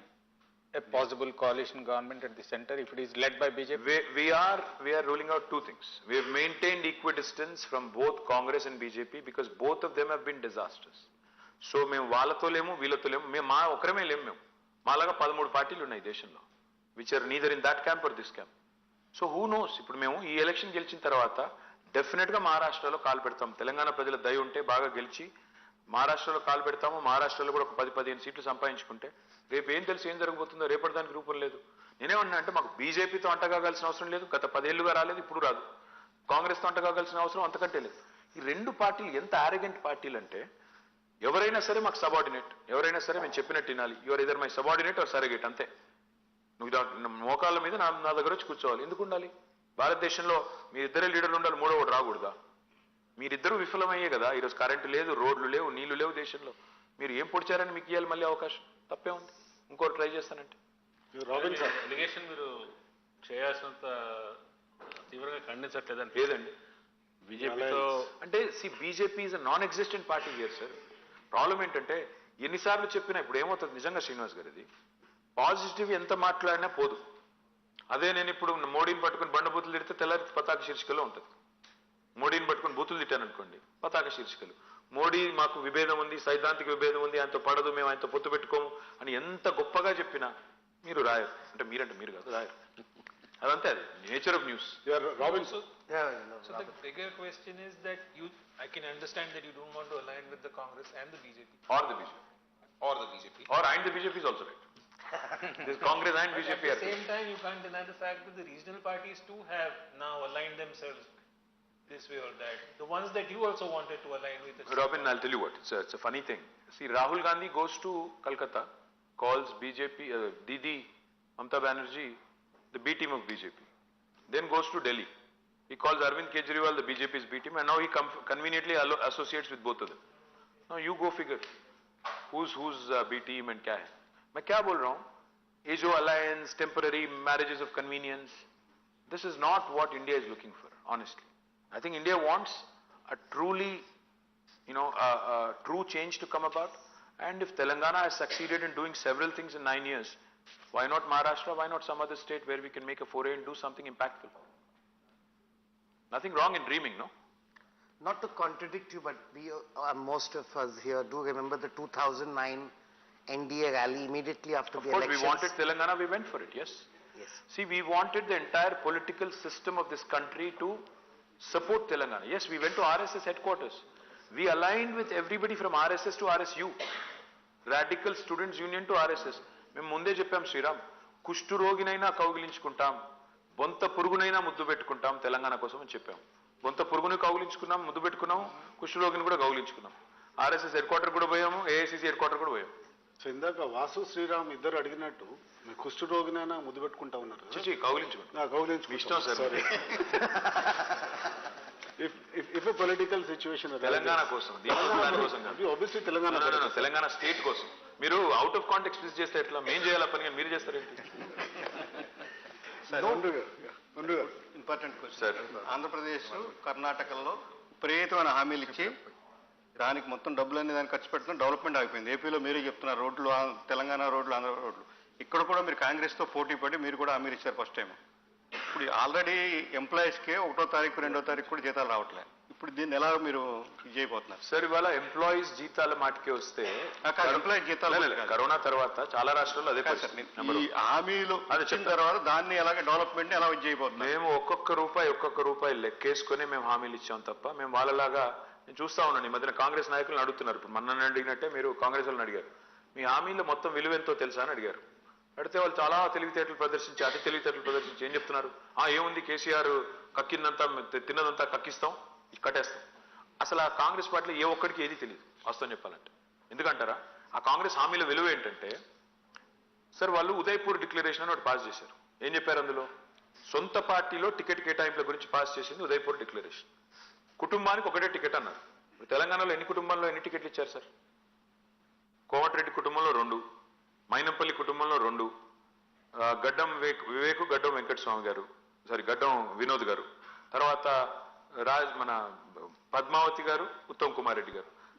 a possible coalition government at the center if it is led by BJP? We are ruling out two things. We have maintained equidistance from both Congress and BJP because both of them have been disasters. So మేము వాళ్ళతో లేము వీళ్ళతో లేము, మేము మా ఒకరమే లేము. మేము మాలాగా 13 పార్టీలు ఉన్నాయి దేశంలో, which are neither in that camp or this camp. So who knows? ఇప్పుడు మేము ఈ ఎలక్షన్ గెలిచిన తర్వాత డెఫినెట్ గా మహారాష్ట్రలో కాలు పెడతాం. తెలంగాణ ప్రజల దయ ఉంటే బాగా గెలిచి మహారాష్ట్రలో కాలు పెడతాము. మహారాష్ట్రలో కూడా ఒక 10-15 సీట్లు సంపాదించుకుంటే రేపు ఏం తెలుసు ఏం జరగబోతుందో, రేపటి దానికి రూపం లేదు. నేనేమన్నా అంటే మాకు బీజేపీతో అంటగాగాల్సిన అవసరం లేదు, గత 10 ఏళ్లుగా రాలేదు, ఇప్పుడు రాదు. కాంగ్రెస్తో అంటగాగాల్సిన అవసరం అంతకంటే లేదు. ఈ రెండు పార్టీలు ఎంత ఆరోగెంట్ పార్టీలు అంటే ఎవరైనా సరే మాకు సబార్డినేట్, ఎవరైనా సరే మేము చెప్పినట్టు వినాలి. Your either my subordinate or surrogate, అంతే. నువ్వు మోకాళ్ళ మీద నా దగ్గర వచ్చి కూర్చోవాలి. ఎందుకు ఉండాలి? భారతదేశంలో మీరిద్దరే లీడర్లు ఉండాలి, మూడోవాడు రాకూడదా? మీరిద్దరూ విఫలమయ్యే కదా ఈరోజు కరెంటు లేదు, రోడ్లు లేవు, నీళ్లు లేవు దేశంలో. మీరు ఏం పొడిచారని మీకు ఇవ్వాలి మళ్ళీ అవకాశం? తప్పే ఉంది. ఇంకోటి ట్రై చేస్తానంటే రాబిన్ సార్ ఎలిగేషన్ మీరు చేయాల్సినంత తీవ్రంగా ఖండించట్లేదని. లేదండి, బీజేపీతో అంటే BJP is a non existent party here sir. Problem ఏంటంటే ఎన్నిసార్లు చెప్పినా ఇప్పుడు ఏమవుతుంది నిజంగా శ్రీనివాస్ గారు, ఇది పాజిటివ్ ఎంత మాట్లాడినా పోదు. అదే నేను ఇప్పుడు మోడీని పట్టుకుని బండబూతులు తిడితే తెల్లారి పతాక శీర్షికలో ఉంటుంది. మోడీని పట్టుకుని బూతులు తిట్టాను అనుకోండి, పతాక శీర్షికలు. మోడీ మాకు విభేదం ఉంది, సైద్ధాంతిక విభేదం ఉంది, ఆయనతో పడదు, మేము ఆయనతో పొత్తు పెట్టుకోము అని ఎంత గొప్పగా చెప్పినా మీరు రాయరు. అంటే మీరు కాదు, రాయరు. అదంతే, అది nature of news. Robin So the bigger question is that I can understand that you don't want to align with the Congress and the BJP. Or the BJP. Or and the BJP is also right. This Congress and BJP At the same time, you can't deny the fact that the regional parties too have now aligned themselves this way or that. The ones that you also wanted to align with. Robin, I'll tell you what, it's a funny thing. See, Rahul Gandhi goes to Calcutta, calls BJP, Didi, Mamata Banerjee, the B team of BJP. Then goes to Delhi. He calls Arvind Kejriwal, the BJP's B team, and now he conveniently associates with both of them. Now you go figure. Who's B team and kya hai? मैं क्या बोल रहा हूँ? ये जो alliance, temporary marriages of convenience, this is not what India is looking for, honestly. I think India wants a truly, a true change to come about. And if Telangana has succeeded in doing several things in 9 years, why not Maharashtra? Why not some other state where we can make a foray and do something impactful? Nothing wrong in dreaming, no? Not to contradict you, but most of us here do remember the 2009 NDA rally immediately after the elections. Of course, we wanted Telangana, we went for it, yes. Yes. See, we wanted the entire political system of this country to support Telangana. Yes, we went to RSS headquarters. We aligned with everybody from RSS to RSU. Radical Students Union to RSS. మేము ముందే చెప్పాం శ్రీరామ్, కుష్టు రోగినైనా కౌగిలించుకుంటాం, బొంత పురుగునైనా ముద్దు పెట్టుకుంటాం తెలంగాణ కోసం అని చెప్పాం. బొంత పురుగుని కౌగిలించుకున్నాం, ముద్దు పెట్టుకున్నాం, కుష్టు రోగిని కూడా కౌగిలించుకున్నాం. ఆర్ఎస్ఎస్ హెడ్ క్వార్టర్ కూడా పోయాము, ఏఐసిసి హెడ్ క్వార్టర్ కూడా పోయాము. సో ఇందాక వాసు శ్రీరామ్ ఇద్దరు అడిగినట్టు మీ కుష్టు రోగినైనా ముద్దు పెట్టుకుంటా ఉన్నారు. కౌగిలించుకుంటాం ఇష్టం sir. If a political situation Telangana కోసం, obviously తెలంగాణ స్టేట్ కోసం మీరు అవుట్ ఆఫ్ కాంటెక్స్ట్ యూజ్ చేస్తే ఎట్లా? మేం చేయాల పని మీరు చేస్తారేంటి? Important question. ఆంధ్రప్రదేశ్, కర్ణాటకలో విపరీతమైన హామీలు ఇచ్చి దానికి మొత్తం డబ్బులన్నీ దాన్ని ఖర్చు పెడుతున్న డెవలప్మెంట్ ఆగిపోయింది. ఏపీలో మీరే చెప్తున్నారు రోడ్లు, తెలంగాణ రోడ్లు, ఆంధ్ర రోడ్లు. ఇక్కడ కూడా మీరు కాంగ్రెస్తో పోటీ పడి మీరు కూడా హామీలు ఇచ్చారు ఫస్ట్ టైం. ఇప్పుడు ఆల్రెడీ ఎంప్లాయీస్కే 1వ తారీఖు 2వ తారీఖు కూడా జీతాలు రావట్లేదు. ఇప్పుడు దీన్ని ఎలా మీరు ఇది చేయబోతున్నారు? సార్ ఇవాళ ఎంప్లాయీస్ జీతాల మాటకే వస్తే ఎంప్లాయీ జీతాలు కరోనా తర్వాత చాలా రాష్ట్రాల్లో అదే పరిస్థితి. ఈ హామీలు వచ్చిన తర్వాత దాన్ని ఎలాగే డెవలప్మెంట్ ఎలా చేయబోతున్నారు? మేము ఒక్కొక్క రూపాయి లెక్కేసుకుని మేము హామీలు ఇచ్చాం తప్ప మేము వాళ్ళలాగా నేను చూస్తా ఉన్నాను. ఈ మధ్యన కాంగ్రెస్ నాయకులను అడుగుతున్నారు. ఇప్పుడు మొన్న అడిగినట్టే మీరు కాంగ్రెస్ వాళ్ళని అడిగారు, మీ హామీలో మొత్తం విలువ ఎంతో తెలుసా అని అడిగారు. అడిగితే వాళ్ళు చాలా తెలివితేటలు ప్రదర్శించి అతి తెలివితేటలు ప్రదర్శించి ఏం చెప్తున్నారు, ఏముంది కేసీఆర్ కక్కిందంతా తిన్నదంతా కక్కిస్తాం కట్టేస్తాం. అసలు ఆ కాంగ్రెస్ పార్టీలో ఏ ఒక్కడికి ఏది తెలియదు వాస్తవం చెప్పాలంటే. ఎందుకంటారా, ఆ కాంగ్రెస్ హామీల విలువ ఏంటంటే సార్ వాళ్ళు ఉదయపూర్ డిక్లరేషన్ అని ఒకటి పాస్ చేశారు. ఏం చెప్పారు అందులో, సొంత పార్టీలో టికెట్ కేటాయింపుల గురించి పాస్ చేసింది ఉదయపూర్ డిక్లరేషన్. కుటుంబానికి ఒకటే టికెట్ అన్నారు. తెలంగాణలో ఎన్ని కుటుంబాల్లో ఎన్ని టికెట్లు ఇచ్చారు సార్? కోమటిరెడ్డి కుటుంబంలో 2, మైనంపల్లి కుటుంబంలో 2, గడ్డం వివేకు గడ్డం వెంకటస్వామి గారు, గడ్డం వినోద్ గారు, తర్వాత మన పద్మావతి గారు, ఉత్తమ్ కుమార్ రెడ్డి గారు.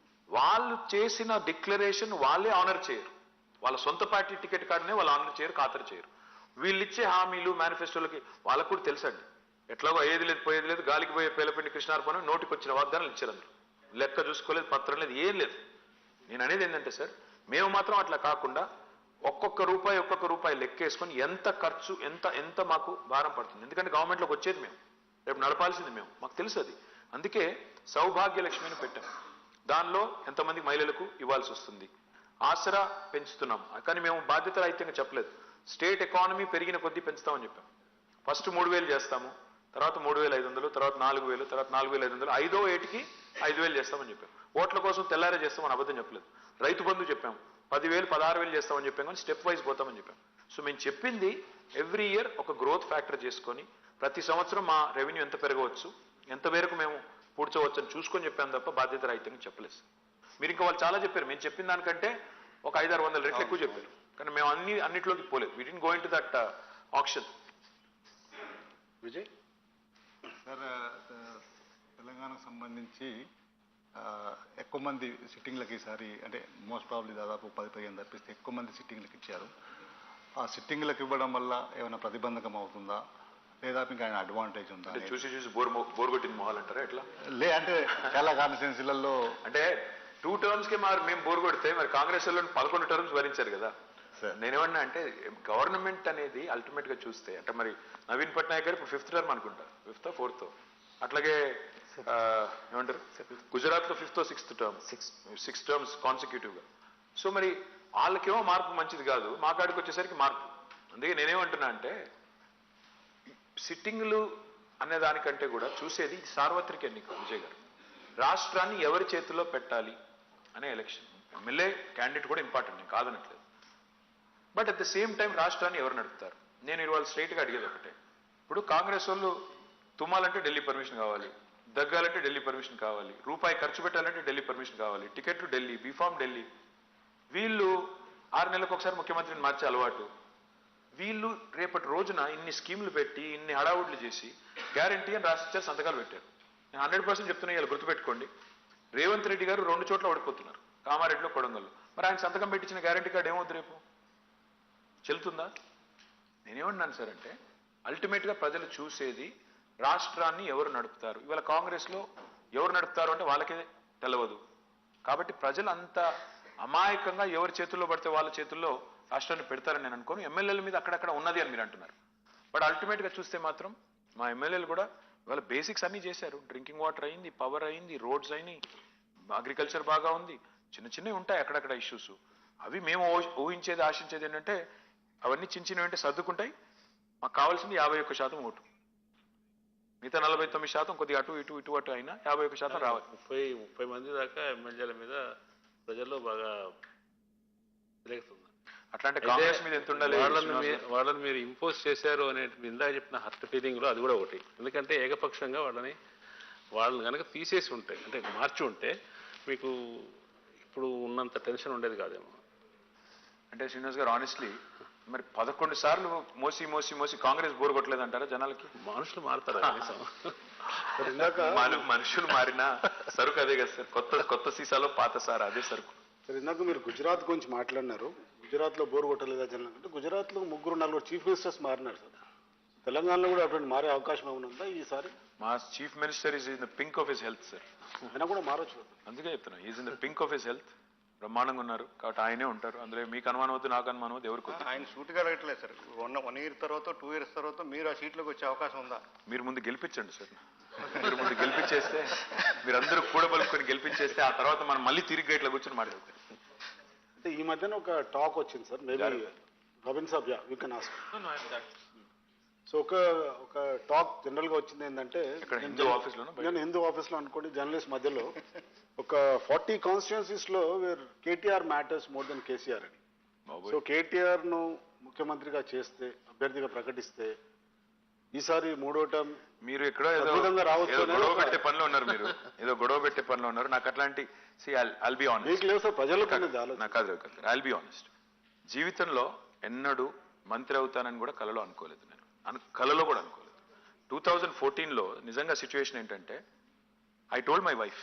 వాళ్ళు చేసిన డిక్లరేషన్ వాళ్ళే ఆనర్ చేయరు. వాళ్ళ సొంత పార్టీ టికెట్ కార్డునే వాళ్ళు ఆనర్ చేయరు, ఖాతరు చేయరు. వీళ్ళిచ్చే హామీలు మేనిఫెస్టోలకి వాళ్ళకు కూడా తెలుసండి. ఎట్లాగో అయ్యేది లేదు పోయేది లేదు, గాలికి పోయే పేలపిండి కృష్ణార్పణ నోటికి వచ్చిన వాగ్దానాలు ఇచ్చారు. అందులో లెక్క చూసుకోలేదు, పత్రం లేదు, ఏం లేదు. నేను అనేది ఏంటంటే సార్, మేము మాత్రం అట్లా కాకుండా ఒక్కొక్క రూపాయి లెక్కేసుకొని ఎంత ఖర్చు ఎంత మాకు భారం పడుతుంది. ఎందుకంటే గవర్నమెంట్లోకి వచ్చేది మేము, రేపు నడపాల్సింది మేము, మాకు తెలుసు అది. అందుకే సౌభాగ్య లక్ష్మిని పెట్టాం. దానిలో ఎంతమంది మహిళలకు ఇవ్వాల్సి వస్తుంది, ఆసరా పెంచుతున్నాం. కానీ మేము బాధ్యత రహితంగా చెప్పలేదు. స్టేట్ ఎకానమీ పెరిగిన కొద్దీ పెంచుతామని చెప్పాం. ఫస్ట్ 3,000 చేస్తాము, తర్వాత 3,500, తర్వాత 4,000, తర్వాత 4,500, 5వ ఏటికి 5,000 చేస్తామని చెప్పాం. ఓట్ల కోసం తెల్లారే చేస్తామని అబద్ధం చెప్పలేదు. రైతు బంధు చెప్పాం, 10,000, 16,000 చేస్తామని చెప్పాం, కానీ స్టెప్ వైజ్ పోతామని చెప్పాం. సో మేము చెప్పింది ఎవ్రీ ఇయర్ ఒక గ్రోత్ ఫ్యాక్టర్ చేసుకొని ప్రతి సంవత్సరం మా రెవెన్యూ ఎంత పెరగవచ్చు, ఎంత మేరకు మేము పూడ్చవచ్చు అని చూసుకొని చెప్పాను తప్ప బాధ్యత రహితంగా చెప్పలేదు. మీరు ఇంకా వాళ్ళు చాలా చెప్పారు, మేము చెప్పిన దానికంటే ఒక 500-600 రెట్లు ఎక్కువ చెప్పారు. కానీ మేము అన్నిట్లోకి పోలేదు. We didn't go into that option. Vijay sir, తెలంగాణకు సంబంధించి ఎక్కువ మంది సిట్టింగ్లకి ఈసారి అంటే మోస్ట్ ప్రాబ్లీ దాదాపు 10-15 తప్పిస్తే ఎక్కువ మంది సిట్టింగ్లకు ఇచ్చారు. ఆ సిట్టింగ్లకు ఇవ్వడం వల్ల ఏమైనా ప్రతిబంధకం అవుతుందా, లేదా మీకు ఆయన అడ్వాంటేజ్ ఉందా? చూసి బోర్ కొట్టిన మొహాలు అంటారా ఎట్లా? అంటే చాలా కాన్స్టిట్యున్సీలలో అంటే 2 టర్మ్స్కి మేము బోర్ కొడితే మరి కాంగ్రెస్ వాళ్ళు 11 టర్మ్స్ భరించారు కదా. నేనేమన్నా అంటే గవర్నమెంట్ అనేది అల్టిమేట్ గా చూస్తే అంటే మరి నవీన్ పట్నాయక్ గారు ఇప్పుడు 5th టర్మ్ అనుకుంటా, 5th or 4th. అట్లాగే ఏమంటారు గుజరాత్ లో 5th or 6th term, 6 terms consecutive గా. సో మరి వాళ్ళకేమో మార్పు మంచిది కాదు, మా కాడికి వచ్చేసరికి మార్పు. అందుకే నేనేమంటున్నా అంటే సిట్టింగ్లు అనే దానికంటే కూడా చూసేది సార్వత్రిక ఎన్నిక. విజయ్ గారు, రాష్ట్రాన్ని ఎవరి చేతిలో పెట్టాలి అనే ఎలక్షన్. ఎమ్మెల్యే క్యాండిడేట్ కూడా ఇంపార్టెంట్, నేను కాదనట్లేదు. But at the same time రాష్ట్రాన్ని ఎవరు నడుపుతారు? నేను ఇవాళ స్ట్రైట్గా అడిగేది ఒకటే. ఇప్పుడు కాంగ్రెస్ వాళ్ళు తుమ్మాలంటే ఢిల్లీ పర్మిషన్ కావాలి, దగ్గాలంటే ఢిల్లీ పర్మిషన్ కావాలి, రూపాయి ఖర్చు పెట్టాలంటే ఢిల్లీ పర్మిషన్ కావాలి, టికెట్లు ఢిల్లీ, బీఫామ్ ఢిల్లీ. వీళ్ళు 6 నెలలకు ఒకసారి ముఖ్యమంత్రిని మార్చే అలవాటు. వీళ్ళు రేపటి రోజున ఇన్ని స్కీములు పెట్టి ఇన్ని హడావుడ్లు చేసి గ్యారంటీ అని రాసిచ్చారు, సంతకాలు పెట్టారు. నేను 100% చెప్తున్నా, ఇలా గుర్తుపెట్టుకోండి. రేవంత్ రెడ్డి గారు 2 చోట్ల ఓడిపోతున్నారు, కామారెడ్డిలో, కొడంగల్లో. మరి ఆయన సంతకం పెట్టించిన గ్యారంటీ కార్డు ఏమవుద్ది, రేపు చెల్లుతుందా? నేనేమన్నాను సార్ అంటే అల్టిమేట్గా ప్రజలు చూసేది రాష్ట్రాన్ని ఎవరు నడుపుతారు. ఇవాళ కాంగ్రెస్లో ఎవరు నడుపుతారు అంటే వాళ్ళకే తెలవదు. కాబట్టి ప్రజలు అంత అమాయకంగా ఎవరి చేతుల్లో పడితే వాళ్ళ చేతుల్లో రాష్ట్రాన్ని పెడతారని నేను అనుకోను. ఎమ్మెల్యేల మీద అక్కడక్కడ ఉన్నది అని మీరు అంటున్నారు. బట్ అల్టిమేట్గా చూస్తే మాత్రం మా ఎమ్మెల్యేలు కూడా వాళ్ళ బేసిక్స్ అన్నీ చేశారు. డ్రింకింగ్ వాటర్ అయింది, పవర్ అయింది, రోడ్స్ అయినాయి, అగ్రికల్చర్ బాగా ఉంది. చిన్నవి ఉంటాయి అక్కడక్కడ ఇష్యూస్. అవి మేము ఊహించేది ఆశించేది ఏంటంటే అవన్నీ చిన్నవి అంటే సర్దుకుంటాయి. మాకు కావాల్సింది 51% ఓటు. మిగతా 49% కొద్దిగా అటు ఇటు అయినా 51% రావాలి. 30 మంది దాకా ఎమ్మెల్యేల మీద ప్రజల్లో బాగా తిరుగుతుంది. అట్లాంటి కాంగ్రెస్ మీద ఎంత ఉండాలి? వాళ్ళని మీరు ఇంపోజ్ చేశారు అనే ఇందాక చెప్పిన హర్ట్ ఫీలింగ్లో అది కూడా ఒకటి. ఎందుకంటే ఏకపక్షంగా వాళ్ళని కనుక తీసేసి ఉంటే, అంటే మార్చి ఉంటే మీకు ఇప్పుడు ఉన్నంత టెన్షన్ ఉండేది కాదేమో. అంటే శ్రీనివాస్ గారు, ఆనెస్ట్లీ మరి 11 సార్లు మోసి కాంగ్రెస్ బోర్ కొట్టలేదంటారా జనాలకి? మనుషులు మారుతారా? మనుషులు మారినా సరుకు అదే కదా సార్. కొత్త సీసాలో పాత సార్ అదే సరుకు. సార్, ఇందాక మీరు గుజరాత్ గురించి మాట్లాడినారు. గుజరాత్లో బోర్ కొట్టలేదా జనాలు అంటే గుజరాత్లో 3-4 చీఫ్ మినిస్టర్స్ మారినారు సార్. తెలంగాణలో కూడా అటువంటి మారే అవకాశం ఏమైనా ఉందా ఈసారి? మా chief minister is in the pink of his health sir. అయినా కూడా మారొచ్చు కదా. అందుకే చెప్తున్నా, is in the pink of his health. బ్రహ్మాండంగా ఉన్నారు కాబట్టి ఆయనే ఉంటారు. అందులో మీకు అనుమానం వద్దు, నాకు అనుమానం వద్దు, ఎవరికి వద్దు. ఆయన సూటిగా అడగట్లేదు సార్. 1 year తర్వాత 2 years తర్వాత మీరు ఆ సీట్లోకి వచ్చే అవకాశం ఉందా? మీరు ముందు గెలిపించండి సార్. మీరు ముందు గెలిపించేస్తే, మీరందరూ కూడబలుకొని గెలిపించేస్తే ఆ తర్వాత మనం మళ్ళీ తిరిగి గేట్లో కూర్చొని మాట్లాడతాం. అంటే ఈ మధ్యన ఒక టాక్ వచ్చింది sir, maybe Rabin sahab, you can ask. So ఒక టాక్ జనరల్ గా వచ్చింది ఏంటంటే, హిందూ ఆఫీస్లో నేను హిందూ ఆఫీస్లో అనుకోండి, జర్నలిస్ట్ మధ్యలో ఒక 40 కాన్స్టిట్యున్సీస్ లో where KTR matters more than KCR అని. సో కేటీఆర్ ను ముఖ్యమంత్రిగా చేస్తే, అభ్యర్థిగా ప్రకటిస్తే ఈసారి 3వ టర్మ్ మీరు ఎక్కడో ఏదో గొడవ పెట్టే పనిలో ఉన్నారు. మీరు ఏదో గొడవ పెట్టే పనిలో ఉన్నారు. నాకు అట్లాంటి ఐల్ బి ఆనెస్ట్. లేదు సార్, ప్రజలు నాకు కాదు, ఐల్ బి ఆనెస్ట్. జీవితంలో ఎన్నడూ మంత్రి అవుతానని కూడా కలలో అనుకోలేదు. నేను కలలో కూడా అనుకోలేదు. 2014లో నిజంగా సిచ్యువేషన్ ఏంటంటే, I told my wife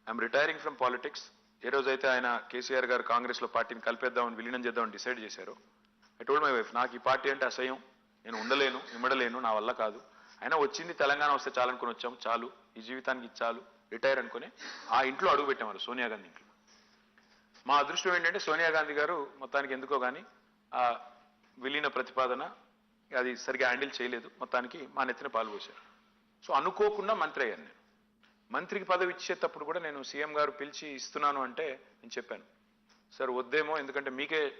I'm retiring from politics. ఏ రోజైతే ఆయన కేసీఆర్ గారు కాంగ్రెస్లో పార్టీని కలిపేద్దామని, విలీనం చేద్దామని డిసైడ్ చేశారో, ఐ టోల్డ్ మై వైఫ్, నాకు ఈ పార్టీ అంటే అసహ్యం, నేను ఉండలేను, ఇమ్మడలేను, నా వల్ల కాదు. అయినా వచ్చింది తెలంగాణ వస్తే చాలనుకుని వచ్చాము, చాలు, ఈ జీవితానికి చాలు, రిటైర్ అనుకుని ఆ ఇంట్లో అడుగు పెట్టేవారు, సోనియా గాంధీ ఇంట్లో. మా అదృష్టం ఏంటంటే సోనియా గాంధీ గారు మొత్తానికి ఎందుకో కానీ ఆ విలీన ప్రతిపాదన అది సరిగా హ్యాండిల్ చేయలేదు, మొత్తానికి మా నెత్తిన పాల్గొశారు. సో అనుకోకుండా మంత్రి అయ్యాను నేను. మంత్రికి పదవి ఇచ్చేటప్పుడు కూడా నేను సీఎం గారు పిలిచి ఇస్తున్నాను అంటే నేను చెప్పాను, సార్ వద్దేమో, ఎందుకంటే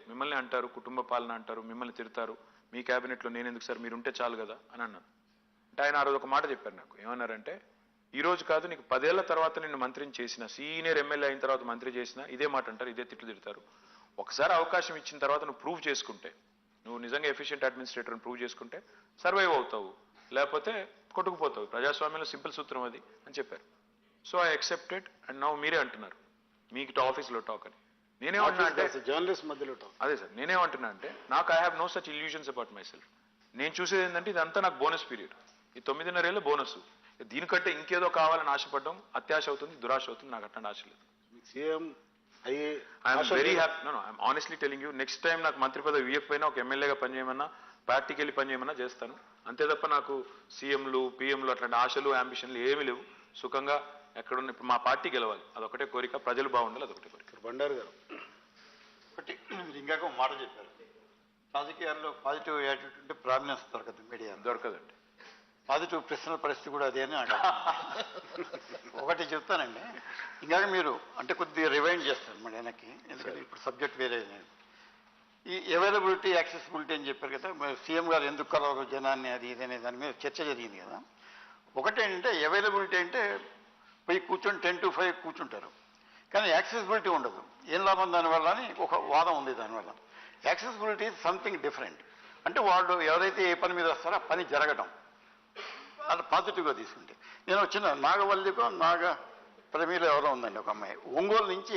మిమ్మల్ని అంటారు, కుటుంబ పాలన అంటారు, మిమ్మల్ని తిడతారు, మీ క్యాబినెట్లో నేను ఎందుకు సార్, మీరు ఉంటే చాలు కదా అని అన్నాను. అంటే ఆయన ఆ రోజు ఒక మాట చెప్పారు నాకు. ఏమన్నారంటే, ఈ రోజు కాదు, నీకు 10 ఏళ్ల తర్వాత నిన్ను మంత్రిని చేసిన, సీనియర్ ఎమ్మెల్యే అయిన తర్వాత మంత్రి చేసిన ఇదే మాట అంటారు, ఇదే తిట్లు తిడతారు. ఒకసారి అవకాశం ఇచ్చిన తర్వాత నువ్వు ప్రూవ్ చేసుకుంటే, నువ్వు నిజంగా ఎఫిషియెంట్ అడ్మినిస్ట్రేటర్ని ప్రూవ్ చేసుకుంటే సర్వైవ్ అవుతావు, లేకపోతే కొట్టుకుపోతావు. ప్రజాస్వామ్యంలో సింపుల్ సూత్రం అది అని చెప్పారు. So I accepted. And now మీరే అంటున్నారు మీకు ఆఫీస్లో టాక్ అని. నేనేమంటున్నా అంటే, జర్నలిస్ట్ మధ్యలో టాక్. అదే సార్, నేనేమంటున్నా అంటే, నాకు I have no such illusions about myself. నేను చూసేది ఏంటంటే, ఇదంతా నాకు బోనస్ పీరియడ్. ఈ 9.5 ఏళ్ళ బోనస్. దీనికంటే ఇంకేదో కావాలని ఆశపడడం అత్యాశ అవుతుంది, దురాశ అవుతుంది. నాకు అట్లాంటి ఆశ లేదు. CM I'm very happy. No I'm honestly telling you, next time నాకు మంత్రి పదవి ఇవ్వకపోయినా ఒక ఎమ్మెల్యేగా పనిచేయమన్నా, పార్టీకి వెళ్ళి పనిచేయమన్నా చేస్తాను. అంతే తప్ప నాకు సీఎంలు పిఎంలు అట్లాంటి ఆశలు అంబిషన్లు ఏమీ లేవు. సుఖంగా ఎక్కడున్న, ఇప్పుడు మా పార్టీ గెలవాలి, అదొకటే కోరిక, ప్రజలు బాగుండాలి, అదొకటే కోరిక. బండారు గారు ఒకటి ఇంకాక ఒక మాట చెప్పారు, రాజకీయాల్లో పాజిటివ్ యాటిట్యూడ్ ఉంటే ప్రామినెన్స్ దొరకదు, మీడియా దొరకదండి. పాజిటివ్ ప్రశ్నల పరిస్థితి కూడా అదే అని ఒకటి చెప్తానండి. ఇంకాక మీరు అంటే కొద్దిగా రివైండ్ చేస్తారు మరి వెనక్కి, ఎందుకంటే ఇప్పుడు సబ్జెక్ట్ వేరే. ఈ అవైలబిలిటీ యాక్సెసిబిలిటీ అని చెప్పారు కదా, సీఎం గారు ఎందుకు కలవరు జనాన్ని, అది ఇది అనే దాని మీద చర్చ జరిగింది కదా. ఒకటేంటంటే అవైలబిలిటీ అంటే పోయి కూర్చొని 10 to 5 కూర్చుంటారు, కానీ యాక్సెసిబిలిటీ ఉండదు. ఏం లాభం దానివల్ల అని ఒక వాదం ఉంది. దానివల్ల యాక్సెసిబిలిటీ ఈజ్ సంథింగ్ డిఫరెంట్. అంటే వాళ్ళు ఎవరైతే ఏ పని మీద వస్తారో ఆ పని జరగడం, అది పాజిటివ్గా తీసుకుంటే. నేను వచ్చిన నాగవల్లికో ప్రమీలో ఎవరో ఉందండి ఒక అమ్మాయి, ఒంగోలు నుంచి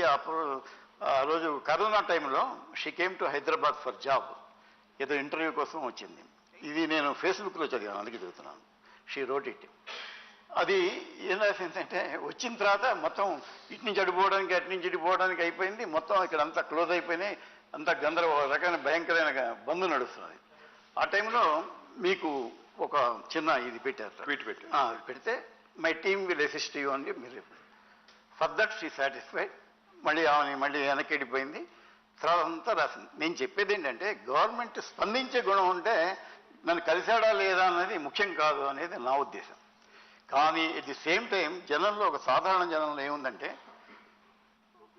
ఆ రోజు కరోనా టైంలో she came to Hyderabad for job, ఏదో ఇంటర్వ్యూ కోసం వచ్చింది. ఇది నేను ఫేస్బుక్లో చదివాను, అందుకే చదువుతున్నాను. She wrote it. అది ఏం రాసిందంటే, వచ్చిన తర్వాత మొత్తం ఇటు నుంచి అడిపోవడానికి అటు నుంచి ఇడిపోవడానికి అయిపోయింది, మొత్తం ఇక్కడ అంతా క్లోజ్ అయిపోయినాయి, అంతా గందరగోళ రకమైన భయంకరమైన బంద్ నడుస్తున్నది. ఆ టైంలో మీకు ఒక చిన్న ఇది పెట్టారు, ట్వీట్ పెడితే my team will assist you అని మీరు ఫర్ దట్ షీ సాటిస్ఫైడ్. మళ్ళీ ఆమె మళ్ళీ వెనక్కి వెళ్ళిపోయింది, తర్వాత అంతా రాసింది. నేను చెప్పేది ఏంటంటే, గవర్నమెంట్ స్పందించే గుణం ఉంటే నన్ను కలిశాడా లేదా అన్నది ముఖ్యం కాదు అనేది నా ఉద్దేశం. కానీ ఎట్ ది సేమ్ టైం జనంలో, ఒక సాధారణ జనంలో ఏముందంటే,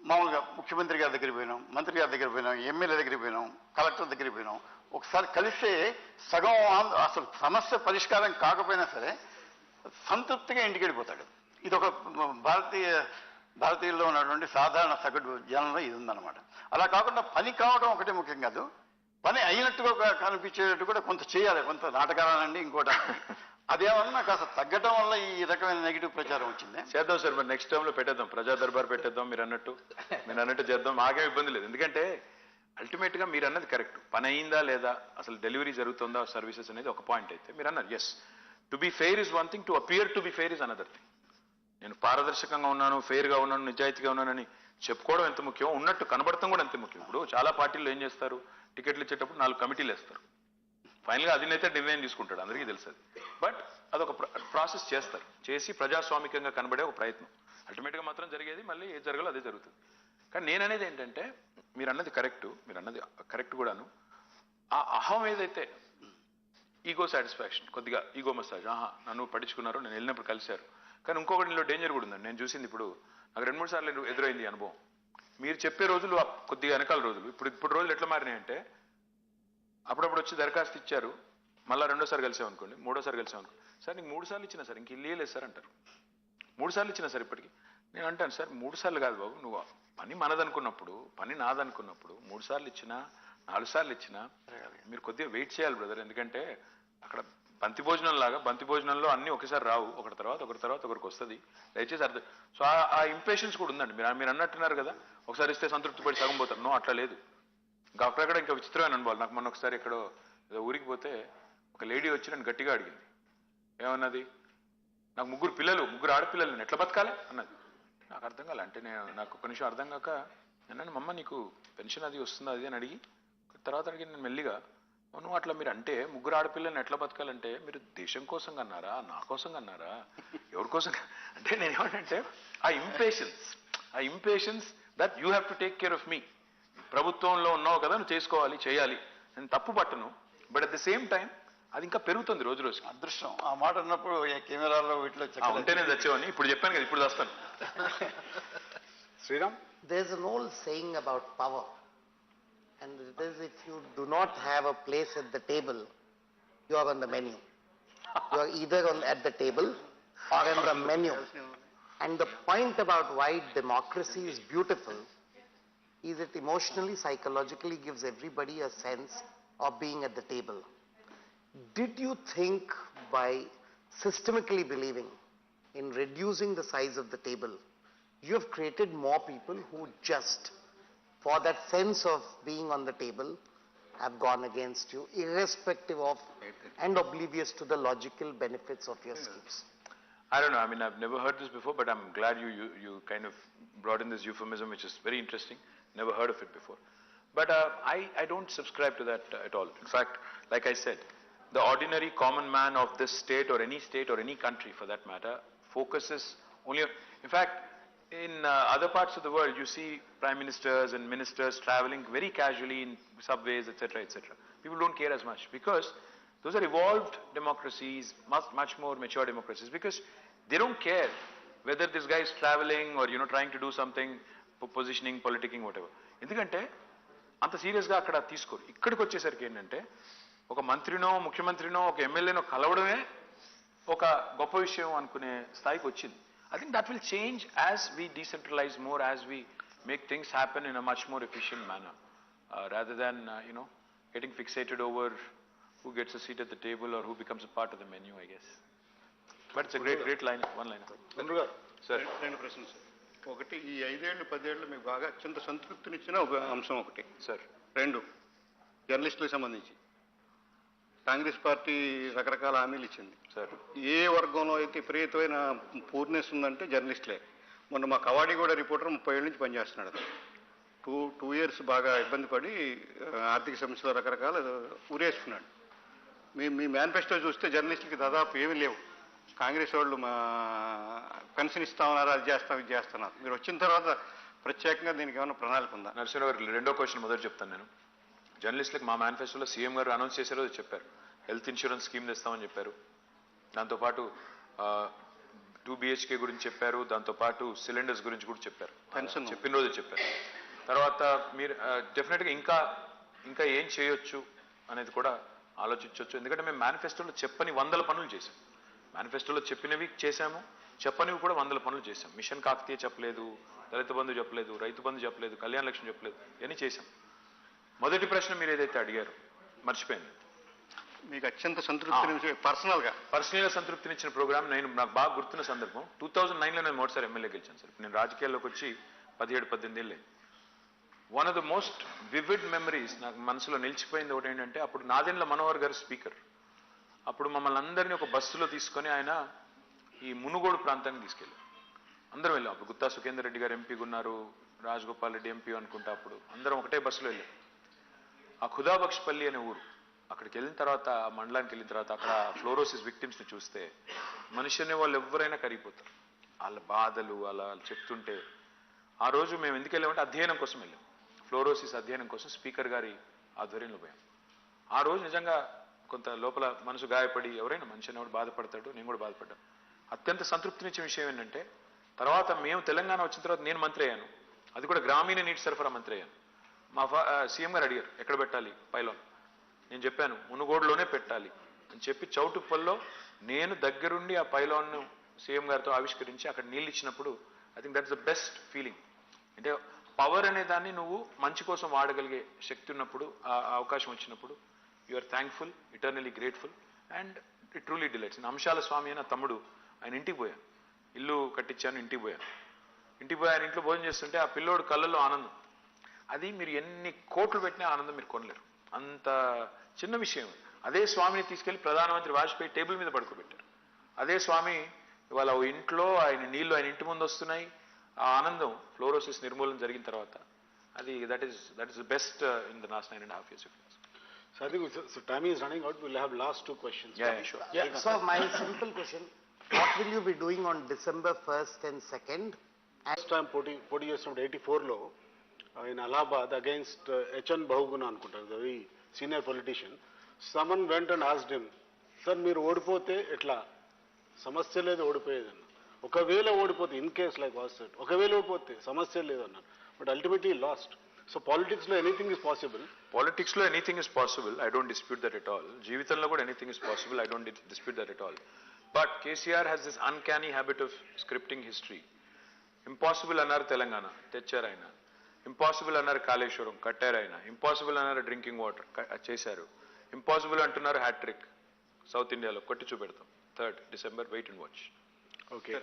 మామూలుగా ముఖ్యమంత్రి గారి దగ్గరికి పోయినాం, మంత్రి గారి దగ్గరికి పోయినాం, ఎమ్మెల్యే దగ్గరికి పోయినాం, కలెక్టర్ దగ్గరికి పోయినాం, ఒకసారి కలిస్తే సగం అసలు సమస్య పరిష్కారం కాకపోయినా సరే సంతృప్తిగా ఇంటికి వెళ్ళిపోతాడు. ఇది ఒక భారతీయుల్లో ఉన్నటువంటి సాధారణ సగటు జనంలో ఇది ఉందన్నమాట. అలా కాకుండా పని కావడం ఒకటే ముఖ్యం కాదు, పని అయినట్టుగా కనిపించేటట్టు కూడా కొంత చేయాలి, కొంత నాటకాలనండి ఇంకోటి. అదేమన్నా కాస్త తగ్గడం వల్ల ఈ రకమైన నెగిటివ్ ప్రచారం వచ్చింది. చేద్దాం సార్, మరి నెక్స్ట్ టైంలో పెట్టేద్దాం, ప్రజా దర్బార్ పెట్టేద్దాం. మీరు అన్నట్టు చేద్దాం, మాకేం ఇబ్బంది లేదు. ఎందుకంటే అల్టిమేట్గా మీరు అన్నది కరెక్ట్. పని అయిందా లేదా, అసలు డెలివరీ జరుగుతుందా సర్వీసెస్ అనేది ఒక పాయింట్. అయితే మీరు అన్నారు yes, to be fair is one thing, to appear to be fair is another thing. నేను పారదర్శకంగా ఉన్నాను, ఫెయిర్గా ఉన్నాను, నిజాయితీగా ఉన్నానని చెప్పుకోవడం ఎంత ముఖ్యం, ఉన్నట్టు కనబడటం కూడా ఎంత ముఖ్యం. ఇప్పుడు చాలా పార్టీలు ఏం చేస్తారు, టికెట్లు ఇచ్చేటప్పుడు 4 కమిటీలు వేస్తారు. ఫైనల్గా అధినేత డిజైన్ తీసుకుంటాడు, అందరికీ తెలుసు అది. బట్ అదొక ప్రాసెస్ చేస్తారు, చేసి ప్రజాస్వామికంగా కనబడే ఒక ప్రయత్నం. అల్టిమేట్గా మాత్రం జరిగేది మళ్ళీ ఏది జరగాలో అదే జరుగుతుంది. కానీ నేను అనేది ఏంటంటే, మీరు అన్నది కరెక్ట్ కూడాను. ఆ అహం ఏదైతే ఈగో సాటిస్ఫాక్షన్, కొద్దిగా ఈగో మసాజ్, నన్ను పట్టించుకున్నారు, నేను వెళ్ళినప్పుడు కలిశారు. కానీ ఇంకొకటి ఇందులో డేంజర్ కూడా ఉందండి. నేను చూసింది ఇప్పుడు నాకు 2-3 సార్లు ఎదురైంది అనుభవం. మీరు చెప్పే రోజులు కొద్దిగా వెనకాల రోజులు, ఇప్పుడు రోజులు ఎట్లా మారినాయంటే, అప్పుడప్పుడు వచ్చి దరఖాస్తు ఇచ్చారు, మళ్ళీ రెండోసారి కలిసామనుకోండి, మూడోసారి కలిసామనుకోండి, సార్ నీకు 3 సార్లు ఇచ్చినా సార్ ఇంక ఇల్లు లేదు సార్ అంటారు. 3 సార్లు ఇచ్చినా సార్ ఇప్పటికి. నేను అంటాను, సార్ 3 సార్లు కాదు బాబు, నువ్వు పని మనదనుకున్నప్పుడు, పని నాదనుకున్నప్పుడు 3 సార్లు ఇచ్చినా 4 సార్లు ఇచ్చినా మీరు కొద్దిగా వెయిట్ చేయాలి బ్రదర్. ఎందుకంటే అక్కడ బంతి భోజనం లాగా, బంతి భోజనంలో అన్నీ ఒకసారి రావు, ఒకటి తర్వాత ఒకరికి వస్తుంది. దయచేసి అర్థం. సో ఆ ఇంపేషన్స్ కూడా ఉందండి. మీరు అన్నట్టున్నారు కదా, ఒకసారి ఇస్తే సంతృప్తి పడి సగం పోతారు. నో, అట్లా లేదు. ఇంకా అక్కడక్కడ ఇంకా విచిత్రమైన అనుభవాలు. నాకు మొన్న ఒకసారి ఎక్కడో ఏదో ఊరికి పోతే ఒక లేడీ వచ్చి నన్ను గట్టిగా అడిగింది. ఏమన్నది, నాకు 3 ఆడపిల్లలు, నేను ఎట్లా బతకాలి అన్నది. నాకు అర్థం కాలే. అంటే నాకు ఒక నిమిషం అర్థం కాక నేను, మమ్మ నీకు పెన్షన్ అది వస్తుందా అది అని అడిగి, తర్వాత అడిగి నేను మెల్లిగా, నువ్వు అట్లా మీరు అంటే 3 ఆడపిల్లల్ని ఎట్లా బతకాలంటే మీరు దేశం కోసం కన్నారా, నా కోసం కన్నారా, ఎవరి కోసం అంటే నేను ఏమంటే ఆ impatience that you have to take care of me. ప్రభుత్వంలో ఉన్నావు కదా, నువ్వు చేసుకోవాలి, చేయాలి, నేను తప్పు పట్టను. But at the same time అది ఇంకా పెరుగుతుంది రోజు రోజుకి. అదృష్టం ఆ మాట అన్నప్పుడు కెమెరాలో వీటిలో ఉంటే నేను తెచ్చేవాడిని. ఇప్పుడు చెప్పాను కదా, ఇప్పుడు వస్తాను. Sriram, There's an old saying about power, and it is, if you do not have a place at the table, you are on the menu. You are either at the table or on the menu. And the point about why democracy is beautiful is it emotionally, psychologically gives everybody a sense of being at the table. Did you think by systemically believing in reducing the size of the table, you have created more people who just, for that sense of being on the table, have gone against you, irrespective of and oblivious to the logical benefits of your schemes? I don't know. I mean, I've never heard this before, but I'm glad you kind of brought in this euphemism, which is very interesting. Never heard of it before. But I don't subscribe to that at all. In fact, like I said, the ordinary common man of this state or any country for that matter focuses only on, in fact, in other parts of the world, you see prime ministers and ministers traveling very casually in subways, etc., etc. People don't care as much because those are evolved democracies, much more mature democracies, because they don't care whether this guy is traveling or, trying to do something, positioning, politicking, whatever. ఎందుకంటే అంత సీరియస్గా అక్కడ తీసుకోరు. ఇక్కడికి వచ్చేసరికి ఏంటంటే ఒక మంత్రినో, ముఖ్యమంత్రినో, ఒక ఎమ్మెల్యేనో కలవడమే ఒక గొప్ప విషయం అనుకునే స్థాయికి వచ్చింది. I think that will change as we decentralize more, as we make things happen in a much more efficient manner, rather than, getting fixated over who gets a seat at the table or who becomes a part of the menu, I guess. But it's a great line, one line. Sir. 2 ప్రశ్నలు sir. ఒకటి, ఈ 5 ఏళ్ళు 10 ఏళ్ళు మీకు బాగా అత్యంత సంతృప్తినిచ్చిన ఒక అంశం ఒకటి సార్. 2, జర్నలిస్టులకు సంబంధించి కాంగ్రెస్ పార్టీ రకరకాల హామీలు ఇచ్చింది సార్. ఏ వర్గంలో అయితే విపరీతమైన పూర్నెస్ ఉందంటే జర్నలిస్టులే. మొన్న మా కవాడిగూడ రిపోర్టర్ 30 ఏళ్ళ నుంచి పనిచేస్తున్నాడు. 2 years బాగా ఇబ్బంది పడి ఆర్థిక సమస్యలు రకరకాల ఊరేసుకున్నాడు. మీ మేనిఫెస్టో చూస్తే జర్నలిస్టులకి దాదాపు ఏమీ లేవు. కాంగ్రెస్ వాళ్ళు మా పెన్షన్ ఇస్తామన్నారు, అది చేస్తాం, ఇది చేస్తున్నారు. మీరు వచ్చిన తర్వాత ప్రత్యేకంగా దీనికి ఏమైనా ప్రణాళిక ఉందా? నరసింహ గారు, 2వ క్వశ్చన్ మొదటి చెప్తాను నేను. జర్నలిస్టులకు మా మేనిఫెస్టోలో సీఎం గారు అనౌన్స్ చేసే రోజు చెప్పారు, హెల్త్ ఇన్సూరెన్స్ స్కీమ్ తెస్తామని చెప్పారు. దాంతోపాటు 2 BHK గురించి చెప్పారు. దాంతోపాటు సిలిండర్స్ గురించి కూడా చెప్పారు. చెప్పిన రోజు చెప్పారు. తర్వాత మీరు డెఫినెట్గా ఇంకా ఏం చేయొచ్చు అనేది కూడా ఆలోచించవచ్చు. ఎందుకంటే మేము మేనిఫెస్టోలో చెప్పని 100 పనులు చేశాం. మేనిఫెస్టోలో చెప్పినవి చేశాము, చెప్పనివి కూడా 100 పనులు చేశాం. మిషన్ కాకతీయ చెప్పలేదు, దళిత బంధు చెప్పలేదు, రైతు బంధు చెప్పలేదు, కళ్యాణ లక్ష్మి చెప్పలేదు, ఇవన్నీ చేశాం. మొదటి ప్రశ్న మీరు ఏదైతే అడిగారు మర్చిపోయింది. మీకు అత్యంత సంతృప్తి పర్సనల్గా సంతృప్తినిచ్చిన ప్రోగ్రామ్ నాకు బాగా గుర్తున్న సందర్భం 2009లో నేను మొదటిసారి ఎమ్మెల్యే గెలిచాను సార్. నేను రాజకీయాల్లోకి వచ్చి 17-18 ఏళ్ళే. One of the most vivid memories నాకు మనసులో నిలిచిపోయింది ఒకటి ఏంటంటే, అప్పుడు నాదెండ్ల మనోహర్ గారు స్పీకర్. అప్పుడు మమ్మల్ని అందరినీ ఒక బస్సులో తీసుకొని ఆయన ఈ మునుగోడు ప్రాంతానికి తీసుకెళ్ళారు. అందరం వెళ్ళాం. అప్పుడు గుత్తా సుఖేందర్ రెడ్డి గారు ఎంపీగా ఉన్నారు, రాజగోపాల్ రెడ్డి ఎంపీ అనుకుంటా. అప్పుడు అందరం ఒకటే బస్సులో వెళ్ళాం. ఆ ఖుదాబక్షపల్లి అనే ఊరు, అక్కడికి వెళ్ళిన తర్వాత ఆ మండలానికి వెళ్ళిన తర్వాత అక్కడ ఫ్లోరోసిస్ విక్టిమ్స్ని చూస్తే మనిషి అనే వాళ్ళు ఎవరైనా కరిగిపోతారు. వాళ్ళ బాధలు అలా చెప్తుంటే ఆ రోజు మేము ఎందుకు వెళ్ళామంటే అధ్యయనం కోసం వెళ్ళాం. ఫ్లోరోసిస్ అధ్యయనం కోసం స్పీకర్ గారి ఆధ్వర్యంలో పోయాం. ఆ రోజు నిజంగా కొంత లోపల మనసు గాయపడి ఎవరైనా మనిషి అనేవాడు బాధపడతాడు, నేను కూడా బాధపడ్డాను. అత్యంత సంతృప్తినిచ్చే విషయం ఏంటంటే తర్వాత మేము తెలంగాణ వచ్చిన తర్వాత నేను మంత్రి అయ్యాను, అది కూడా గ్రామీణ నీటి సరఫరా మంత్రి అయ్యాను. మా సీఎం గారు అడిగారు ఎక్కడ పెట్టాలి పైలాన్, నేను చెప్పాను మునుగోడులోనే పెట్టాలి అని చెప్పి చౌటుప్పల్లో నేను దగ్గరుండి ఆ పైలాన్ను సీఎం గారితో ఆవిష్కరించి అక్కడ నీళ్ళు ఇచ్చినప్పుడు I think that's the best feeling. అంటే పవర్ అనే దాన్ని నువ్వు మంచి కోసం వాడగలిగే శక్తి ఉన్నప్పుడు, ఆ అవకాశం వచ్చినప్పుడు you are thankful, eternally grateful and it truly delights. Amshala Swamy అని తమ్ముడు ఆయన ఇంటికి పోయాను, ఇల్లు కట్టించాను, ఇంటికి పోయాను. ఆయన ఇంట్లో భోజనం చేస్తుంటే ఆ పిల్లోడు కళ్ళల్లో ఆనందం, అది మీరు ఎన్ని కోట్లు పెట్టినా ఆనందం మీరు కొనలేరు, అంత చిన్న విషయం. అదే స్వామిని తీసుకెళ్లి ప్రధానమంత్రి వాజ్పేయి టేబుల్ మీద పడుకోబెట్టారు. అదే స్వామి ఇవాళ ఇంట్లో ఆయన నీళ్లు ఆయన ఇంటి ముందు వస్తున్నాయి. ఆ ఆనందం ఫ్లోరోసిస్ నిర్మూలన జరిగిన తర్వాత అది that is the best in the last 9.5 years. So I think so time is running out. We'll have last 2 questions. Yeah, sure. Yeah, so my simple question, what will you be doing on December 1st and 2nd? Last time పోటీ చేసినప్పుడు 84లో in Allahabad against H.N. Bahuguna అనుకుంటారు, the very senior politician. Someone went and asked him, sir మీరు ఓడిపోతే ఎట్లా, సమస్య లేదు ఓడిపోయేదన్న, ఒకవేళ ఓడిపోతే in case like was said, ఒకవేళ ఓడిపోతే సమస్య లేదన్నారు, but ultimately lost. So politics లో ఎనీథింగ్ ఇస్ పాసిబుల్. పాలిటిక్స్ లో anything is possible, I don't dispute that at all. జీవితంలో కూడా anything is possible, I don't dispute that at all. But KCR has this uncanny habit of scripting history. Impossible అన్నారు తెలంగాణ, తెచ్చారు ఆయన. Impossible అన్నారు కాళేశ్వరం, కట్టారు ఆయన. Impossible అన్నారు డ్రింకింగ్ వాటర్, చేశారు. ఇంపాసిబుల్ అంటున్నారు హ్యాట్రిక్ సౌత్ ఇండియాలో, కొట్టి చూపెడతాం. 3rd December, wait and watch. Okay,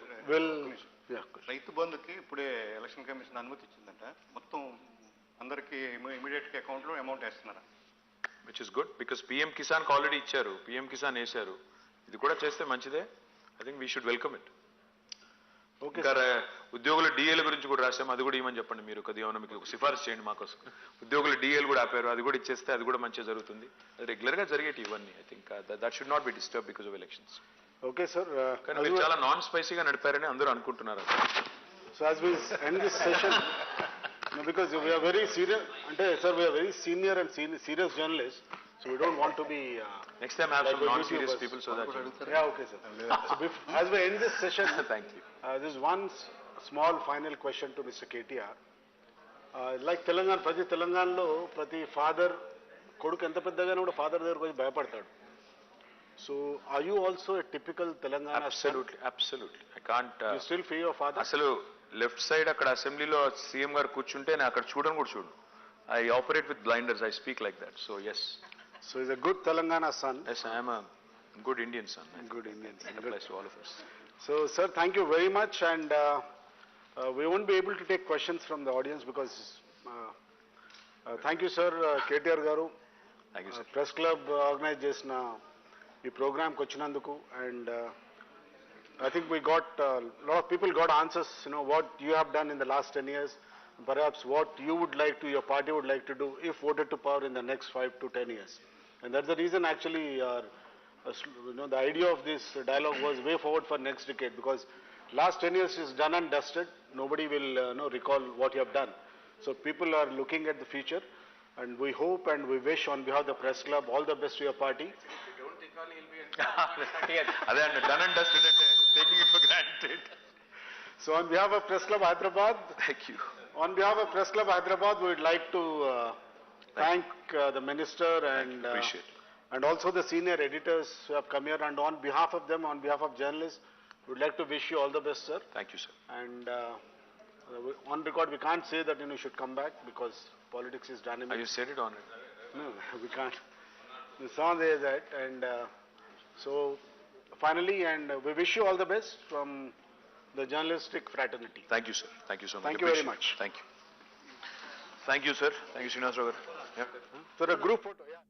రైతు బంధుకి ఇప్పుడే ఎలక్షన్ కమిషన్ అనుమతి ఇచ్చిందంట, మొత్తం అందరికి ఇమీడియట్ గా అకౌంట్ లో అమౌంట్ వేస్తున్నారా? Which is good, because PM Kisan already ఇచ్చారు, పిఎం కిసాన్ వేశారు. ఇది కూడా చేస్తే మంచిదే. I think we should welcome it. ఇంకా ఉద్యోగుల డిఏల గురించి కూడా రాశాం, అది కూడా ఇవ్వమని చెప్పండి మీరు, కొద్దిగా ఏమైనా మీకు సిఫారసు చేయండి మాకోసం. ఉద్యోగుల డిఏలు కూడా ఆపారు, అది కూడా ఇచ్చేస్తే అది కూడా మంచిగా జరుగుతుంది. అది రెగ్యులర్ గా జరిగేటి ఇవన్నీ. I think that should not be disturb because of elections. Okay sir, కానీ మీరు చాలా నాన్ స్పైసీగా నడిపారని అందరూ అనుకుంటున్నారు. So as we end this session, because we are very serious, అంటే sir we are very senior and serious journalists, so we don't want to be next time have some non serious people so that yeah, okay sir. So as we end this session, thank you. This is one small final question to Mr. KTR. Like ప్రతి తెలంగాణలో ప్రతి father కొడుకు ఎంత పెద్దగానే కూడా father దగ్గరకు వచ్చి భయపడతాడు. So are you also a typical Telangana? Absolutely. I can't. You still fear your father? అసలు లెఫ్ట్ సైడ్ అక్కడ అసెంబ్లీలో సీఎం గారు కూర్చుంటే నేను అక్కడ చూడను కూడా చూడు. I operate with blinders, I speak like that. So yes. So he's a good Telangana son. Yes, I am a good Indian son. Good Indian son. It applies to all of us. So sir, thank you very much, and we won't be able to take questions from the audience because thank you sir, KTR garu. Thank you sir. Press Club organize చేసిన ఈ programme కి వచ్చినందుకు, and I think we got a lot of people got answers, what you have done in the last 10 years, perhaps what you would like to, your party would like to do if voted to power in the next 5 to 10 years. And that's the reason actually the idea of this dialogue was way forward for next decade, because last 10 years is done and dusted. Nobody will recall what you have done. So people are looking at the future, and we hope and we wish on behalf of the Press Club all the best to your party. అదే అండి, done and dusted అంటే taking it for granted. So on behalf of Press Club Hyderabad, Thank you. on behalf of Press Club Hyderabad, we would like to thank the minister and Appreciate it. and also the senior editors who have come here, and on behalf of them, on behalf of journalists, we would like to wish you all the best, sir. Thank you, sir. And on record, we can't say that you should come back because politics is dynamic. You said it on it. No, we can't. It's not there that, and so finally, and we wish you all the best from the journalistic fraternity. Thank you, sir. Thank you so much. Thank you very Appreciate it. much. Thank you. Thank you, sir. Thank you, Srinivas Garu. Yeah. So a group photo, yeah.